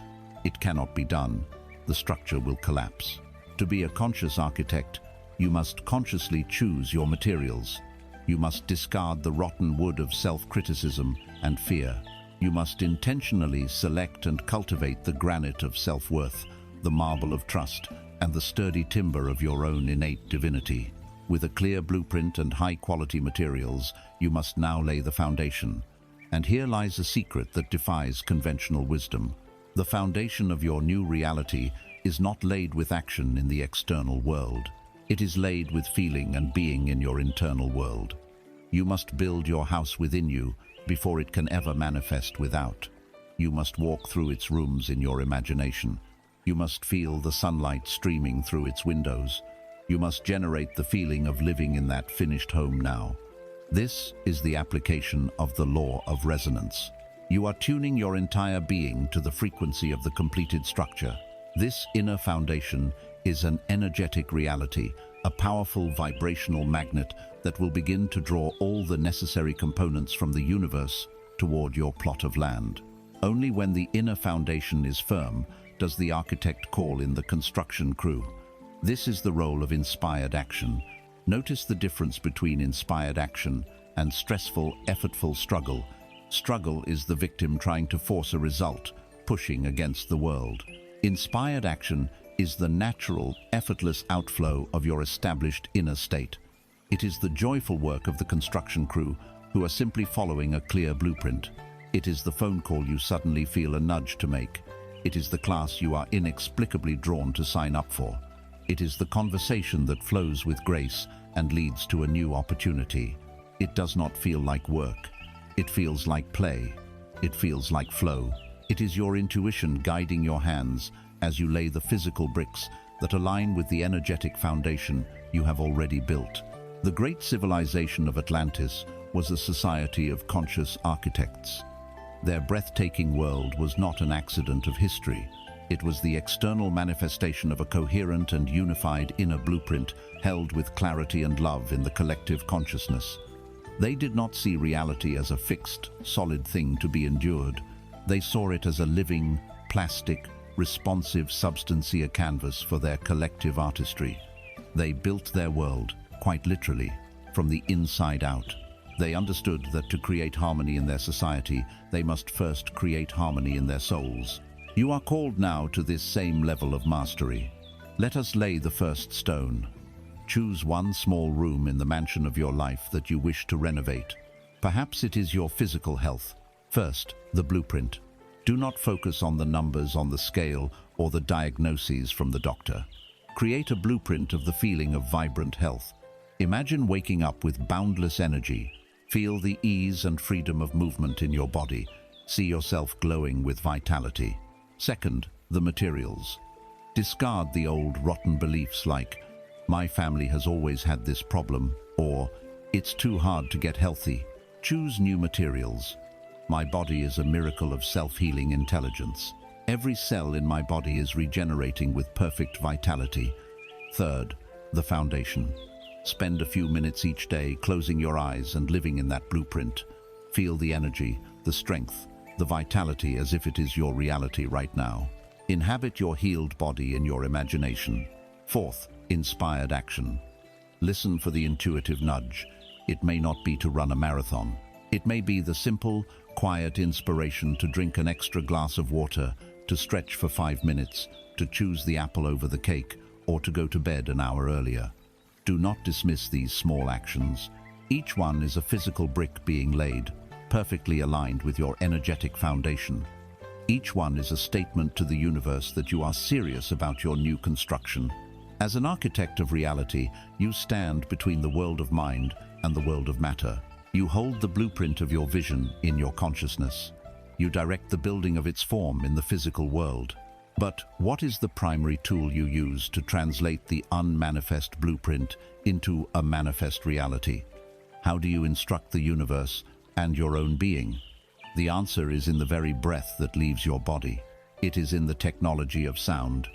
It cannot be done. The structure will collapse. To be a conscious architect, you must consciously choose your materials. You must discard the rotten wood of self-criticism and fear. You must intentionally select and cultivate the granite of self-worth, the marble of trust, and the sturdy timber of your own innate divinity. With a clear blueprint and high-quality materials, you must now lay the foundation. And here lies a secret that defies conventional wisdom. The foundation of your new reality is not laid with action in the external world. It is laid with feeling and being in your internal world. You must build your house within you before it can ever manifest without. You must walk through its rooms in your imagination. You must feel the sunlight streaming through its windows. You must generate the feeling of living in that finished home now. This is the application of the law of resonance. You are tuning your entire being to the frequency of the completed structure. This inner foundation is an energetic reality, a powerful vibrational magnet that will begin to draw all the necessary components from the universe toward your plot of land. Only when the inner foundation is firm does the architect call in the construction crew. This is the role of inspired action. Notice the difference between inspired action and stressful, effortful struggle. Struggle is the victim trying to force a result, pushing against the world. Inspired action is the natural, effortless outflow of your established inner state. It is the joyful work of the construction crew who are simply following a clear blueprint. It is the phone call you suddenly feel a nudge to make. It is the class you are inexplicably drawn to sign up for. It is the conversation that flows with grace and leads to a new opportunity. It does not feel like work. It feels like play. It feels like flow. It is your intuition guiding your hands as you lay the physical bricks that align with the energetic foundation you have already built. The great civilization of Atlantis was a society of conscious architects. Their breathtaking world was not an accident of history. It was the external manifestation of a coherent and unified inner blueprint held with clarity and love in the collective consciousness. They did not see reality as a fixed, solid thing to be endured. They saw it as a living, plastic, responsive substantia canvas for their collective artistry. They built their world, quite literally, from the inside out. They understood that to create harmony in their society, they must first create harmony in their souls. You are called now to this same level of mastery. Let us lay the first stone. Choose one small room in the mansion of your life that you wish to renovate. Perhaps it is your physical health. First, the blueprint. Do not focus on the numbers on the scale or the diagnoses from the doctor. Create a blueprint of the feeling of vibrant health. Imagine waking up with boundless energy. Feel the ease and freedom of movement in your body. See yourself glowing with vitality. Second, the materials. Discard the old rotten beliefs like, "My family has always had this problem," or "It's too hard to get healthy." Choose new materials. My body is a miracle of self-healing intelligence. Every cell in my body is regenerating with perfect vitality. Third, the foundation. Spend a few minutes each day closing your eyes and living in that blueprint. Feel the energy, the strength, the vitality as if it is your reality right now. Inhabit your healed body in your imagination. Fourth, inspired action. Listen for the intuitive nudge. It may not be to run a marathon. It may be the simple, quiet inspiration to drink an extra glass of water, to stretch for 5 minutes, to choose the apple over the cake, or to go to bed an hour earlier. Do not dismiss these small actions. Each one is a physical brick being laid, perfectly aligned with your energetic foundation. Each one is a statement to the universe that you are serious about your new construction. As an architect of reality, you stand between the world of mind and the world of matter. You hold the blueprint of your vision in your consciousness. You direct the building of its form in the physical world. But what is the primary tool you use to translate the unmanifest blueprint into a manifest reality? How do you instruct the universe and your own being? The answer is in the very breath that leaves your body. It is in the technology of sound.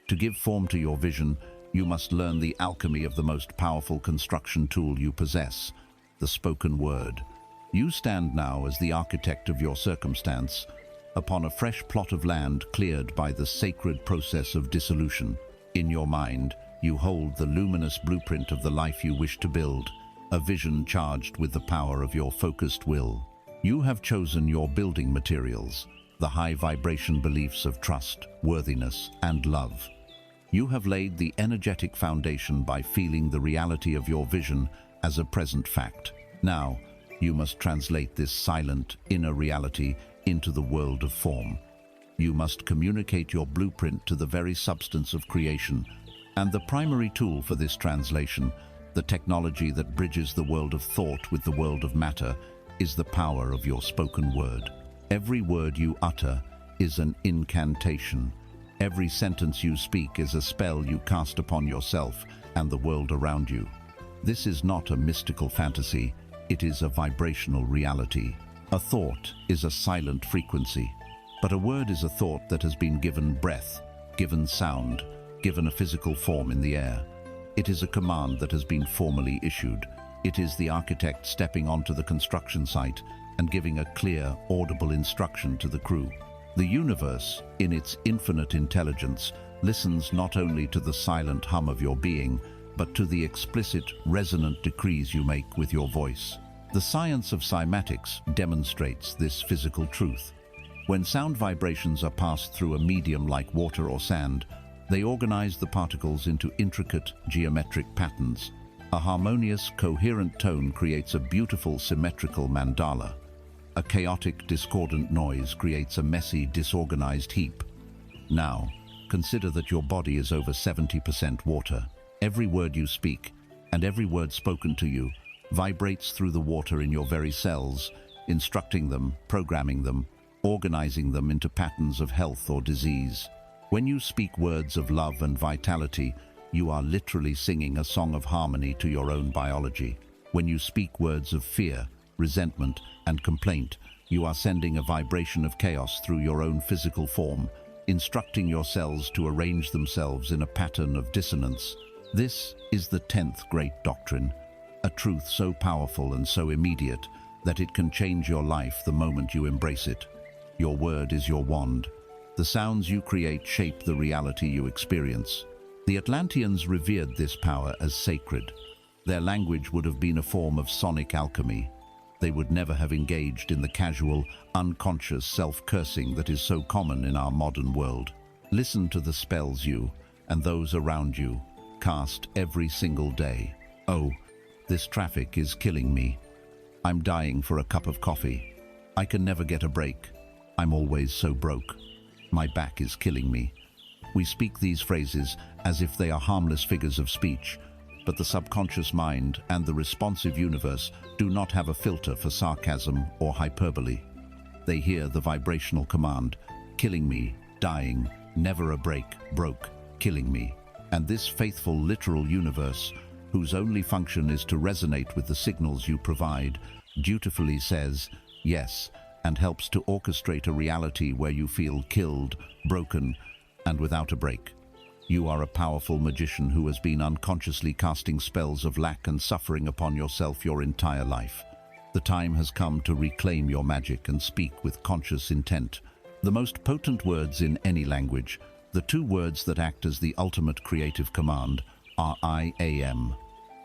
To give form to your vision, you must learn the alchemy of the most powerful construction tool you possess, the spoken word. You stand now as the architect of your circumstance, upon a fresh plot of land cleared by the sacred process of dissolution. In your mind, you hold the luminous blueprint of the life you wish to build, a vision charged with the power of your focused will. You have chosen your building materials, the high vibration beliefs of trust, worthiness, and love. You have laid the energetic foundation by feeling the reality of your vision as a present fact. Now, you must translate this silent, inner reality into the world of form. You must communicate your blueprint to the very substance of creation, and the primary tool for this translation, the technology that bridges the world of thought with the world of matter, is the power of your spoken word. Every word you utter is an incantation. Every sentence you speak is a spell you cast upon yourself and the world around you. This is not a mystical fantasy, it is a vibrational reality. A thought is a silent frequency, but a word is a thought that has been given breath, given sound, given a physical form in the air. It is a command that has been formally issued. It is the architect stepping onto the construction site and giving a clear, audible instruction to the crew. The universe, in its infinite intelligence, listens not only to the silent hum of your being, but to the explicit, resonant decrees you make with your voice. The science of cymatics demonstrates this physical truth. When sound vibrations are passed through a medium like water or sand, they organize the particles into intricate, geometric patterns. A harmonious, coherent tone creates a beautiful, symmetrical mandala. A chaotic, discordant noise creates a messy, disorganized heap. Now, consider that your body is over 70% water. Every word you speak, and every word spoken to you, vibrates through the water in your very cells, instructing them, programming them, organizing them into patterns of health or disease. When you speak words of love and vitality, you are literally singing a song of harmony to your own biology. When you speak words of fear, resentment, and complaint, you are sending a vibration of chaos through your own physical form, instructing your cells to arrange themselves in a pattern of dissonance. This is the 10th great doctrine, a truth so powerful and so immediate that it can change your life the moment you embrace it. Your word is your wand. The sounds you create shape the reality you experience. The Atlanteans revered this power as sacred. Their language would have been a form of sonic alchemy. They would never have engaged in the casual, unconscious self-cursing that is so common in our modern world. Listen to the spells you, and those around you, cast every single day. Oh, this traffic is killing me. I'm dying for a cup of coffee. I can never get a break. I'm always so broke. My back is killing me. We speak these phrases as if they are harmless figures of speech, but the subconscious mind and the responsive universe do not have a filter for sarcasm or hyperbole. They hear the vibrational command, killing me, dying, never a break, broke, killing me. And this faithful literal universe, whose only function is to resonate with the signals you provide, dutifully says yes and helps to orchestrate a reality where you feel killed, broken, and without a break. You are a powerful magician who has been unconsciously casting spells of lack and suffering upon yourself your entire life. The time has come to reclaim your magic and speak with conscious intent. The most potent words in any language, the two words that act as the ultimate creative command, are I am.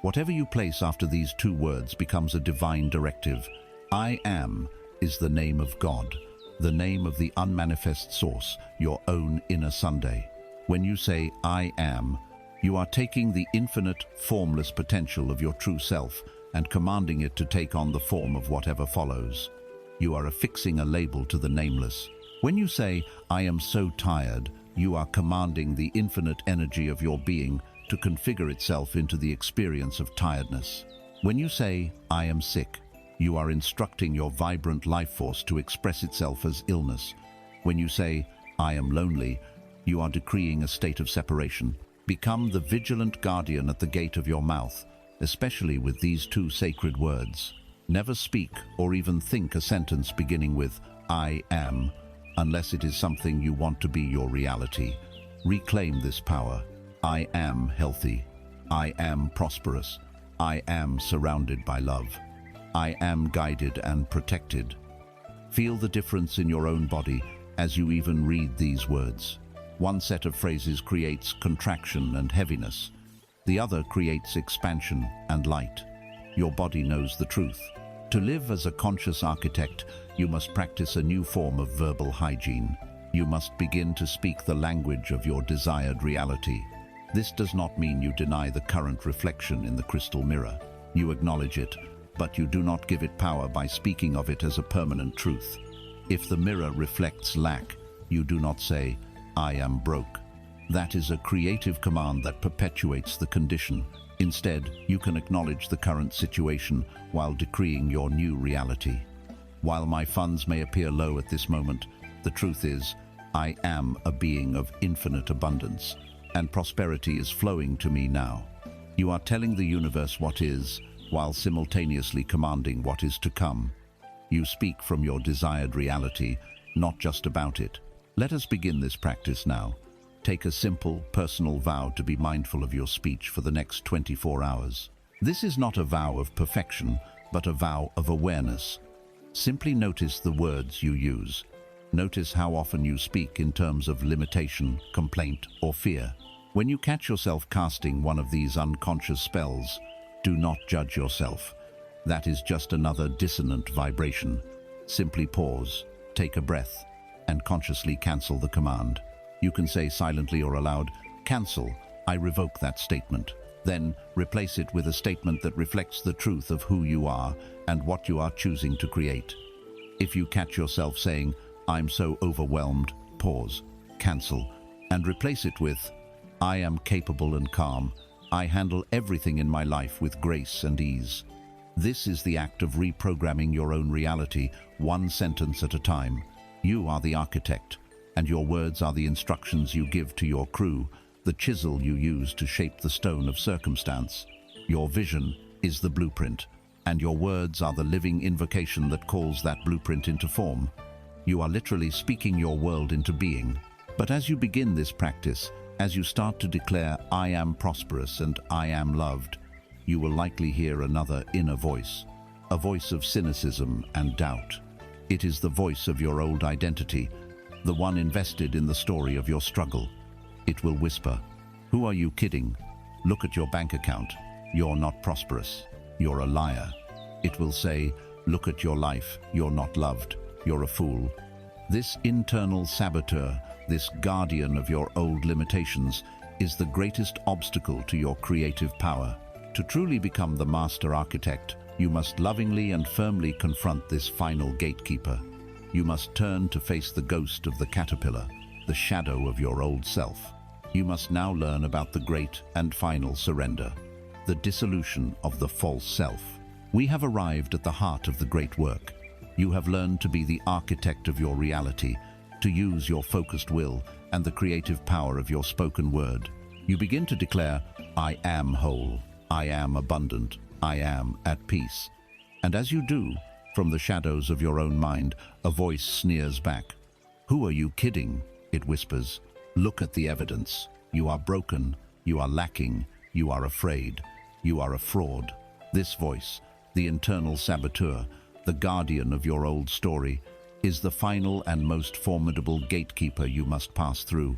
Whatever you place after these two words becomes a divine directive. I am is the name of God, the name of the unmanifest source, your own inner Sunday. When you say I am, you are taking the infinite, formless potential of your true self and commanding it to take on the form of whatever follows. You are affixing a label to the nameless. When you say, I am so tired, you are commanding the infinite energy of your being to configure itself into the experience of tiredness. When you say, I am sick, you are instructing your vibrant life force to express itself as illness. When you say, I am lonely, you are decreeing a state of separation. Become the vigilant guardian at the gate of your mouth, especially with these two sacred words. Never speak or even think a sentence beginning with I am, unless it is something you want to be your reality. Reclaim this power. I am healthy. I am prosperous. I am surrounded by love. I am guided and protected. Feel the difference in your own body as you even read these words. One set of phrases creates contraction and heaviness. The other creates expansion and light. Your body knows the truth. To live as a conscious architect, you must practice a new form of verbal hygiene. You must begin to speak the language of your desired reality. This does not mean you deny the current reflection in the crystal mirror. You acknowledge it, but you do not give it power by speaking of it as a permanent truth. If the mirror reflects lack, you do not say, I am broke. That is a creative command that perpetuates the condition. Instead, you can acknowledge the current situation while decreeing your new reality. While my funds may appear low at this moment, the truth is, I am a being of infinite abundance, and prosperity is flowing to me now. You are telling the universe what is, while simultaneously commanding what is to come. You speak from your desired reality, not just about it. Let us begin this practice now. Take a simple, personal vow to be mindful of your speech for the next 24 hours. This is not a vow of perfection, but a vow of awareness. Simply notice the words you use. Notice how often you speak in terms of limitation, complaint, or fear. When you catch yourself casting one of these unconscious spells, do not judge yourself. That is just another dissonant vibration. Simply pause, take a breath, and consciously cancel the command. You can say silently or aloud, cancel, I revoke that statement. Then replace it with a statement that reflects the truth of who you are and what you are choosing to create. If you catch yourself saying, I'm so overwhelmed, pause, cancel, and replace it with, I am capable and calm. I handle everything in my life with grace and ease. This is the act of reprogramming your own reality, one sentence at a time. You are the architect, and your words are the instructions you give to your crew, the chisel you use to shape the stone of circumstance. Your vision is the blueprint, and your words are the living invocation that calls that blueprint into form. You are literally speaking your world into being. But as you begin this practice, as you start to declare, I am prosperous and I am loved, you will likely hear another inner voice, a voice of cynicism and doubt. It is the voice of your old identity, the one invested in the story of your struggle. It will whisper, who are you kidding? Look at your bank account. You're not prosperous. You're a liar. It will say, look at your life. You're not loved. You're a fool. This internal saboteur, this guardian of your old limitations, is the greatest obstacle to your creative power. To truly become the master architect, you must lovingly and firmly confront this final gatekeeper. You must turn to face the ghost of the caterpillar, the shadow of your old self. You must now learn about the great and final surrender. the dissolution of the false self. We have arrived at the heart of the great work. You have learned to be the architect of your reality, to use your focused will and the creative power of your spoken word. You begin to declare, I am whole, I am abundant, I am at peace. And as you do, from the shadows of your own mind, a voice sneers back. Who are you kidding? It whispers. Look at the evidence. You are broken, you are lacking, you are afraid, you are a fraud. This voice, the internal saboteur, the guardian of your old story, is the final and most formidable gatekeeper you must pass through.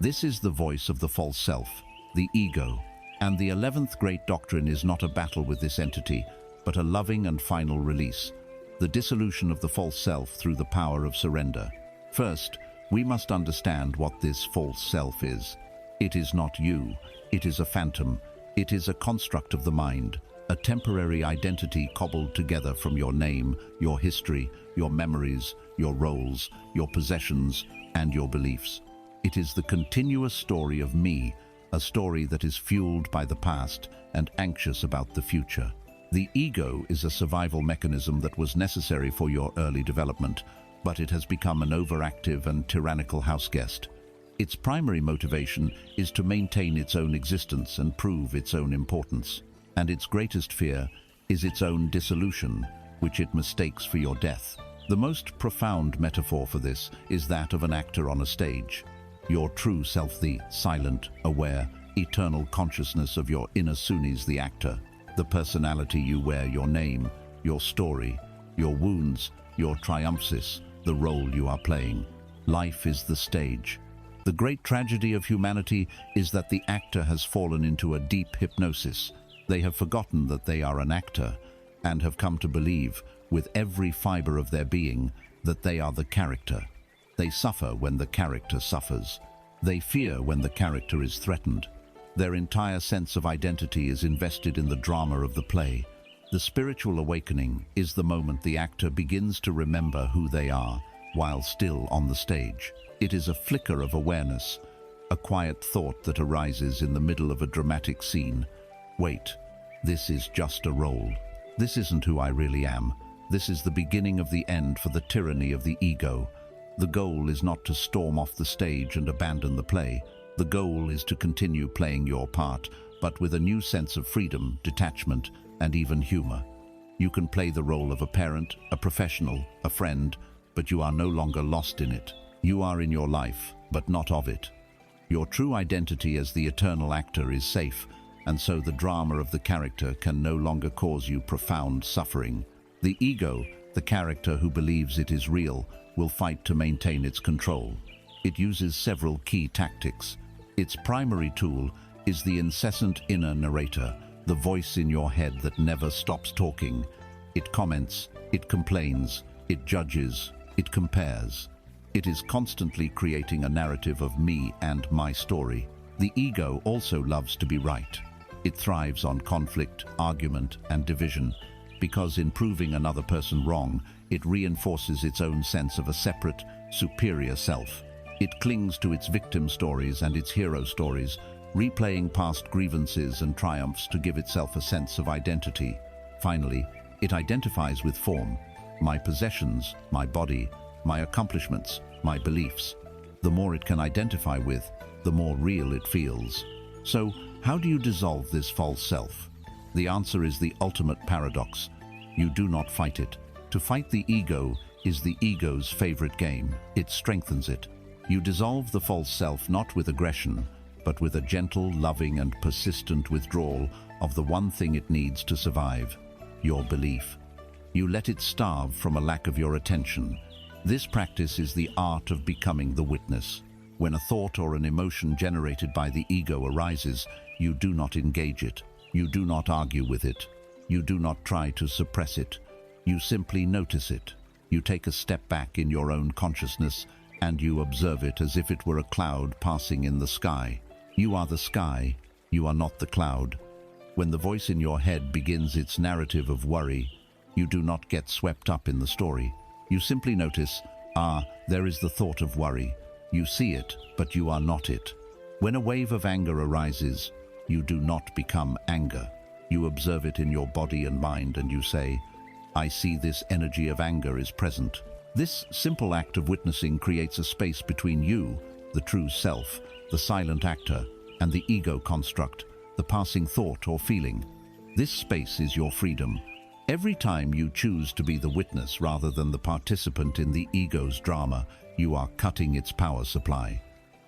This is the voice of the false self, the ego, and the 11th great doctrine is not a battle with this entity, but a loving and final release, the dissolution of the false self through the power of surrender. First, we must understand what this false self is. It is not you, it is a phantom, it is a construct of the mind, a temporary identity cobbled together from your name, your history, your memories, your roles, your possessions, and your beliefs. It is the continuous story of me, a story that is fueled by the past and anxious about the future. The ego is a survival mechanism that was necessary for your early development, but it has become an overactive and tyrannical houseguest. Its primary motivation is to maintain its own existence and prove its own importance. And its greatest fear is its own dissolution, which it mistakes for your death. The most profound metaphor for this is that of an actor on a stage. Your true self, the silent, aware, eternal consciousness of your inner Sunnis, the actor, the personality you wear, your name, your story, your wounds, your triumphs, the role you are playing. Life is the stage. The great tragedy of humanity is that the actor has fallen into a deep hypnosis. They have forgotten that they are an actor and have come to believe, with every fiber of their being, that they are the character. They suffer when the character suffers. They fear when the character is threatened. Their entire sense of identity is invested in the drama of the play. The spiritual awakening is the moment the actor begins to remember who they are while still on the stage. It is a flicker of awareness, a quiet thought that arises in the middle of a dramatic scene. Wait, this is just a role. This isn't who I really am. This is the beginning of the end for the tyranny of the ego. The goal is not to storm off the stage and abandon the play. The goal is to continue playing your part, but with a new sense of freedom, detachment, and even humor. You can play the role of a parent, a professional, a friend, but you are no longer lost in it. You are in your life, but not of it. Your true identity as the eternal actor is safe, and so the drama of the character can no longer cause you profound suffering. The ego, the character who believes it is real, will fight to maintain its control. It uses several key tactics. Its primary tool is the incessant inner narrator, the voice in your head that never stops talking. It comments, it complains, it judges, it compares. It is constantly creating a narrative of me and my story. The ego also loves to be right. It thrives on conflict, argument, and division, because in proving another person wrong, it reinforces its own sense of a separate, superior self. It clings to its victim stories and its hero stories, replaying past grievances and triumphs to give itself a sense of identity. Finally, it identifies with form, my possessions, my body, my accomplishments, my beliefs. The more it can identify with, the more real it feels. So, how do you dissolve this false self? The answer is the ultimate paradox. You do not fight it. To fight the ego is the ego's favorite game. It strengthens it. You dissolve the false self not with aggression, but with a gentle, loving, and persistent withdrawal of the one thing it needs to survive, your belief. You let it starve from a lack of your attention. This practice is the art of becoming the witness. When a thought or an emotion generated by the ego arises, you do not engage it. You do not argue with it. You do not try to suppress it. You simply notice it. You take a step back in your own consciousness and you observe it as if it were a cloud passing in the sky. You are the sky. You are not the cloud. When the voice in your head begins its narrative of worry, you do not get swept up in the story. You simply notice, there is the thought of worry. You see it, but you are not it. When a wave of anger arises, you do not become anger. You observe it in your body and mind and you say, "I see this energy of anger is present." This simple act of witnessing creates a space between you, the true self, the silent actor, and the ego construct, the passing thought or feeling. This space is your freedom. Every time you choose to be the witness rather than the participant in the ego's drama, you are cutting its power supply.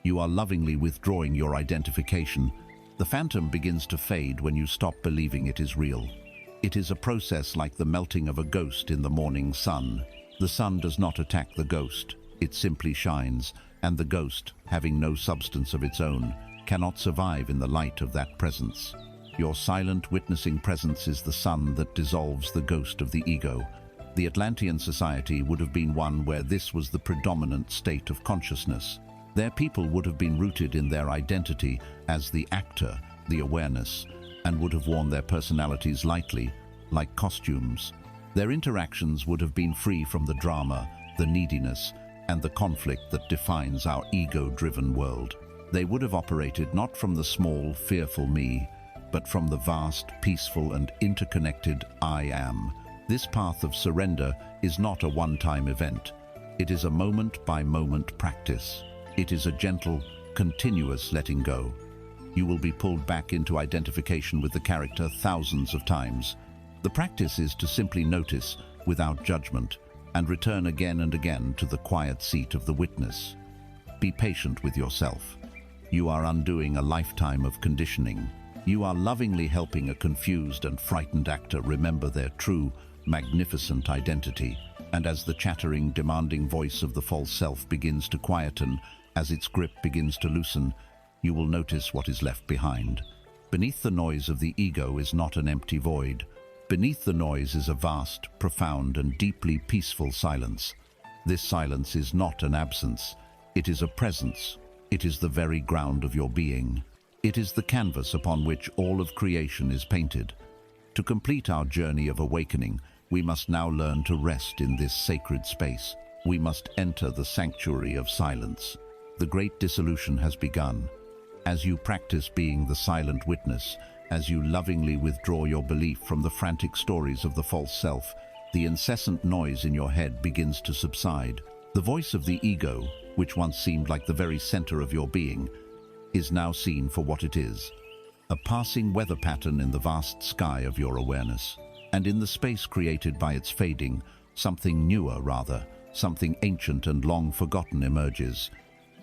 You are lovingly withdrawing your identification. The phantom begins to fade when you stop believing it is real. It is a process like the melting of a ghost in the morning sun. The sun does not attack the ghost, it simply shines, and the ghost, having no substance of its own, cannot survive in the light of that presence. Your silent witnessing presence is the sun that dissolves the ghost of the ego. The Atlantean society would have been one where this was the predominant state of consciousness. Their people would have been rooted in their identity as the actor, the awareness, and would have worn their personalities lightly, like costumes. Their interactions would have been free from the drama, the neediness, and the conflict that defines our ego-driven world. They would have operated not from the small, fearful me, but from the vast, peaceful, and interconnected I am. This path of surrender is not a one-time event. It is a moment-by-moment practice. It is a gentle, continuous letting go. You will be pulled back into identification with the character thousands of times. The practice is to simply notice, without judgment, and return again and again to the quiet seat of the witness. Be patient with yourself. You are undoing a lifetime of conditioning. You are lovingly helping a confused and frightened actor remember their true, magnificent identity. And as the chattering, demanding voice of the false self begins to quieten, as its grip begins to loosen, you will notice what is left behind. Beneath the noise of the ego is not an empty void. Beneath the noise is a vast, profound, and deeply peaceful silence. This silence is not an absence. It is a presence. It is the very ground of your being. It is the canvas upon which all of creation is painted. To complete our journey of awakening, we must now learn to rest in this sacred space. We must enter the sanctuary of silence. The great dissolution has begun. As you practice being the silent witness, as you lovingly withdraw your belief from the frantic stories of the false self, the incessant noise in your head begins to subside. The voice of the ego, which once seemed like the very center of your being, is now seen for what it is, a passing weather pattern in the vast sky of your awareness. And in the space created by its fading, something newer rather, something ancient and long forgotten emerges.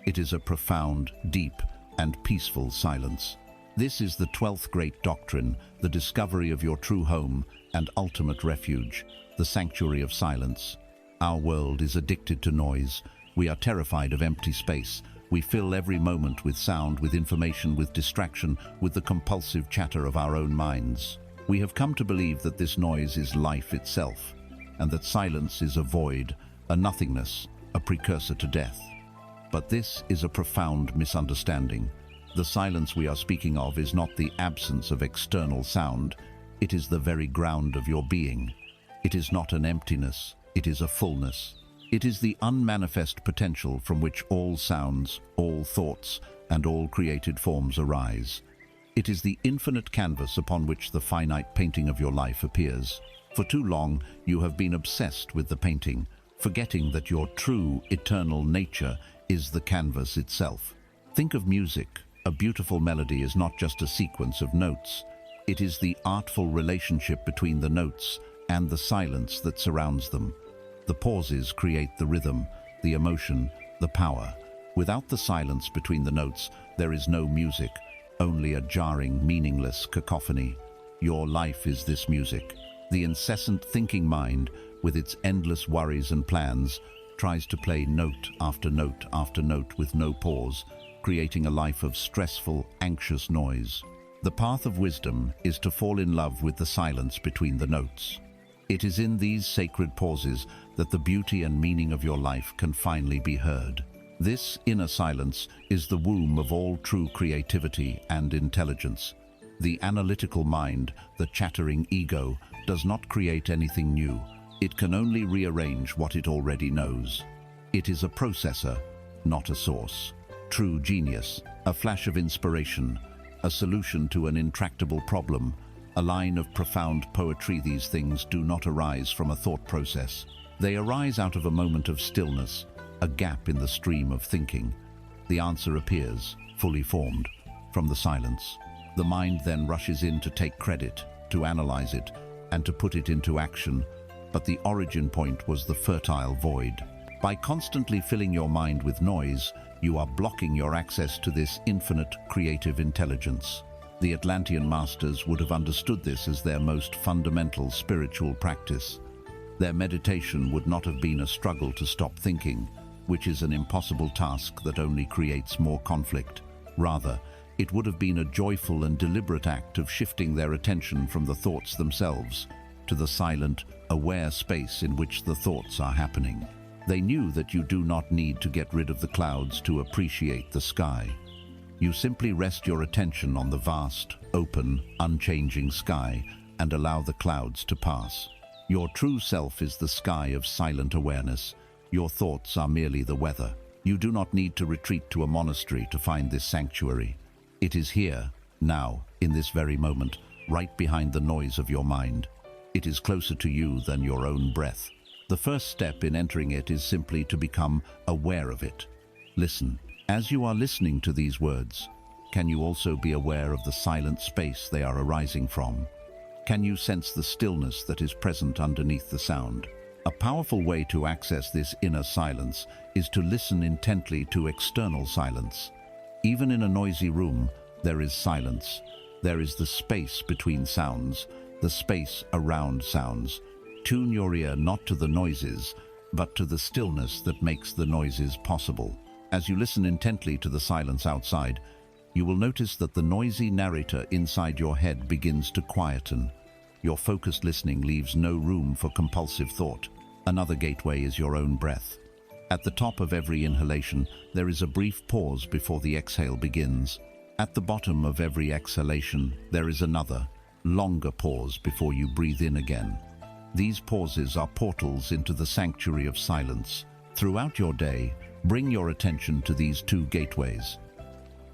It is a profound, deep, and peaceful silence. This is the 12th great doctrine, the discovery of your true home and ultimate refuge, the sanctuary of silence. Our world is addicted to noise. We are terrified of empty space. We fill every moment with sound, with information, with distraction, with the compulsive chatter of our own minds. We have come to believe that this noise is life itself, and that silence is a void, a nothingness, a precursor to death. But this is a profound misunderstanding. The silence we are speaking of is not the absence of external sound. It is the very ground of your being. It is not an emptiness, it is a fullness. It is the unmanifest potential from which all sounds, all thoughts, and all created forms arise. It is the infinite canvas upon which the finite painting of your life appears. For too long, you have been obsessed with the painting, forgetting that your true, eternal nature is the canvas itself. Think of music. A beautiful melody is not just a sequence of notes. It is the artful relationship between the notes and the silence that surrounds them. The pauses create the rhythm, the emotion, the power. Without the silence between the notes, there is no music, only a jarring, meaningless cacophony. Your life is this music. The incessant thinking mind, with its endless worries and plans, tries to play note after note after note with no pause, creating a life of stressful, anxious noise. The path of wisdom is to fall in love with the silence between the notes. It is in these sacred pauses that the beauty and meaning of your life can finally be heard. This inner silence is the womb of all true creativity and intelligence. The analytical mind, the chattering ego, does not create anything new. It can only rearrange what it already knows. It is a processor, not a source. True genius, a flash of inspiration, a solution to an intractable problem, a line of profound poetry. These things do not arise from a thought process. They arise out of a moment of stillness, a gap in the stream of thinking. The answer appears, fully formed, from the silence. The mind then rushes in to take credit, to analyze it, and to put it into action. But the origin point was the fertile void. By constantly filling your mind with noise, you are blocking your access to this infinite creative intelligence. The Atlantean masters would have understood this as their most fundamental spiritual practice. Their meditation would not have been a struggle to stop thinking, which is an impossible task that only creates more conflict. Rather, it would have been a joyful and deliberate act of shifting their attention from the thoughts themselves to the silent, aware space in which the thoughts are happening. They knew that you do not need to get rid of the clouds to appreciate the sky. You simply rest your attention on the vast, open, unchanging sky and allow the clouds to pass. Your true self is the sky of silent awareness. Your thoughts are merely the weather. You do not need to retreat to a monastery to find this sanctuary. It is here, now, in this very moment, right behind the noise of your mind. It is closer to you than your own breath. The first step in entering it is simply to become aware of it. Listen. As you are listening to these words, can you also be aware of the silent space they are arising from? Can you sense the stillness that is present underneath the sound? A powerful way to access this inner silence is to listen intently to external silence. Even in a noisy room, there is silence. There is the space between sounds, the space around sounds. Tune your ear not to the noises, but to the stillness that makes the noises possible. As you listen intently to the silence outside, you will notice that the noisy narrator inside your head begins to quieten. Your focused listening leaves no room for compulsive thought. Another gateway is your own breath. At the top of every inhalation, there is a brief pause before the exhale begins. At the bottom of every exhalation, there is another, longer pause before you breathe in again. These pauses are portals into the sanctuary of silence. Throughout your day, bring your attention to these two gateways.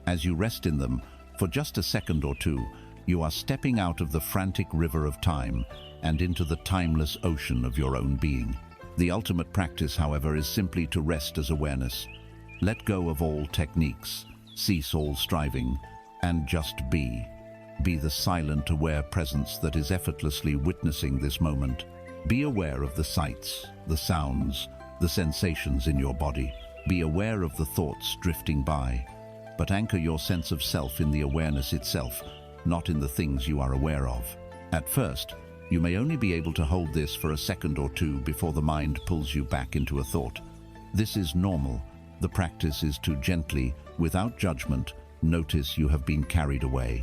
As you rest in them, for just a second or two, you are stepping out of the frantic river of time and into the timeless ocean of your own being. The ultimate practice, however, is simply to rest as awareness. Let go of all techniques, cease all striving, and just be. Be the silent, aware presence that is effortlessly witnessing this moment. Be aware of the sights, the sounds, the sensations in your body. Be aware of the thoughts drifting by, but anchor your sense of self in the awareness itself, not in the things you are aware of. At first, you may only be able to hold this for a second or two before the mind pulls you back into a thought. This is normal. The practice is to gently, without judgment, notice you have been carried away,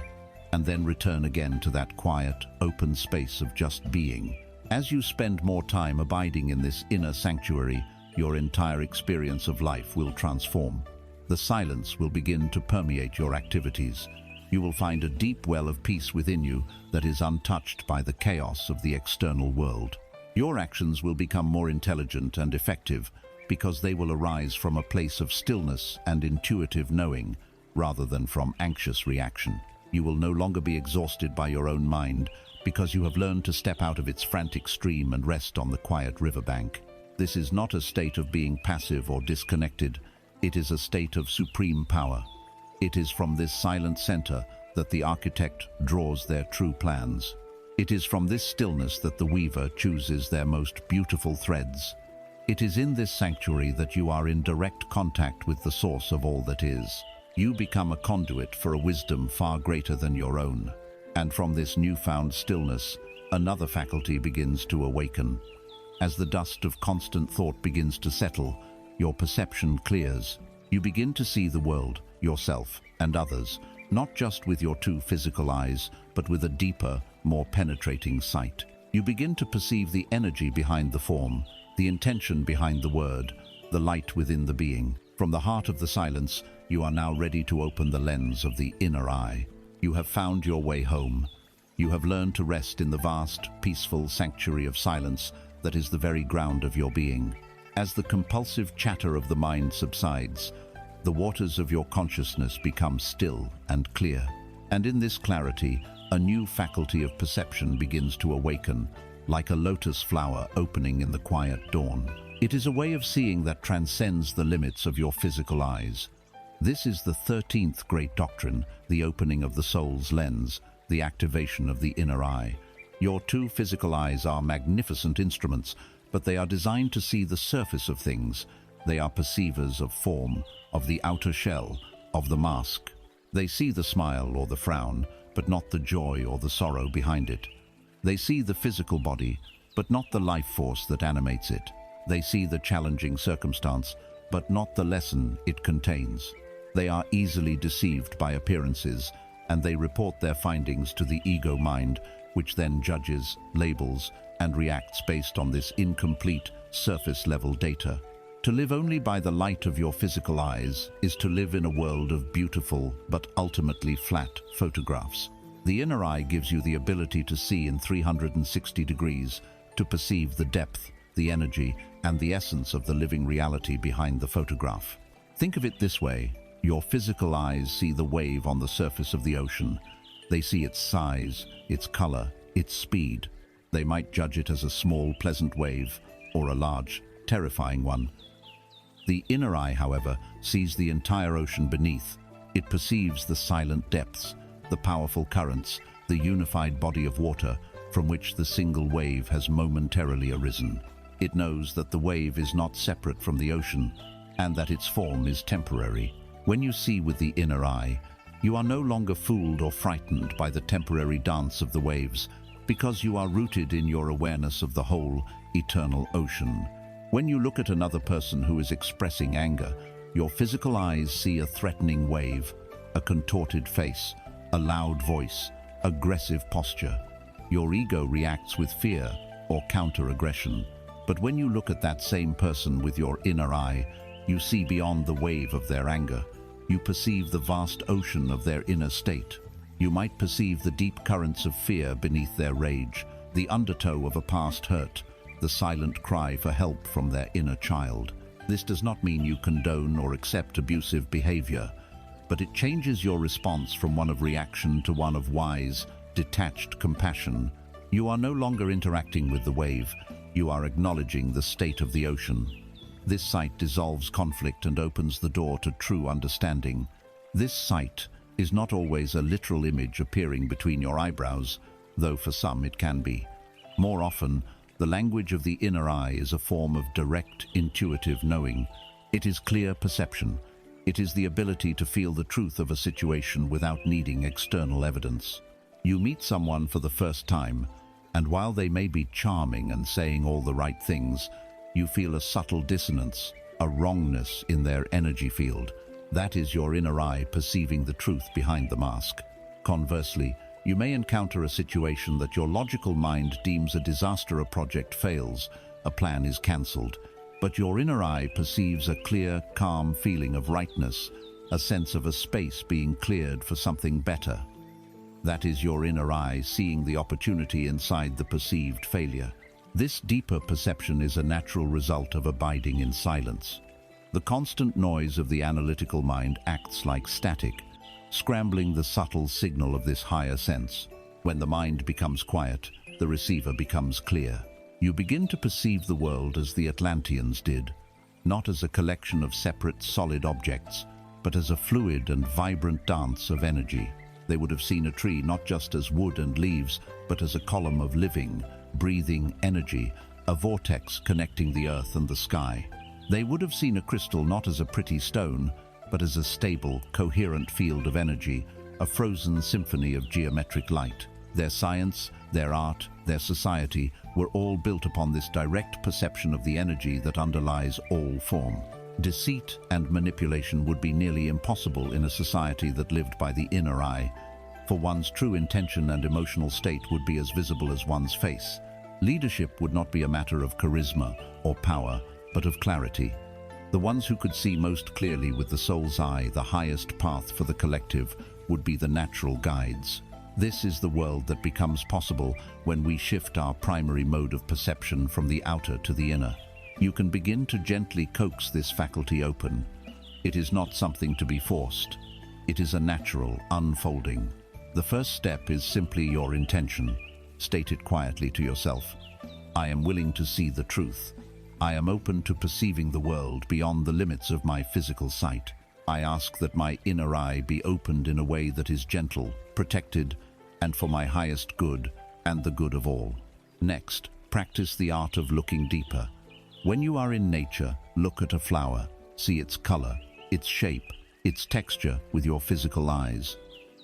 and then return again to that quiet, open space of just being. As you spend more time abiding in this inner sanctuary, your entire experience of life will transform. The silence will begin to permeate your activities. You will find a deep well of peace within you that is untouched by the chaos of the external world. Your actions will become more intelligent and effective because they will arise from a place of stillness and intuitive knowing rather than from anxious reaction. You will no longer be exhausted by your own mind because you have learned to step out of its frantic stream and rest on the quiet riverbank. This is not a state of being passive or disconnected. It is a state of supreme power. It is from this silent center that the architect draws their true plans. It is from this stillness that the weaver chooses their most beautiful threads. It is in this sanctuary that you are in direct contact with the source of all that is. You become a conduit for a wisdom far greater than your own. And from this newfound stillness, another faculty begins to awaken. As the dust of constant thought begins to settle, your perception clears. You begin to see the world, yourself, and others, not just with your two physical eyes, but with a deeper, more penetrating sight. You begin to perceive the energy behind the form, the intention behind the word, the light within the being. From the heart of the silence, you are now ready to open the lens of the inner eye. You have found your way home. You have learned to rest in the vast, peaceful sanctuary of silence that is the very ground of your being. As the compulsive chatter of the mind subsides, the waters of your consciousness become still and clear. And in this clarity, a new faculty of perception begins to awaken, like a lotus flower opening in the quiet dawn. It is a way of seeing that transcends the limits of your physical eyes. This is the 13th great doctrine, the opening of the soul's lens, the activation of the inner eye. Your two physical eyes are magnificent instruments, but they are designed to see the surface of things. They are perceivers of form, of the outer shell, of the mask. They see the smile or the frown, but not the joy or the sorrow behind it. They see the physical body, but not the life force that animates it. They see the challenging circumstance, but not the lesson it contains. They are easily deceived by appearances, and they report their findings to the ego mind, which then judges, labels, and reacts based on this incomplete, surface-level data. To live only by the light of your physical eyes is to live in a world of beautiful but ultimately flat photographs. The inner eye gives you the ability to see in 360 degrees, to perceive the depth, the energy, and the essence of the living reality behind the photograph. Think of it this way: your physical eyes see the wave on the surface of the ocean. They see its size, its color, its speed. They might judge it as a small, pleasant wave, or a large, terrifying one. The inner eye, however, sees the entire ocean beneath. It perceives the silent depths, the powerful currents, the unified body of water from which the single wave has momentarily arisen. It knows that the wave is not separate from the ocean, and that its form is temporary. When you see with the inner eye, you are no longer fooled or frightened by the temporary dance of the waves, because you are rooted in your awareness of the whole, eternal ocean. When you look at another person who is expressing anger, your physical eyes see a threatening wave, a contorted face, a loud voice, aggressive posture. Your ego reacts with fear or counter-aggression. But when you look at that same person with your inner eye, you see beyond the wave of their anger. You perceive the vast ocean of their inner state. You might perceive the deep currents of fear beneath their rage, the undertow of a past hurt, the silent cry for help from their inner child. This does not mean you condone or accept abusive behavior, but it changes your response from one of reaction to one of wise, detached compassion. You are no longer interacting with the wave. You are acknowledging the state of the ocean. This sight dissolves conflict and opens the door to true understanding. This sight is not always a literal image appearing between your eyebrows, though for some it can be. More often, the language of the inner eye is a form of direct, intuitive knowing. It is clear perception. It is the ability to feel the truth of a situation without needing external evidence. You meet someone for the first time, and while they may be charming and saying all the right things, you feel a subtle dissonance, a wrongness in their energy field. That is your inner eye perceiving the truth behind the mask. Conversely, you may encounter a situation that your logical mind deems a disaster. A project fails, a plan is cancelled, but your inner eye perceives a clear, calm feeling of rightness, a sense of a space being cleared for something better. That is your inner eye seeing the opportunity inside the perceived failure. This deeper perception is a natural result of abiding in silence. The constant noise of the analytical mind acts like static, scrambling the subtle signal of this higher sense. When the mind becomes quiet, the receiver becomes clear. You begin to perceive the world as the Atlanteans did, not as a collection of separate solid objects, but as a fluid and vibrant dance of energy. They would have seen a tree not just as wood and leaves, but as a column of living, breathing energy, a vortex connecting the earth and the sky. They would have seen a crystal not as a pretty stone, but as a stable, coherent field of energy, a frozen symphony of geometric light. Their science, their art, their society were all built upon this direct perception of the energy that underlies all form. Deceit and manipulation would be nearly impossible in a society that lived by the inner eye, for one's true intention and emotional state would be as visible as one's face. Leadership would not be a matter of charisma or power, but of clarity. The ones who could see most clearly with the soul's eye the highest path for the collective would be the natural guides. This is the world that becomes possible when we shift our primary mode of perception from the outer to the inner. You can begin to gently coax this faculty open. It is not something to be forced. It is a natural unfolding. The first step is simply your intention. State it quietly to yourself. I am willing to see the truth. I am open to perceiving the world beyond the limits of my physical sight. I ask that my inner eye be opened in a way that is gentle, protected, and for my highest good and the good of all. Next, practice the art of looking deeper. When you are in nature, look at a flower. See its color, its shape, its texture with your physical eyes.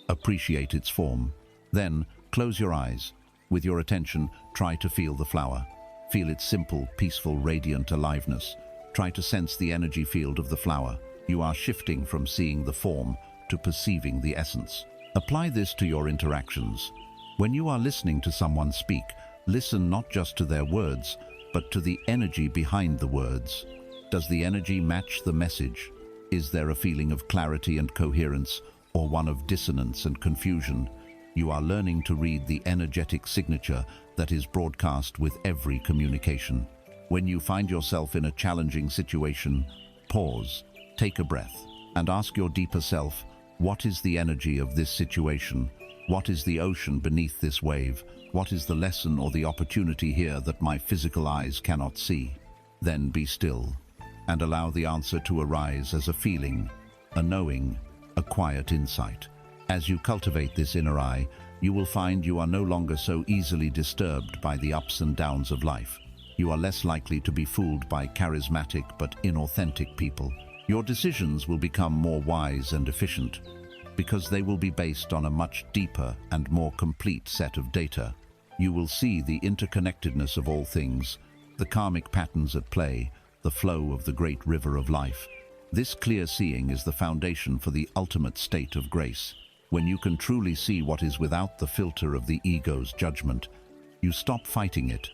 Appreciate its form. Then, close your eyes. With your attention, try to feel the flower. Feel its simple, peaceful, radiant aliveness. Try to sense the energy field of the flower. You are shifting from seeing the form to perceiving the essence. Apply this to your interactions. When you are listening to someone speak, listen not just to their words, but to the energy behind the words. Does the energy match the message? Is there a feeling of clarity and coherence, or one of dissonance and confusion? You are learning to read the energetic signature that is broadcast with every communication. When you find yourself in a challenging situation, pause, take a breath, and ask your deeper self, what is the energy of this situation? What is the ocean beneath this wave? What is the lesson or the opportunity here that my physical eyes cannot see? Then be still, and allow the answer to arise as a feeling, a knowing, a quiet insight. As you cultivate this inner eye, you will find you are no longer so easily disturbed by the ups and downs of life. You are less likely to be fooled by charismatic but inauthentic people. Your decisions will become more wise and efficient because they will be based on a much deeper and more complete set of data. You will see the interconnectedness of all things, the karmic patterns at play, the flow of the great river of life. This clear seeing is the foundation for the ultimate state of grace. When you can truly see what is without the filter of the ego's judgment, you stop fighting it.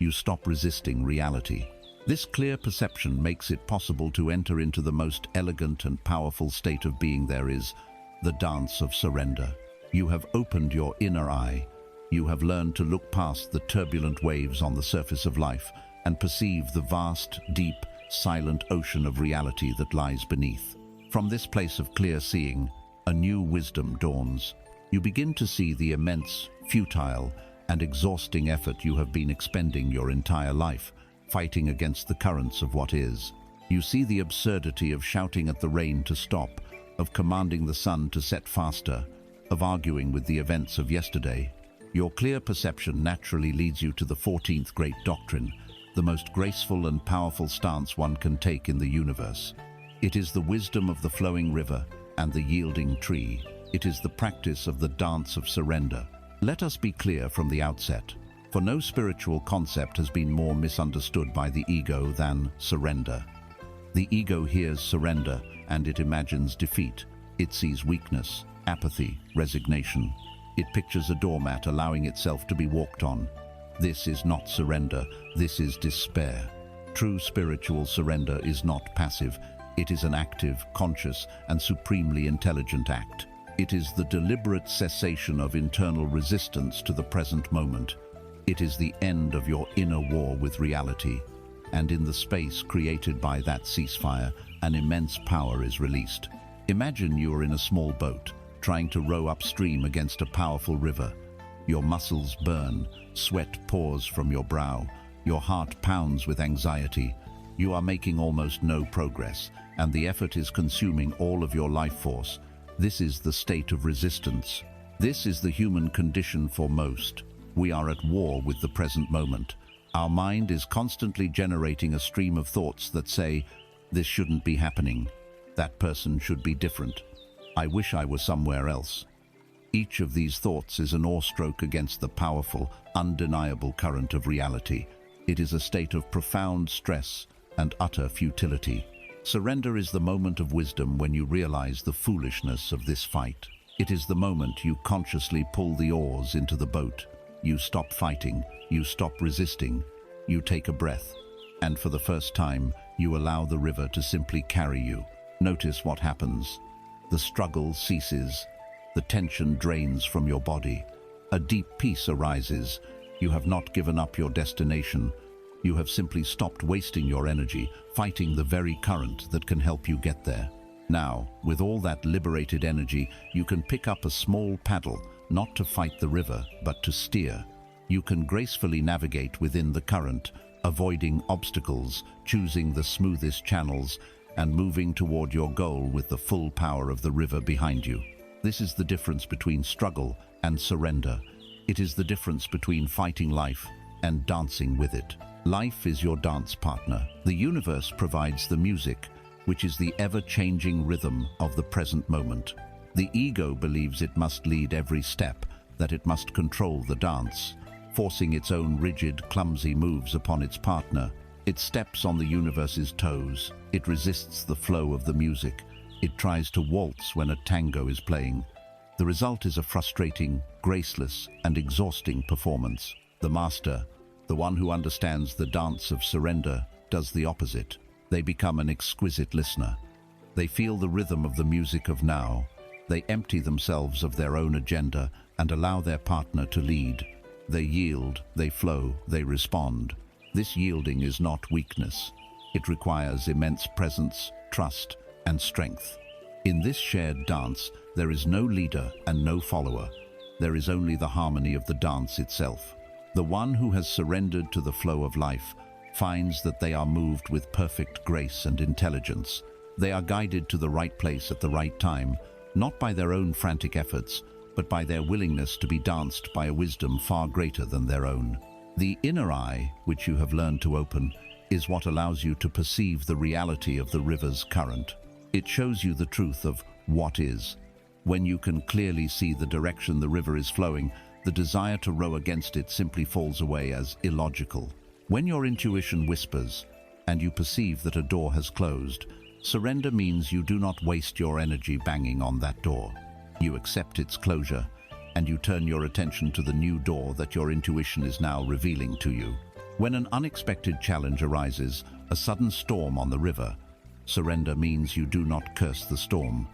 You stop resisting reality. This clear perception makes it possible to enter into the most elegant and powerful state of being there is, the dance of surrender. You have opened your inner eye. You have learned to look past the turbulent waves on the surface of life and perceive the vast, deep, silent ocean of reality that lies beneath. From this place of clear seeing, a new wisdom dawns. You begin to see the immense, futile, and exhausting effort you have been expending your entire life, fighting against the currents of what is. You see the absurdity of shouting at the rain to stop, of commanding the sun to set faster, of arguing with the events of yesterday. Your clear perception naturally leads you to the 14th great doctrine, the most graceful and powerful stance one can take in the universe. It is the wisdom of the flowing river and the yielding tree. It is the practice of the dance of surrender. Let us be clear from the outset, for no spiritual concept has been more misunderstood by the ego than surrender. The ego hears surrender and it imagines defeat. It sees weakness, apathy, resignation. It pictures a doormat allowing itself to be walked on. This is not surrender, this is despair. True spiritual surrender is not passive. It is an active, conscious, and supremely intelligent act. It is the deliberate cessation of internal resistance to the present moment. It is the end of your inner war with reality. And in the space created by that ceasefire, an immense power is released. Imagine you are in a small boat, trying to row upstream against a powerful river. Your muscles burn, sweat pours from your brow, your heart pounds with anxiety. You are making almost no progress, and the effort is consuming all of your life force. This is the state of resistance. This is the human condition for most. We are at war with the present moment. Our mind is constantly generating a stream of thoughts that say, this shouldn't be happening. That person should be different. I wish I were somewhere else. Each of these thoughts is an oarstroke against the powerful, undeniable current of reality. It is a state of profound stress and utter futility. Surrender is the moment of wisdom when you realize the foolishness of this fight. It is the moment you consciously pull the oars into the boat. You stop fighting, you stop resisting, you take a breath, and for the first time, you allow the river to simply carry you. Notice what happens. The struggle ceases. The tension drains from your body. A deep peace arises. You have not given up your destination. You have simply stopped wasting your energy, fighting the very current that can help you get there. Now, with all that liberated energy, you can pick up a small paddle, not to fight the river, but to steer. You can gracefully navigate within the current, avoiding obstacles, choosing the smoothest channels, and moving toward your goal with the full power of the river behind you. This is the difference between struggle and surrender. It is the difference between fighting life and dancing with it. Life is your dance partner. The universe provides the music, which is the ever-changing rhythm of the present moment. The ego believes it must lead every step, that it must control the dance, forcing its own rigid, clumsy moves upon its partner. It steps on the universe's toes. It resists the flow of the music. It tries to waltz when a tango is playing. The result is a frustrating, graceless, and exhausting performance. The master, the one who understands the dance of surrender, does the opposite. They become an exquisite listener. They feel the rhythm of the music of now. They empty themselves of their own agenda and allow their partner to lead. They yield, they flow, they respond. This yielding is not weakness. It requires immense presence, trust, and strength. In this shared dance, there is no leader and no follower. There is only the harmony of the dance itself. The one who has surrendered to the flow of life finds that they are moved with perfect grace and intelligence. They are guided to the right place at the right time, not by their own frantic efforts, but by their willingness to be danced by a wisdom far greater than their own. The inner eye, which you have learned to open, is what allows you to perceive the reality of the river's current. It shows you the truth of what is. When you can clearly see the direction the river is flowing, the desire to row against it simply falls away as illogical. When your intuition whispers, and you perceive that a door has closed, surrender means you do not waste your energy banging on that door. You accept its closure, and you turn your attention to the new door that your intuition is now revealing to you. When an unexpected challenge arises, a sudden storm on the river, surrender means you do not curse the storm.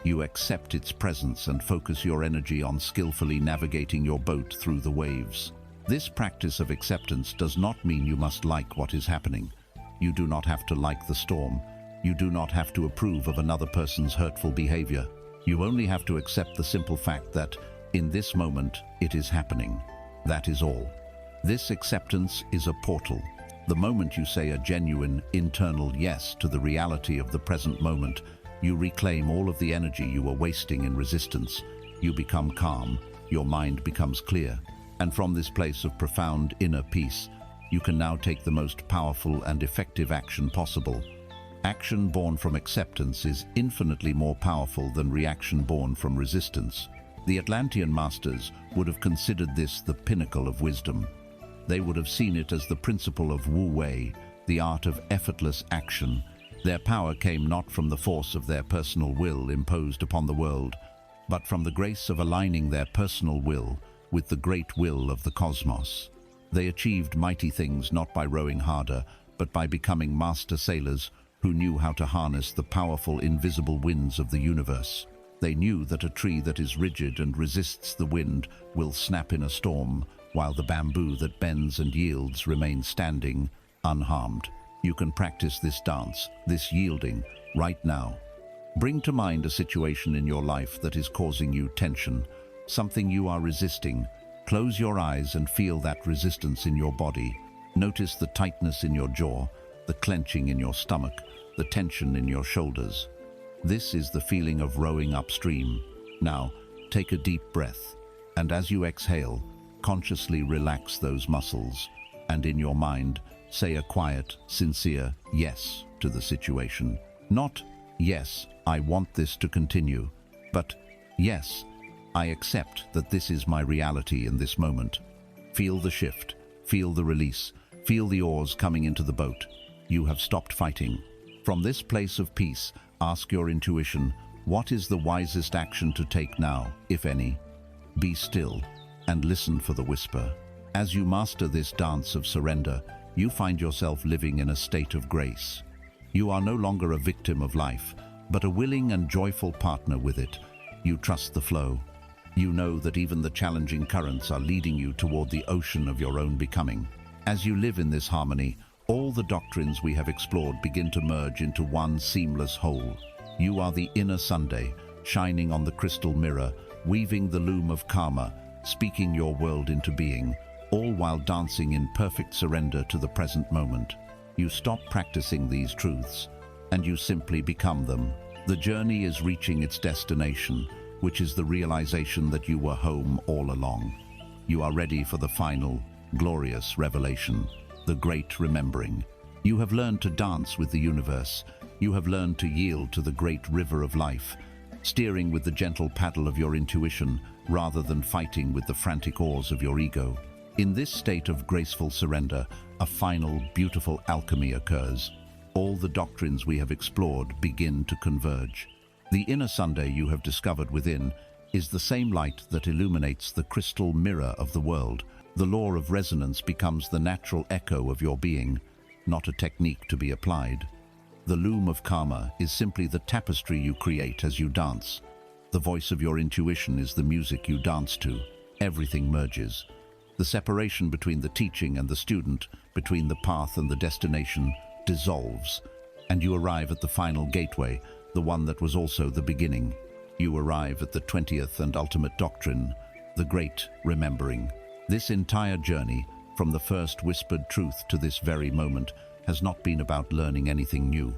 You accept its presence and focus your energy on skillfully navigating your boat through the waves. This practice of acceptance does not mean you must like what is happening. You do not have to like the storm. You do not have to approve of another person's hurtful behavior. You only have to accept the simple fact that, in this moment, it is happening. That is all. This acceptance is a portal. The moment you say a genuine, internal yes to the reality of the present moment, you reclaim all of the energy you were wasting in resistance. You become calm, your mind becomes clear, and from this place of profound inner peace, you can now take the most powerful and effective action possible. Action born from acceptance is infinitely more powerful than reaction born from resistance. The Atlantean masters would have considered this the pinnacle of wisdom. They would have seen it as the principle of Wu Wei, the art of effortless action. Their power came not from the force of their personal will imposed upon the world, but from the grace of aligning their personal will with the great will of the cosmos. They achieved mighty things not by rowing harder, but by becoming master sailors who knew how to harness the powerful invisible winds of the universe. They knew that a tree that is rigid and resists the wind will snap in a storm, while the bamboo that bends and yields remains standing, unharmed. You can practice this dance, this yielding, right now. Bring to mind a situation in your life that is causing you tension, something you are resisting. Close your eyes and feel that resistance in your body. Notice the tightness in your jaw, the clenching in your stomach, the tension in your shoulders. This is the feeling of rowing upstream. Now, take a deep breath, and as you exhale, consciously relax those muscles, and in your mind, say a quiet, sincere yes to the situation. Not, yes, I want this to continue, but yes, I accept that this is my reality in this moment. Feel the shift, feel the release, feel the oars coming into the boat. You have stopped fighting. From this place of peace, ask your intuition, what is the wisest action to take now, if any? Be still and listen for the whisper. As you master this dance of surrender, you find yourself living in a state of grace. You are no longer a victim of life, but a willing and joyful partner with it. You trust the flow. You know that even the challenging currents are leading you toward the ocean of your own becoming. As you live in this harmony, all the doctrines we have explored begin to merge into one seamless whole. You are the inner Sunday, shining on the crystal mirror, weaving the loom of karma, speaking your world into being, all while dancing in perfect surrender to the present moment. You stop practicing these truths, and you simply become them. The journey is reaching its destination, which is the realization that you were home all along. You are ready for the final, glorious revelation, the great remembering. You have learned to dance with the universe. You have learned to yield to the great river of life, steering with the gentle paddle of your intuition rather than fighting with the frantic oars of your ego. In this state of graceful surrender, a final, beautiful alchemy occurs. All the doctrines we have explored begin to converge. The inner Sunday you have discovered within is the same light that illuminates the crystal mirror of the world. The law of resonance becomes the natural echo of your being, not a technique to be applied. The loom of karma is simply the tapestry you create as you dance. The voice of your intuition is the music you dance to. Everything merges. The separation between the teaching and the student, between the path and the destination, dissolves, and you arrive at the final gateway, the one that was also the beginning. You arrive at the 20th and ultimate doctrine, the great remembering. This entire journey, from the first whispered truth to this very moment, has not been about learning anything new.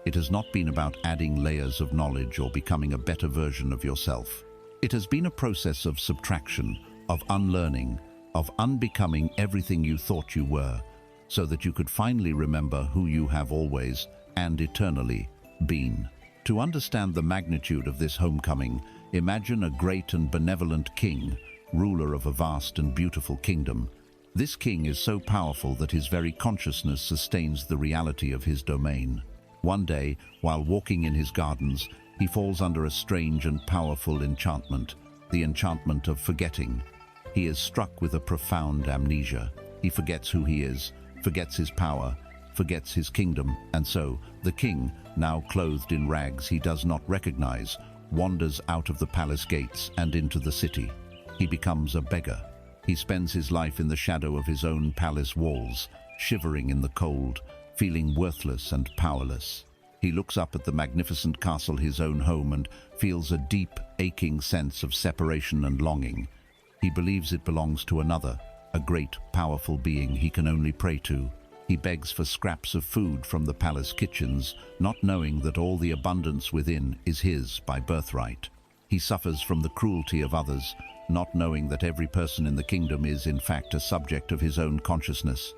It has not been about adding layers of knowledge or becoming a better version of yourself. It has been a process of subtraction, of unlearning, of unbecoming everything you thought you were, so that you could finally remember who you have always and eternally been. To understand the magnitude of this homecoming, imagine a great and benevolent king, ruler of a vast and beautiful kingdom. This king is so powerful that his very consciousness sustains the reality of his domain. One day, while walking in his gardens, he falls under a strange and powerful enchantment, the enchantment of forgetting. He is struck with a profound amnesia. He forgets who he is, forgets his power, forgets his kingdom, and so the king, now clothed in rags he does not recognize, wanders out of the palace gates and into the city. He becomes a beggar. He spends his life in the shadow of his own palace walls, shivering in the cold, feeling worthless and powerless. He looks up at the magnificent castle, his own home, and feels a deep, aching sense of separation and longing. He believes it belongs to another, a great, powerful being he can only pray to. He begs for scraps of food from the palace kitchens, not knowing that all the abundance within is his by birthright. He suffers from the cruelty of others, not knowing that every person in the kingdom is in fact a subject of his own consciousness.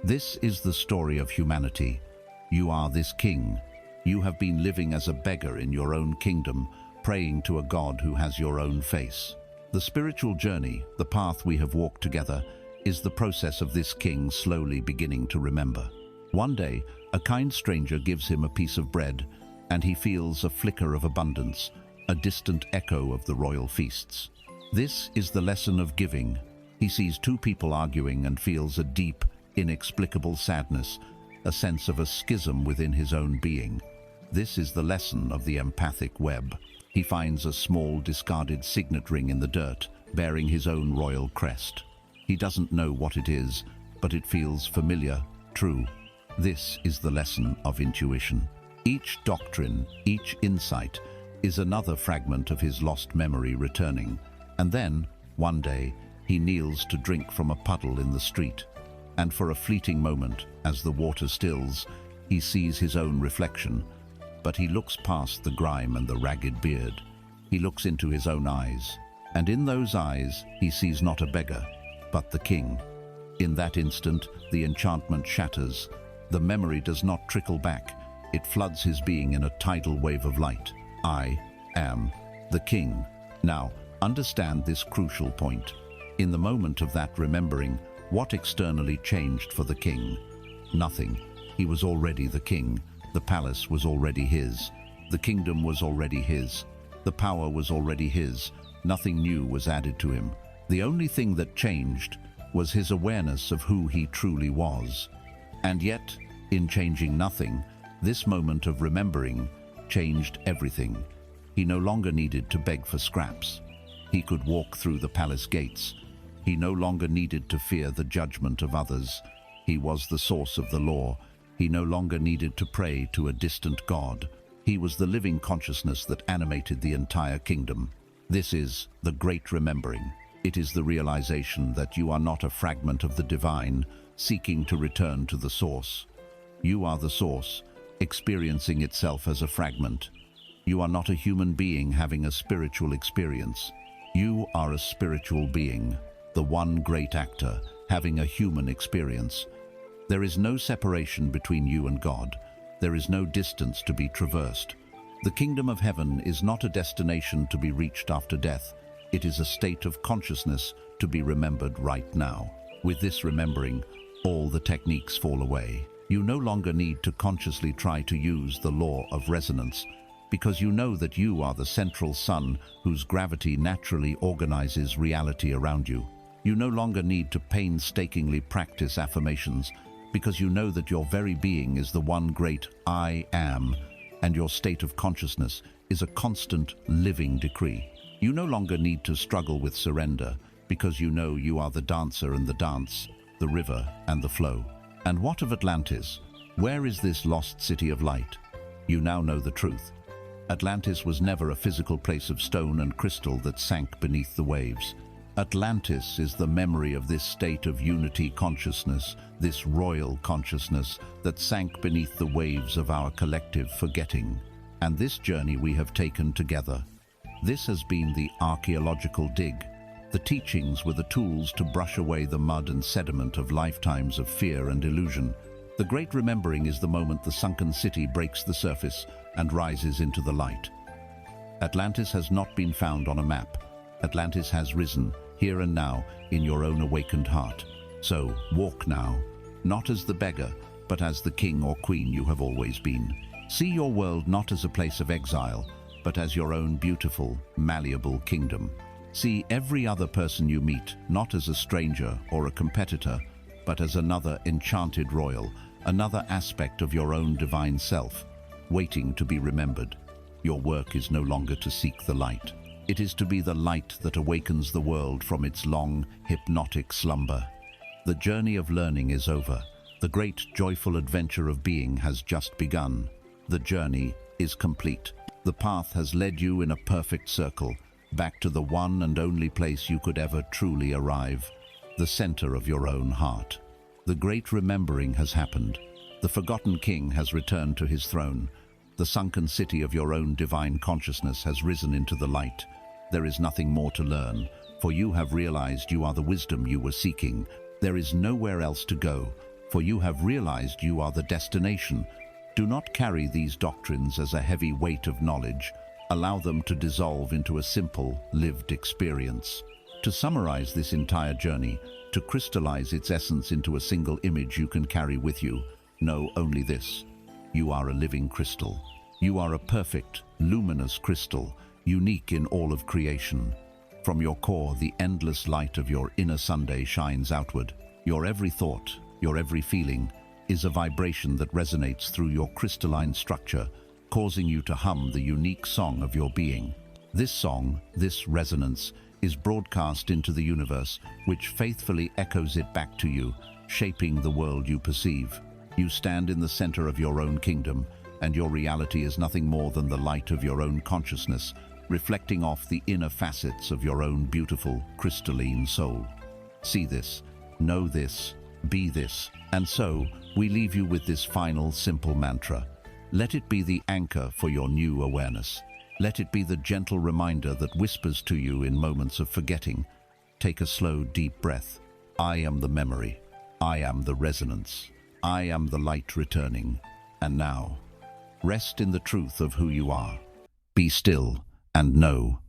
This is the story of humanity. You are this king. You have been living as a beggar in your own kingdom, praying to a God who has your own face. The spiritual journey, the path we have walked together, is the process of this king slowly beginning to remember. One day, a kind stranger gives him a piece of bread, and he feels a flicker of abundance, a distant echo of the royal feasts. This is the lesson of giving. He sees two people arguing and feels a deep, inexplicable sadness, a sense of a schism within his own being. This is the lesson of the empathic web. He finds a small, discarded signet ring in the dirt, bearing his own royal crest. He doesn't know what it is, but it feels familiar, true. This is the lesson of intuition. Each doctrine, each insight, is another fragment of his lost memory returning. And then, one day, he kneels to drink from a puddle in the street. And for a fleeting moment, as the water stills, he sees his own reflection. But he looks past the grime and the ragged beard. He looks into his own eyes. And in those eyes, he sees not a beggar, but the king. In that instant, the enchantment shatters. The memory does not trickle back. It floods his being in a tidal wave of light. I am the king. Now, understand this crucial point. In the moment of that remembering, what externally changed for the king? Nothing. He was already the king. The palace was already his. The kingdom was already his. The power was already his. Nothing new was added to him. The only thing that changed was his awareness of who he truly was. And yet, in changing nothing, this moment of remembering changed everything. He no longer needed to beg for scraps. He could walk through the palace gates. He no longer needed to fear the judgment of others. He was the source of the law. He no longer needed to pray to a distant god. He was the living consciousness that animated the entire kingdom. This is the great remembering. It is the realization that you are not a fragment of the divine, seeking to return to the source. You are the source, experiencing itself as a fragment. You are not a human being having a spiritual experience. You are a spiritual being, the one great actor, having a human experience. There is no separation between you and God. There is no distance to be traversed. The kingdom of heaven is not a destination to be reached after death. It is a state of consciousness to be remembered right now. With this remembering, all the techniques fall away. You no longer need to consciously try to use the law of resonance, because you know that you are the central sun whose gravity naturally organizes reality around you. You no longer need to painstakingly practice affirmations, because you know that your very being is the one great I am, and your state of consciousness is a constant living decree. You no longer need to struggle with surrender, because you know you are the dancer and the dance, the river and the flow. And what of Atlantis? Where is this lost city of light? You now know the truth. Atlantis was never a physical place of stone and crystal that sank beneath the waves. Atlantis is the memory of this state of unity consciousness, this royal consciousness that sank beneath the waves of our collective forgetting. And this journey we have taken together. This has been the archaeological dig. The teachings were the tools to brush away the mud and sediment of lifetimes of fear and illusion. The great remembering is the moment the sunken city breaks the surface and rises into the light. Atlantis has not been found on a map. Atlantis has risen, here and now, in your own awakened heart. So, walk now, not as the beggar, but as the king or queen you have always been. See your world not as a place of exile, but as your own beautiful, malleable kingdom. See every other person you meet, not as a stranger or a competitor, but as another enchanted royal, another aspect of your own divine self, waiting to be remembered. Your work is no longer to seek the light. It is to be the light that awakens the world from its long, hypnotic slumber. The journey of learning is over. The great, joyful adventure of being has just begun. The journey is complete. The path has led you in a perfect circle, back to the one and only place you could ever truly arrive, the center of your own heart. The great remembering has happened. The forgotten king has returned to his throne. The sunken city of your own divine consciousness has risen into the light. There is nothing more to learn, for you have realized you are the wisdom you were seeking. There is nowhere else to go, for you have realized you are the destination. Do not carry these doctrines as a heavy weight of knowledge. Allow them to dissolve into a simple, lived experience. To summarize this entire journey, to crystallize its essence into a single image you can carry with you, know only this: you are a living crystal. You are a perfect, luminous crystal, unique in all of creation. From your core, the endless light of your inner Sunday shines outward. Your every thought, your every feeling, is a vibration that resonates through your crystalline structure, causing you to hum the unique song of your being. This song, this resonance, is broadcast into the universe, which faithfully echoes it back to you, shaping the world you perceive. You stand in the center of your own kingdom, and your reality is nothing more than the light of your own consciousness, reflecting off the inner facets of your own beautiful, crystalline soul. See this, know this, be this, and so we leave you with this final, simple mantra. Let it be the anchor for your new awareness. Let it be the gentle reminder that whispers to you in moments of forgetting. Take a slow, deep breath. I am the memory. I am the resonance. I am the light returning. And now, rest in the truth of who you are. Be still and know